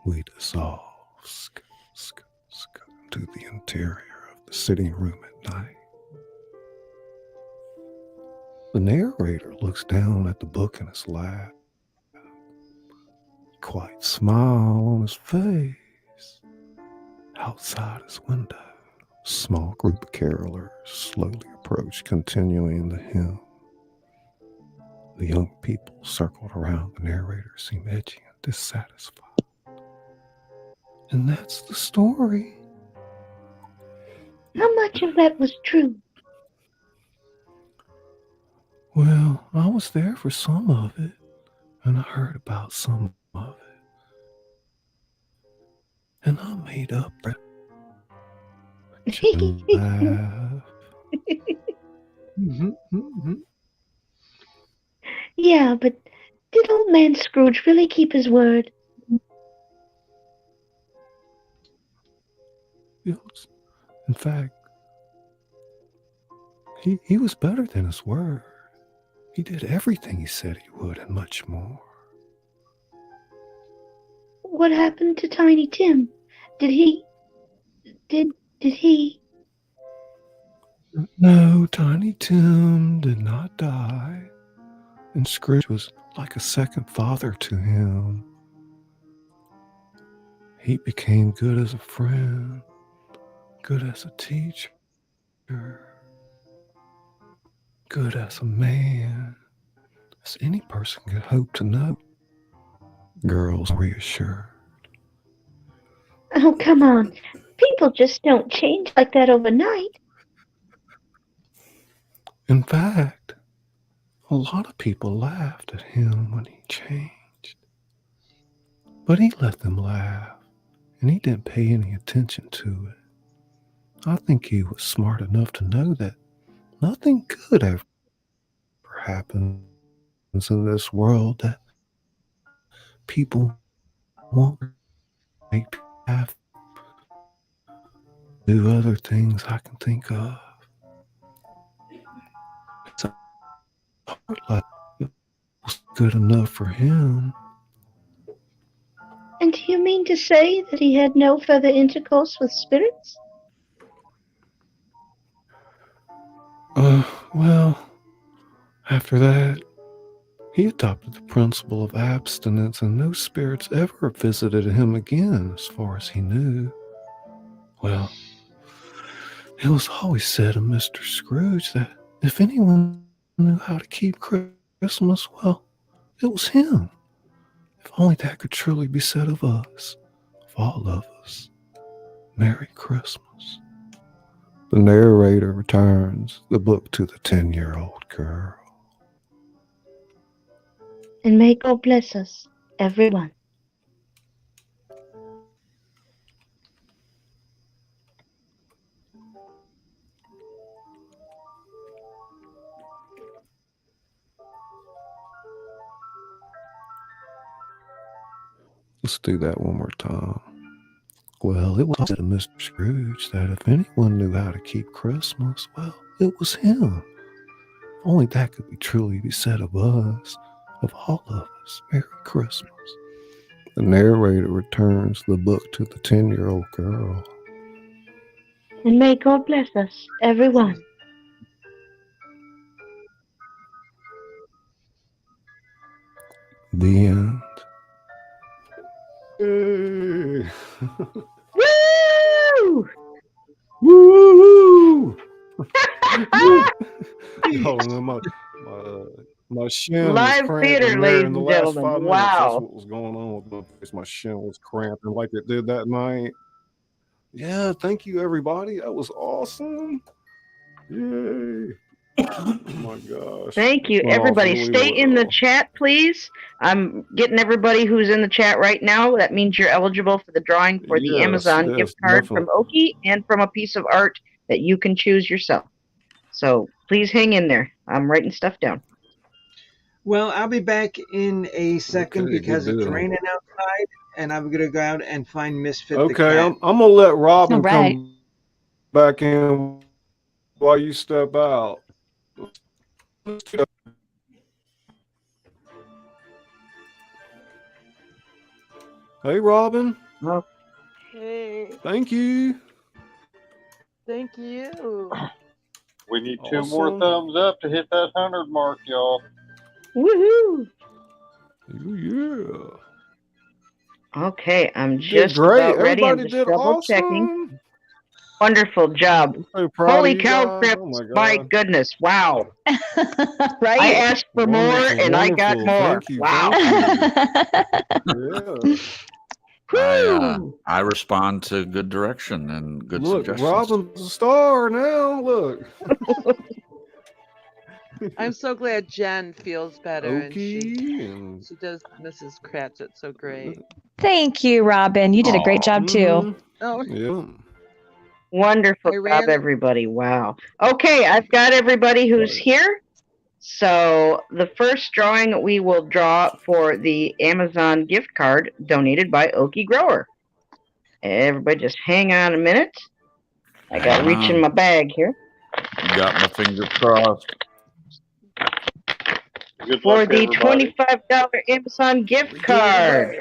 We dissolve to the interior of the sitting room at night. The narrator looks down at the book in his lap. Quiet smile on his face. Outside his window, a small group of carolers slowly approach, continuing the hymn. The young people circled around the narrator seem edgy and dissatisfied. And that's the story. How much of that was true? Well, I was there for some of it, and I heard about some of it. And I made up for it. Laugh. Yeah, but did old man Scrooge really keep his word? Yes. In fact, he was better than his word. He did everything he said he would and much more. What happened to Tiny Tim? Did he... No, Tiny Tim did not die. And Scrooge was like a second father to him. He became good as a friend, good as a teacher, good as a man, as any person could hope to know. Girls reassured. Oh, come on. People just don't change like that overnight. In fact, a lot of people laughed at him when he changed. But he let them laugh, and he didn't pay any attention to it. I think he was smart enough to know that nothing good ever happens in this world that people won't make people laugh. Do other things I can think of. It's a hard life. It was good enough for him. And do you mean to say that he had no further intercourse with spirits? Well, after that, he adopted the principle of abstinence, and no spirits ever visited him again, as far as he knew. Well, it was always said of Mr. Scrooge that if anyone knew how to keep Christmas, well, it was him. If only that could truly be said of us, of all of us. Merry Christmas. The narrator returns the book to the 10-year-old girl. And may God bless us, everyone. Let's do that one more time. Well, it was said of Mr. Scrooge that if anyone knew how to keep Christmas, well, it was him. Only that could truly be said of us, of all of us. Merry Christmas. The narrator returns the book to the 10-year-old girl. And may God bless us, everyone. The end. Woo! Woo! Oh, no, my shin was Live cramping theater, there ladies in the and last gentlemen. 5 minutes. That's Wow. what was going on with my face. My shin was cramping like it did that night. Yeah, thank you, everybody. That was awesome. Yay. Oh my gosh. Thank you, Went off everybody. really Stay in the well. chat, please. I'm getting everybody who's in the chat right now. That means you're eligible for the drawing for the Yes, Amazon yes, gift card definitely. from Okie and from a piece of art that you can choose yourself. So please hang in there. I'm writing stuff down. Well, I'll be back in a second Okay, because good it's deal. raining outside, and I'm gonna go out and find Misfit the Okay, cat. I'm gonna let Robin All right. come back in while you step out. Hey, Robin. Oh, Hey, Thank you. thank you. We need 2 more Awesome. thumbs up to hit that 100 mark, y'all. woohoo! Yeah. Okay, I'm You did just great. about ready. I'm Everybody just did double checking. awesome. Wonderful job. I'm so proud Holy of you cow, guys. Cripps. Oh my My God. goodness. Wow. I Right? asked for more Wonderful, and I got wonderful. more. Thank you. Wow. Thank you. Yeah. I respond to good direction and good Look, suggestions. Robin's a star now. Look. I'm so glad Jen feels better, and Okie and she does Mrs. Cratchit so great. Thank you, Robin. You did a great job too. mhm. Oh, Yeah. Wonderful I job, ran- everybody. Wow. Okay, I've got everybody who's here. So the first drawing we will draw for the Amazon gift card donated by Okie Grower. Everybody just hang on a minute. I got to reach in my bag here. Got my fingers crossed. Good For luck, the everybody. $25 Amazon gift card.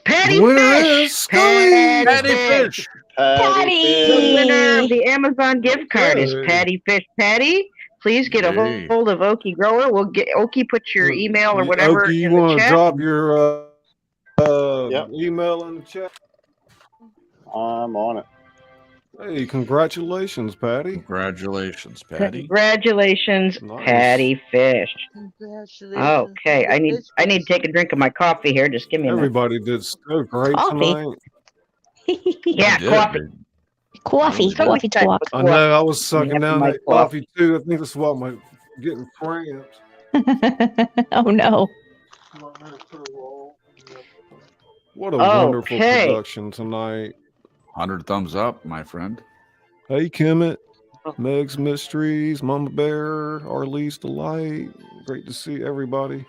Patty The winner Fish! is Scully! Patty Fish! Patty! The winner of the Amazon gift card is Okay. Patty Fish. Patty, please get a Yay. hold of Okie Grower. We'll get Okie put your email or whatever Okie, you in the want to chat. drop your Yep. email in the chat? I'm on it. Hey, congratulations, Patty. Congratulations, Patty. Congratulations, Nice. Patty Fish. Congratulations. Okay, I need to take a drink of my coffee here. Just give me a minute. Everybody did so great Coffee. tonight. Yeah, They did. coffee. Coffee, Really coffee Type talk. of I know, I was coffee. sucking Having down my that coffee too. I think that's what my getting cramps. Oh no. What a wonderful Okay. production tonight. 100 thumbs up, my friend. Hey, Kemet, Oh. Meg's Mysteries, Mama Bear, Arlise Delight. Great to see everybody.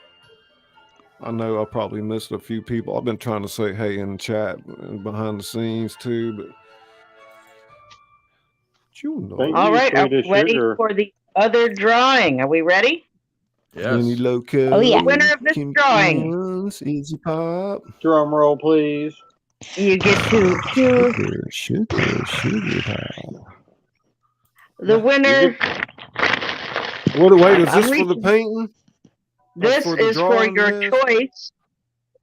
I know I probably missed a few people. I've been trying to say hey in chat and behind the scenes too, but you know. Thank All you, right, are we Swedish ready Sugar. for the other drawing? Are we ready? Benny Yes. Loco. Oh, yeah. The winner of this Kim drawing. Jones, Easy Pop. Drum roll, please. You get to choose Sugar Pop. the winner. Wait, is I'm this for the reaching. painting? This for the is for drawing, your Liz? choice.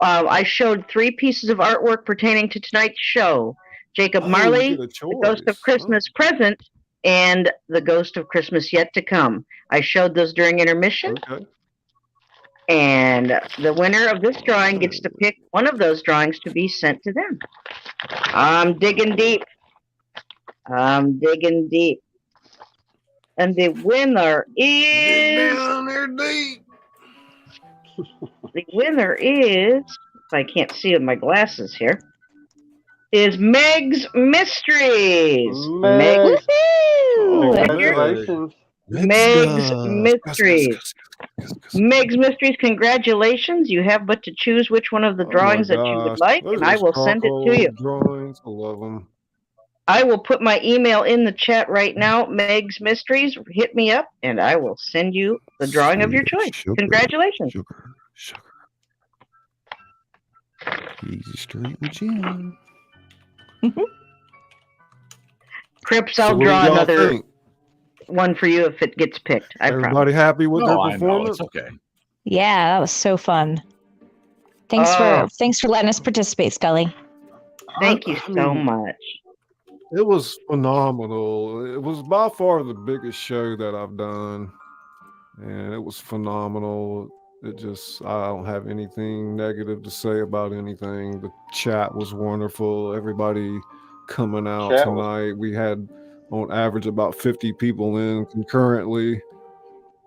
I showed 3 pieces of artwork pertaining to tonight's show. Jacob Oh, Marley, you get a The Ghost of choice. Christmas Present, and The Ghost of Christmas Yet to Come. I showed those during intermission, Okay. and the winner of this drawing gets to pick one of those drawings to be sent to them. I'm digging deep. I'm digging deep. And the winner Get is... down there deep. The winner is... If I can't see with my glasses here, is Meg's Mysteries. Meg. Woohoo! Oh, Congratulations. Meg's Mysteries. Meg's Mysteries, congratulations. You have but to choose which one of the drawings that you would like, and I will send it to you. Drawings. I love them. I will put my email in the chat right now, Meg's Mysteries. Hit me up, and I will send you the drawing of your choice. Congratulations. Sugar. Easy Street with Jim. Cripps, I'll So what draw do y'all another think? one for you if it gets picked. I promise. Everybody happy with their No, I know. performance? It's okay. Yeah, that was so fun. Thanks for letting us participate, Scully. Thank you I so mean, much. It was phenomenal. It was by far the biggest show that I've done, and it was phenomenal. I don't have anything negative to say about anything. The chat was wonderful. Everybody coming out Chat tonight. We had on average about 50 people in concurrently.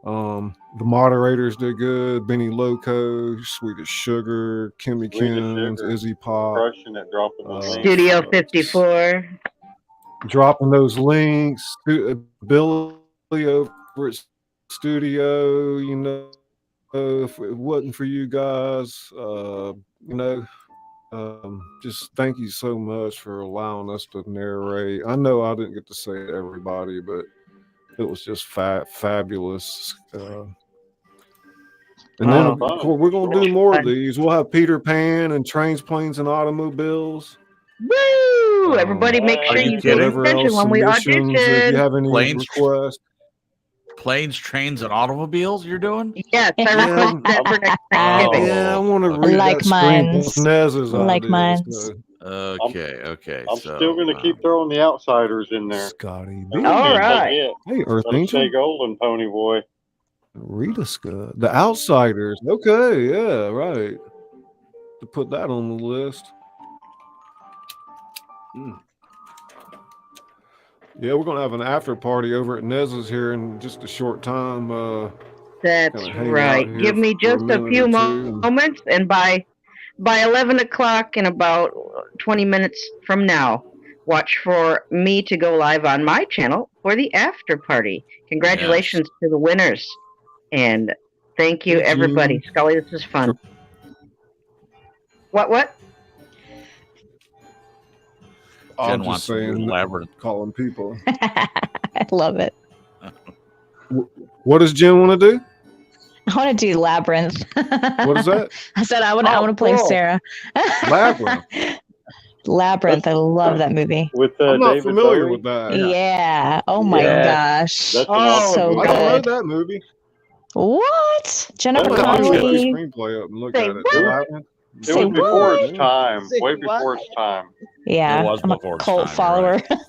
The moderators did good. Benny Loco, Sweet as Sugar, Kimmy Sweet as Kims, Sugar. Izzy Pop, Crushing it, dropping the links. Studio 54. dropping those links. Billy over at Studio, if it wasn't for you guys, just thank you so much for allowing us to narrate. I know I didn't get to say to everybody, but it was just fabulous. And then we're going to do more of these. We'll have Peter Pan and Trains, Planes, and Automobiles. Woo! Everybody make sure you pay attention when we audition. If you have any requests. Planes, trains, and automobiles you're doing? Yes, I request that for next Thanksgiving. Yeah, I want to read Like that screen. mines. Nez's Like idea, mines. so. Okay. I'm still going to keep throwing the outsiders in there. Scotty Don't B. All take right. it. Hey, Earth Let us Angel. stay golden, Pony Boy. Rita Scott. The Outsiders. Okay, yeah, right. To put that on the list. Yeah, we're going to have an after party over at Nez's here in just a short time. That's right. Give me just a few moments, and by 11 o'clock in about 20 minutes from now, watch for me to go live on my channel for the after party. Congratulations to the winners. And thank you, everybody. Scully, this is fun. What? Jen wants to do Labyrinth. Calling people. I love it. What does Jen want to do? I want to do Labyrinth. What is that? I said I want to play Sarah. Labyrinth. Labyrinth. I love that movie. With I'm not David familiar Bowie? with that. Yeah. Oh my gosh. That's so I don't know good. that movie. What? Jennifer I'm gonna have to get the Connelly. screenplay up and look Say at it. what? Labyrinth. It was before its time. Way before its time. Yeah, It was I'm a before its cult time, follower. you're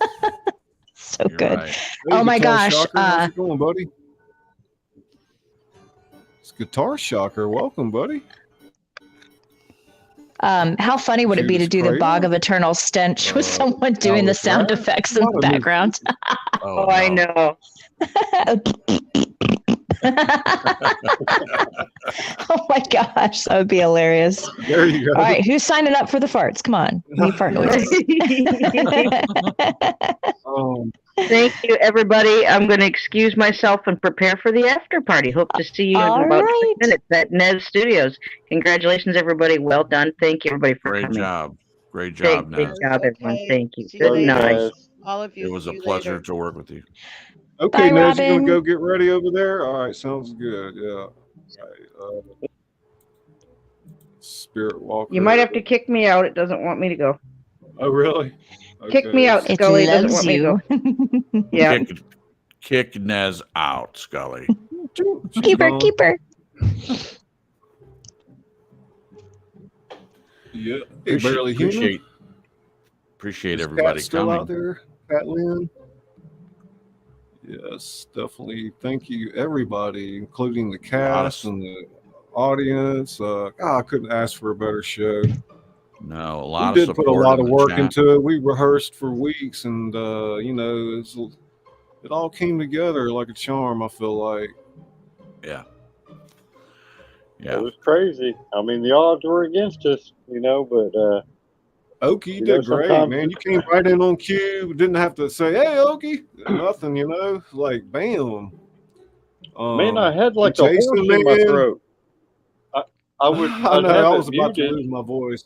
So You're good. right. Hey, Oh my Guitar gosh. Shocker, how's it going, buddy? It's Guitar Shocker. Welcome, buddy. How funny would it be to do the Bog of Eternal Stench with someone doing the Alice sound Rat? effects in the background? Oh, I know. Oh my gosh, that would be hilarious. There you go. All right, who's signing up for the farts? Come on, leave fart noises. Thank you, everybody. I'm going to excuse myself and prepare for the after party. Hope to see you in All about right. 6 minutes at Nez Studios. Congratulations, everybody. Well done. Thank you, everybody, for Great coming. job. Great job, Great Nez. job, everyone. Okay. Thank you. See you Good later. night. All of you. It was a see you pleasure later. to work with you. Okay, Bye, Nez, you Robin. gonna go get ready over there? All right, sounds good. Yeah. All right, Spirit Walker. You might have to kick me out. It doesn't want me to go. Oh, really? Kick me out, It Scully. It doesn't loves want me to you. go. Yeah. Kick Nez out, Scully. Keeper. Yeah. Hey, barely human. Appreciate Is everybody Pat still coming. out there? Pat Lynn? Yes, definitely. Thank you, everybody, including the cast and the audience. I couldn't ask for a better show. No, a lot We of did support put a lot in of the work chat. into it. We rehearsed for weeks, and it all came together like a charm. I feel like. Yeah. It was crazy. I mean, the odds were against us, but Okie, you did great, man. You came right in on cue. Didn't have to say, "Hey, Okie," nothing. Like bam. Man, I had like a Jason, horse in my man. throat. I know. have I it was about to muted. lose my voice.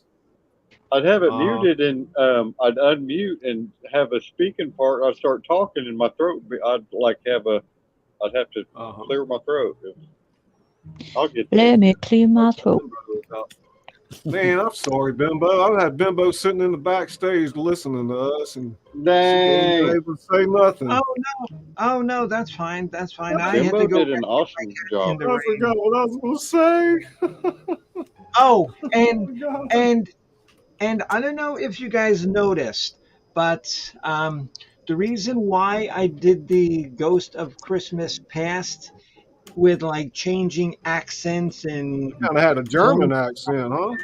I'd have it muted, and I'd unmute and have a speaking part. I'd start talking, and my throat. I'd have to clear my throat. I'll get there. Let me clear my throat. Man, I'm sorry, Bimbo. I had Bimbo sitting in the backstage listening to us, and Dang. she wasn't able to say nothing. Oh no, that's fine. That's fine. I had Bimbo to go did an awesome job. I forgot what I was going to say. Oh, and I don't know if you guys noticed, But the reason why I did the Ghost of Christmas Past with like changing accents and Kind of had a German accent, huh?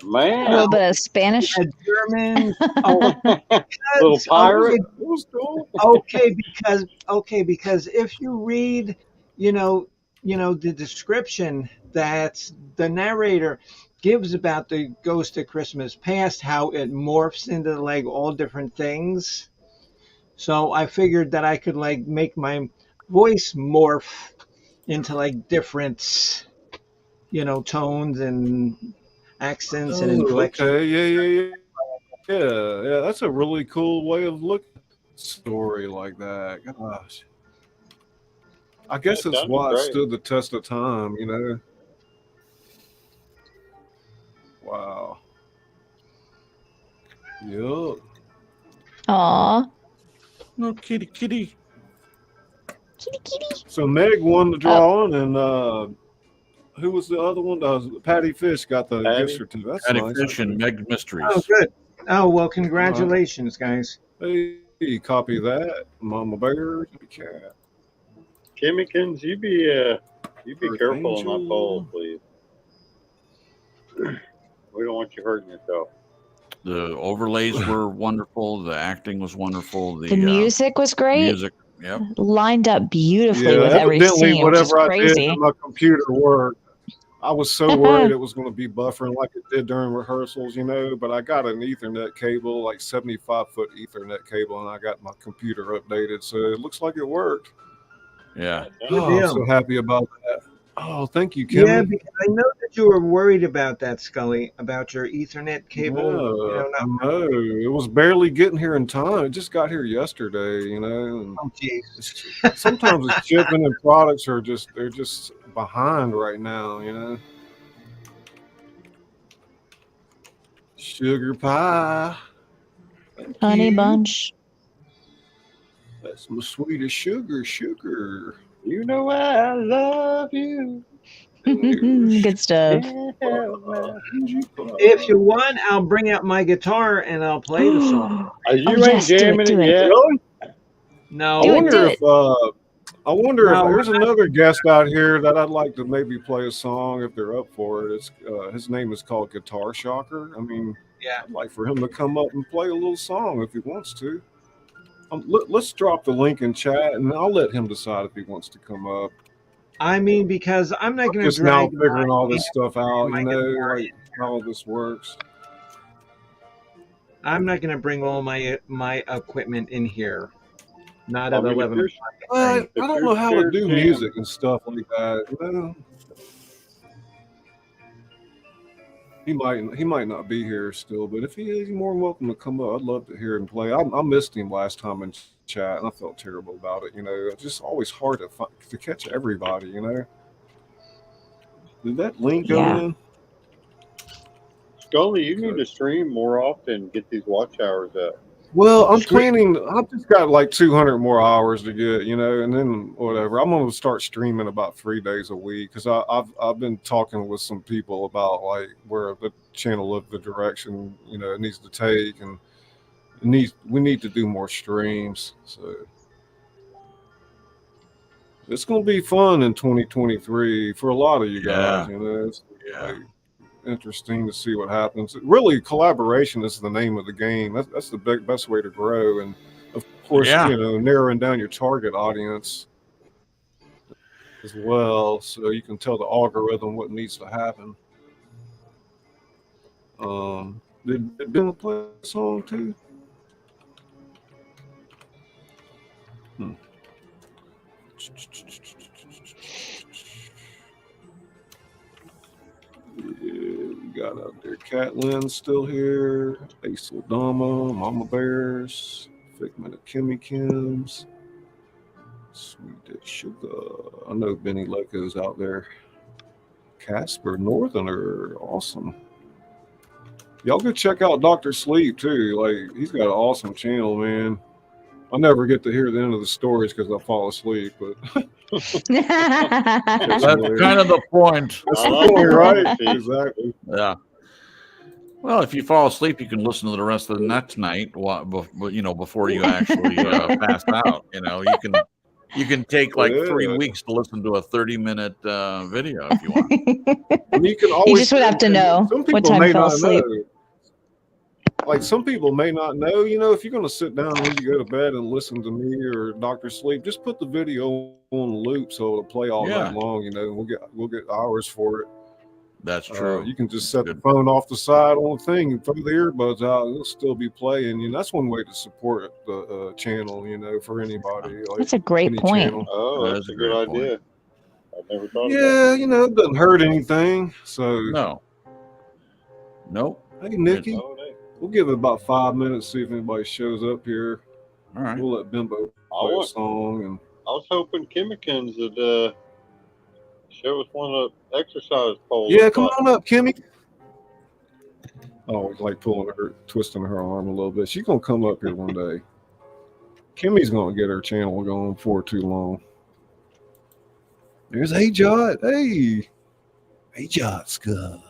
A Man, little bit of Spanish. German. Oh, little because, pirate. It was cool. okay, because if you read, the description that the narrator gives about the Ghost of Christmas Past, how it morphs into like all different things. So I figured that I could like make my voice morph into like different, tones and accents and Oh, inflections. okay. Yeah. That's a really cool way of looking at a story like that. Gosh. I guess That that's sounded why it great. stood the test of time, you know? Wow. Yup. Aw. No, kitty. Kitty, kitty. So Meg won the drawing, and who was the other one? Patty Fish got the gift Patty? certificate. That's Patty nice. Fish and Meg Oh, Mysteries. good. Oh, well, All right. congratulations, guys. Hey, copy that, Mama Bear, cat, Kimmykins, you be Earth careful on my pole, Angel. please. We don't want you hurting yourself. The overlays were wonderful. The acting was wonderful. The music was great. Music, yep. Lined up beautifully Yeah, with every evidently, scene, which is whatever I did crazy. to my computer worked. I was so worried it was going to be buffering like it did during rehearsals, but I got an Ethernet cable, like 75-foot Ethernet cable, and I got my computer updated, so it looks like it worked. Yeah. Oh, I'm so happy about that. Oh, thank you, Kimmy. Yeah, because I know that you were worried about that, Scully, about your Ethernet cable. Yeah, I know. It was barely getting here in time. It just got here yesterday, and Oh, jeez. sometimes the shipping and products are they're just behind right now. Sugar pie. Thank Honey you. bunch. That's my sweetest sugar. You know I love you. Good stuff. If you want, I'll bring out my guitar and I'll play the song. You Oh, ain't yes, do it, jamming do it it. yet. Really? No. I wonder if No, there's another guest out here that I'd like to maybe play a song if they're up for it. It's his name is called Guitar Shocker. I mean, yeah, I'd like for him to come up and play a little song if he wants to. Let's drop the link in chat, and I'll let him decide if he wants to come up. I mean, because I'm not going to Just now drag figuring all this stuff out, my guitar like how this works. I'm not going to bring all my equipment in here. Not I at mean, 11 if o'clock. But I if don't you're know how to scared do jam- music and stuff like that. He might not be here still, but if he is, he's more than welcome to come up. I'd love to hear him play. I missed him last time in chat, and I felt terrible about it. It's just always hard to catch everybody. Did that link go Yeah. in? Scully, you need to stream more often. Get these watch hours up. Well, I'm planning. I've just got like 200 more hours to get, and then whatever. I'm gonna start streaming about 3 days a week because I've been talking with some people about like where the channel of the direction it needs to take, and we need to do more streams. So it's gonna be fun in 2023 for a lot of you guys. It's like interesting to see what happens. Really, collaboration is the name of the game. That's the best way to grow, and of course, narrowing down your target audience as well, so you can tell the algorithm what needs to happen. Did Bill play a song too? Yeah, we got out there Catlin still here, Ace Dama, Mama Bears, Figment of Kimmy Kim's, Sweet Dick Sugar. I know Benny Loco's out there. Casper Northerner, awesome. Y'all go check out Dr. Sleep too. Like he's got an awesome channel, man. I never get to hear the end of the stories because I fall asleep, but That's kind of the point. That's the point, right? Exactly. Yeah. Well, if you fall asleep, you can listen to the rest of the next night. Before you actually pass out. You can take like 3 weeks to listen to a 30-minute video if you want. And you can always. You just would have to know some what people time may you fell not asleep. know. Like some people may not know, if you're going to sit down when you go to bed and listen to me or Dr. Sleep, just put the video on loop so it'll play all night long. We'll get hours for it. That's true. You can just set the phone off the side on the thing and throw the earbuds out. It'll still be playing. That's one way to support the channel. For anybody. Like that's a great point. Channel. Oh, that's a good idea. I never thought of that. Yeah, it doesn't hurt anything. So no. Nope. Hey, Nikki. We'll give it about 5 minutes, see if anybody shows up here. All right. We'll let Bimbo play a song. And I was hoping Kimmikins would show us one of the exercise poles. Yeah, come on up, Kimmy. I always like twisting her arm a little bit. She's going to come up here one day. Kimmy's going to get her channel going before too long. There's A-Jot. Hey, A-Jot, Scott.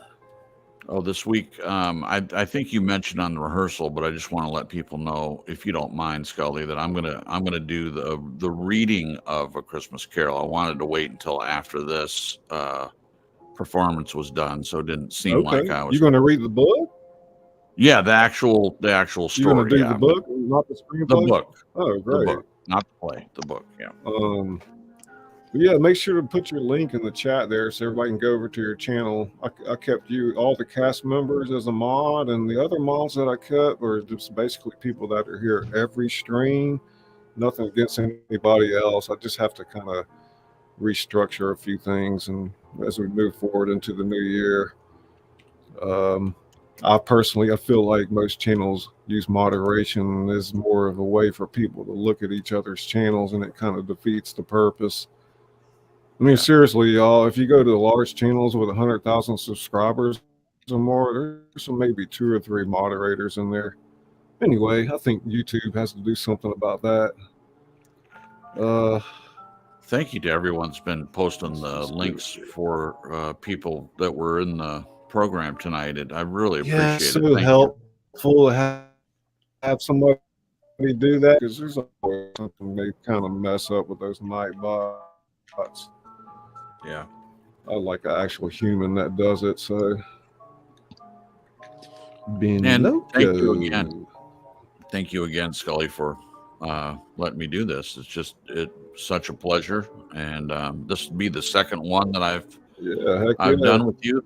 Oh, this week, I think you mentioned on the rehearsal, but I just want to let people know, if you don't mind, Scully, that I'm gonna do the reading of A Christmas Carol. I wanted to wait until after this performance was done, so it didn't seem like I was. You're gonna read the book? Yeah, the actual story. You're gonna do the book, not the screenplay? The book. Oh, great. The book, not the play. The book. Yeah. But yeah, make sure to put your link in the chat there so everybody can go over to your channel. I kept all the cast members as a mod, and the other mods that I kept are just basically people that are here every stream. Nothing against anybody else. I just have to kind of restructure a few things, and as we move forward into the new year, I feel like most channels use moderation as more of a way for people to look at each other's channels, and it kind of defeats the purpose. I mean, seriously, y'all, if you go to large channels with 100,000 subscribers or more, there's maybe 2 or 3 moderators in there. Anyway, I think YouTube has to do something about that. Thank you to everyone that's been posting the links for people that were in the program tonight. I really appreciate it. Yeah, so helpful to have somebody do that, because there's always something they kind of mess up with those night bots. Yeah, I like an actual human that does it. So, thank you again, Scully, for letting me do this. It's such a pleasure, and this will be the second one that I've done with you.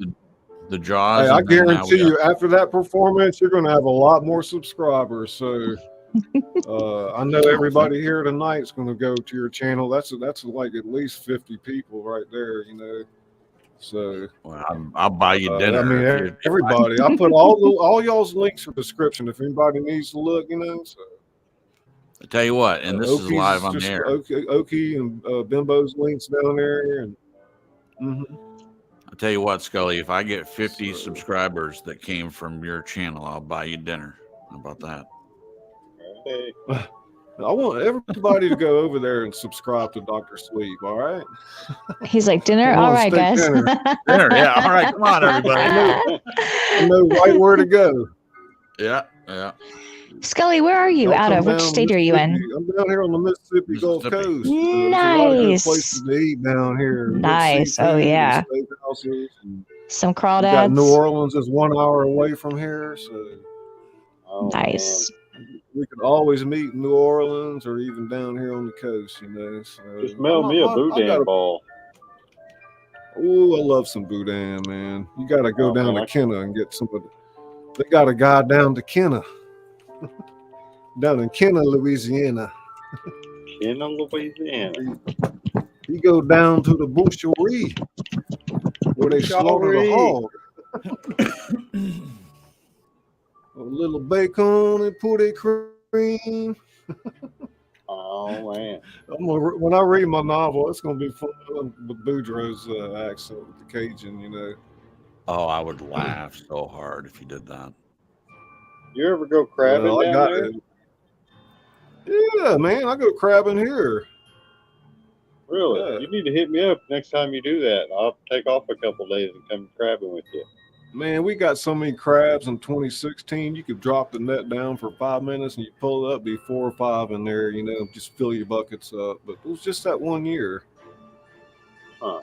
The Jaws. Hey, I guarantee you, after that performance, you're going to have a lot more subscribers. So. I know everybody here tonight is going to go to your channel. That's like at least 50 people right there, So I'll buy you dinner. I mean, everybody. I put all y'all's links in the description if anybody needs to look. So I tell you what, and this is live on the air. Okie and Bimbo's links down there, and I'll tell you what, Scully. If I get 50 subscribers that came from your channel, I'll buy you dinner. How about that? I want everybody to go over there and subscribe to Dr. Sleep, all right? He's like, dinner? All right, guys. Dinner, yeah. All right, come on, everybody. I know right where to go. Yeah. Scully, where are you out of? Which state are you in? I'm down here on the Mississippi Gulf Coast. Nice. Places to eat down here. Nice. Oh, yeah. Some crawdads. Got New Orleans is 1 hour away from here, so nice. Man. We could always meet in New Orleans or even down here on the coast, So just mail me a boudin ball. Oh, I love some boudin, man. You got to go down to Kenna and get some of it. They got a guy down to Kenna. Down in Kenna, Louisiana. Kenna, Louisiana. You go down to the boucherie where they slaughter the hog. A little bacon and putty cream. Oh man! When I read my novel, it's gonna be fun with Boudreaux's accent with the Cajun, Oh, I would laugh so hard if you did that. You ever go crabbing down there? Yeah, man, I go crabbing here. Really? Yeah. You need to hit me up next time you do that. I'll take off a couple days and come crabbing with you. Man, we got so many crabs in 2016. You could drop the net down for 5 minutes and you pull it up, be 4 or 5 in there, just fill your buckets up. But it was just that one year. Huh.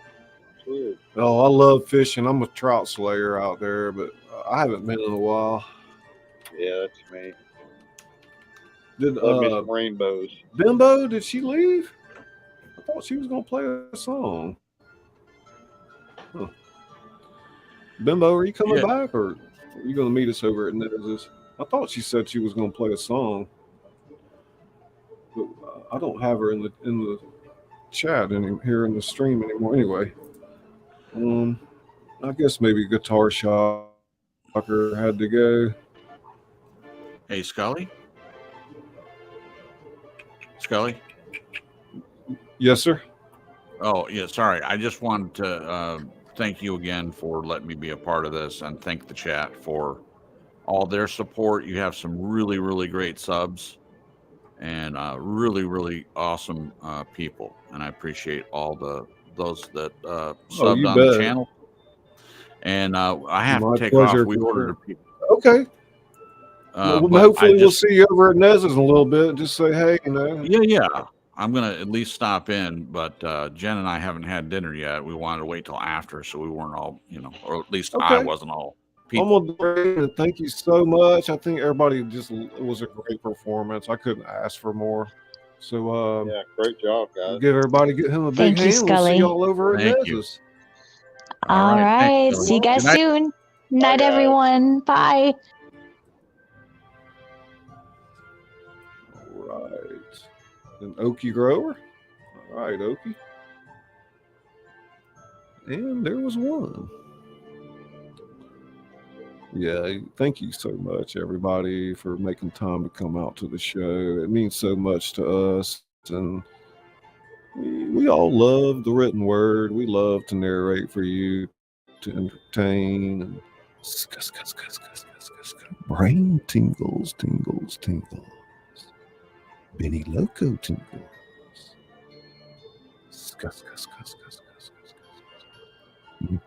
Weird. Oh, I love fishing. I'm a trout slayer out there, but I haven't been in a while. Yeah, that's me. Did Love me some rainbows. Bimbo, did she leave? I thought she was going to play a song. Huh. Bimbo, are you coming back, or are you going to meet us over at Nez's? I thought she said she was going to play a song, but I don't have her in the chat here in the stream anymore. Anyway, I guess maybe Guitar Shocker had to go. Hey, Scully? Scully? Yes, sir. Oh, yeah, sorry. I just wanted to thank you again for letting me be a part of this, and thank the chat for all their support. You have some really, really great subs and really, really awesome people, and I appreciate all those that subbed on the channel. And I have to take off. We ordered a pizza. Okay. Well, hopefully we'll see you over at Nez's in a little bit. Just say hey, Yeah. I'm gonna at least stop in, but Jen and I haven't had dinner yet. We wanted to wait till after, so we weren't all, or at least I wasn't all. Thank you so much. I think everybody it was a great performance. I couldn't ask for more. So yeah, great job, guys. Give him a big hand. Scully. We'll see y'all over at Nez's. All right. See you guys soon. Night, everyone. Bye. All right. An Okie grower. All right, Okie. And there was one. Yeah, thank you so much, everybody, for making time to come out to the show. It means so much to us. And we all love the written word. We love to narrate for you, to entertain, and brain tingles. Benny Loco tingles.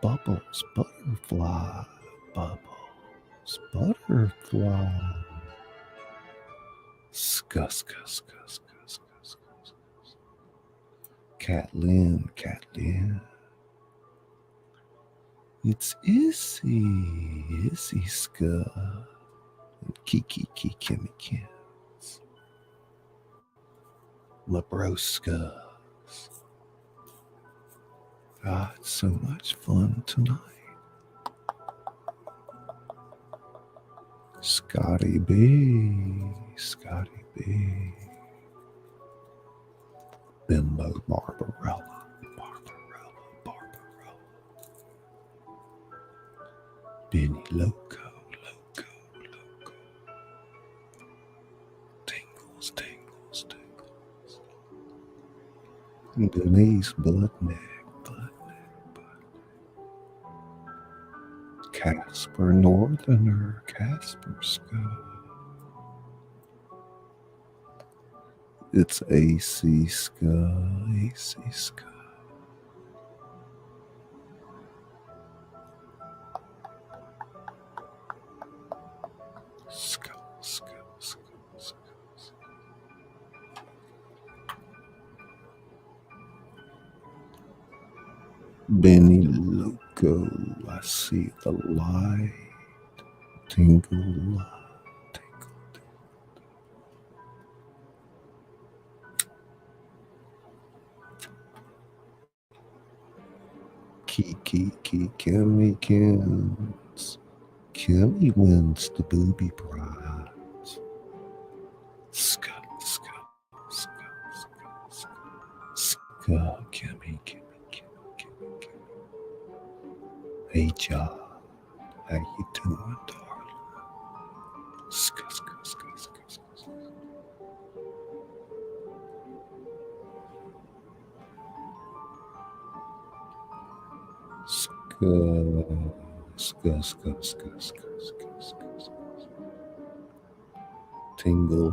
Bubbles, butterfly, butterfly. Catlin. It's Issy Ska. Kiki Kimmy Kids. Labroska. God, it's so much fun tonight. Scotty B. Bimbo Barbarella. Benny Loco. Tingles. Denise Buttneck. Casper Northerner, Casper Scott. It's AC Scott. Benny Loco, I see the light. Tingle light. Kiki, Kimmy Kins. Kimmy wins the booby prize. Ska, Kimmy. Hey, John. How you doing, darling? Ska. Tingle.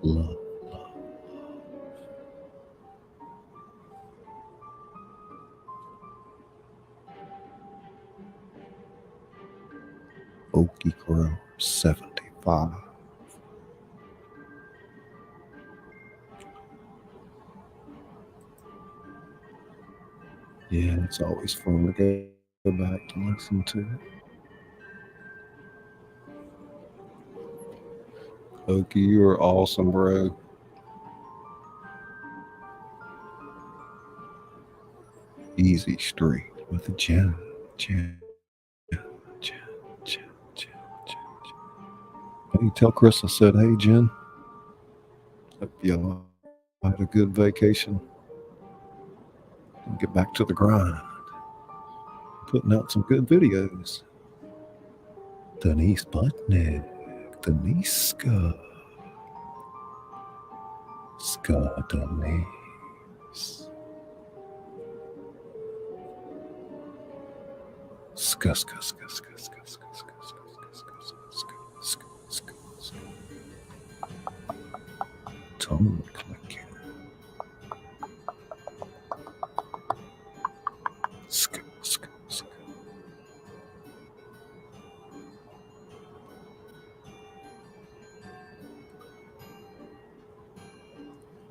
Love. Okie Crow 75. Yeah, it's always fun to go back and listen to it. Okie, you are awesome, bro. Easy Street with a Jen. Hey, tell Chris I said, hey, Jen. Hope y'all had a good vacation. And get back to the grind. Putting out some good videos. Denise Butnick. Denise Ska Denise. Ska. Tongue clicking. Ska.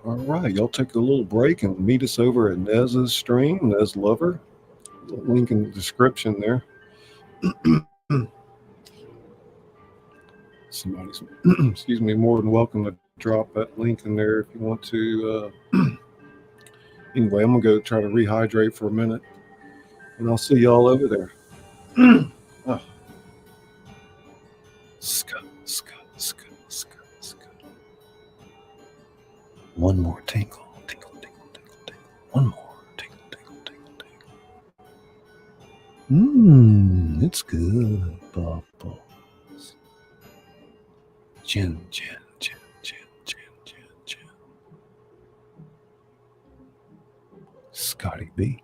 All right, y'all take a little break and meet us over at Nez's stream, Nez Lover. Link in the description there. Somebody's, excuse me, more than welcome to drop that link in there if you want to. Anyway, I'm going to go try to rehydrate for a minute, and I'll see y'all over there. Oh. Ska. One more tinkle. One more tinkle. It's good, bubbles. Jen. Scotty B.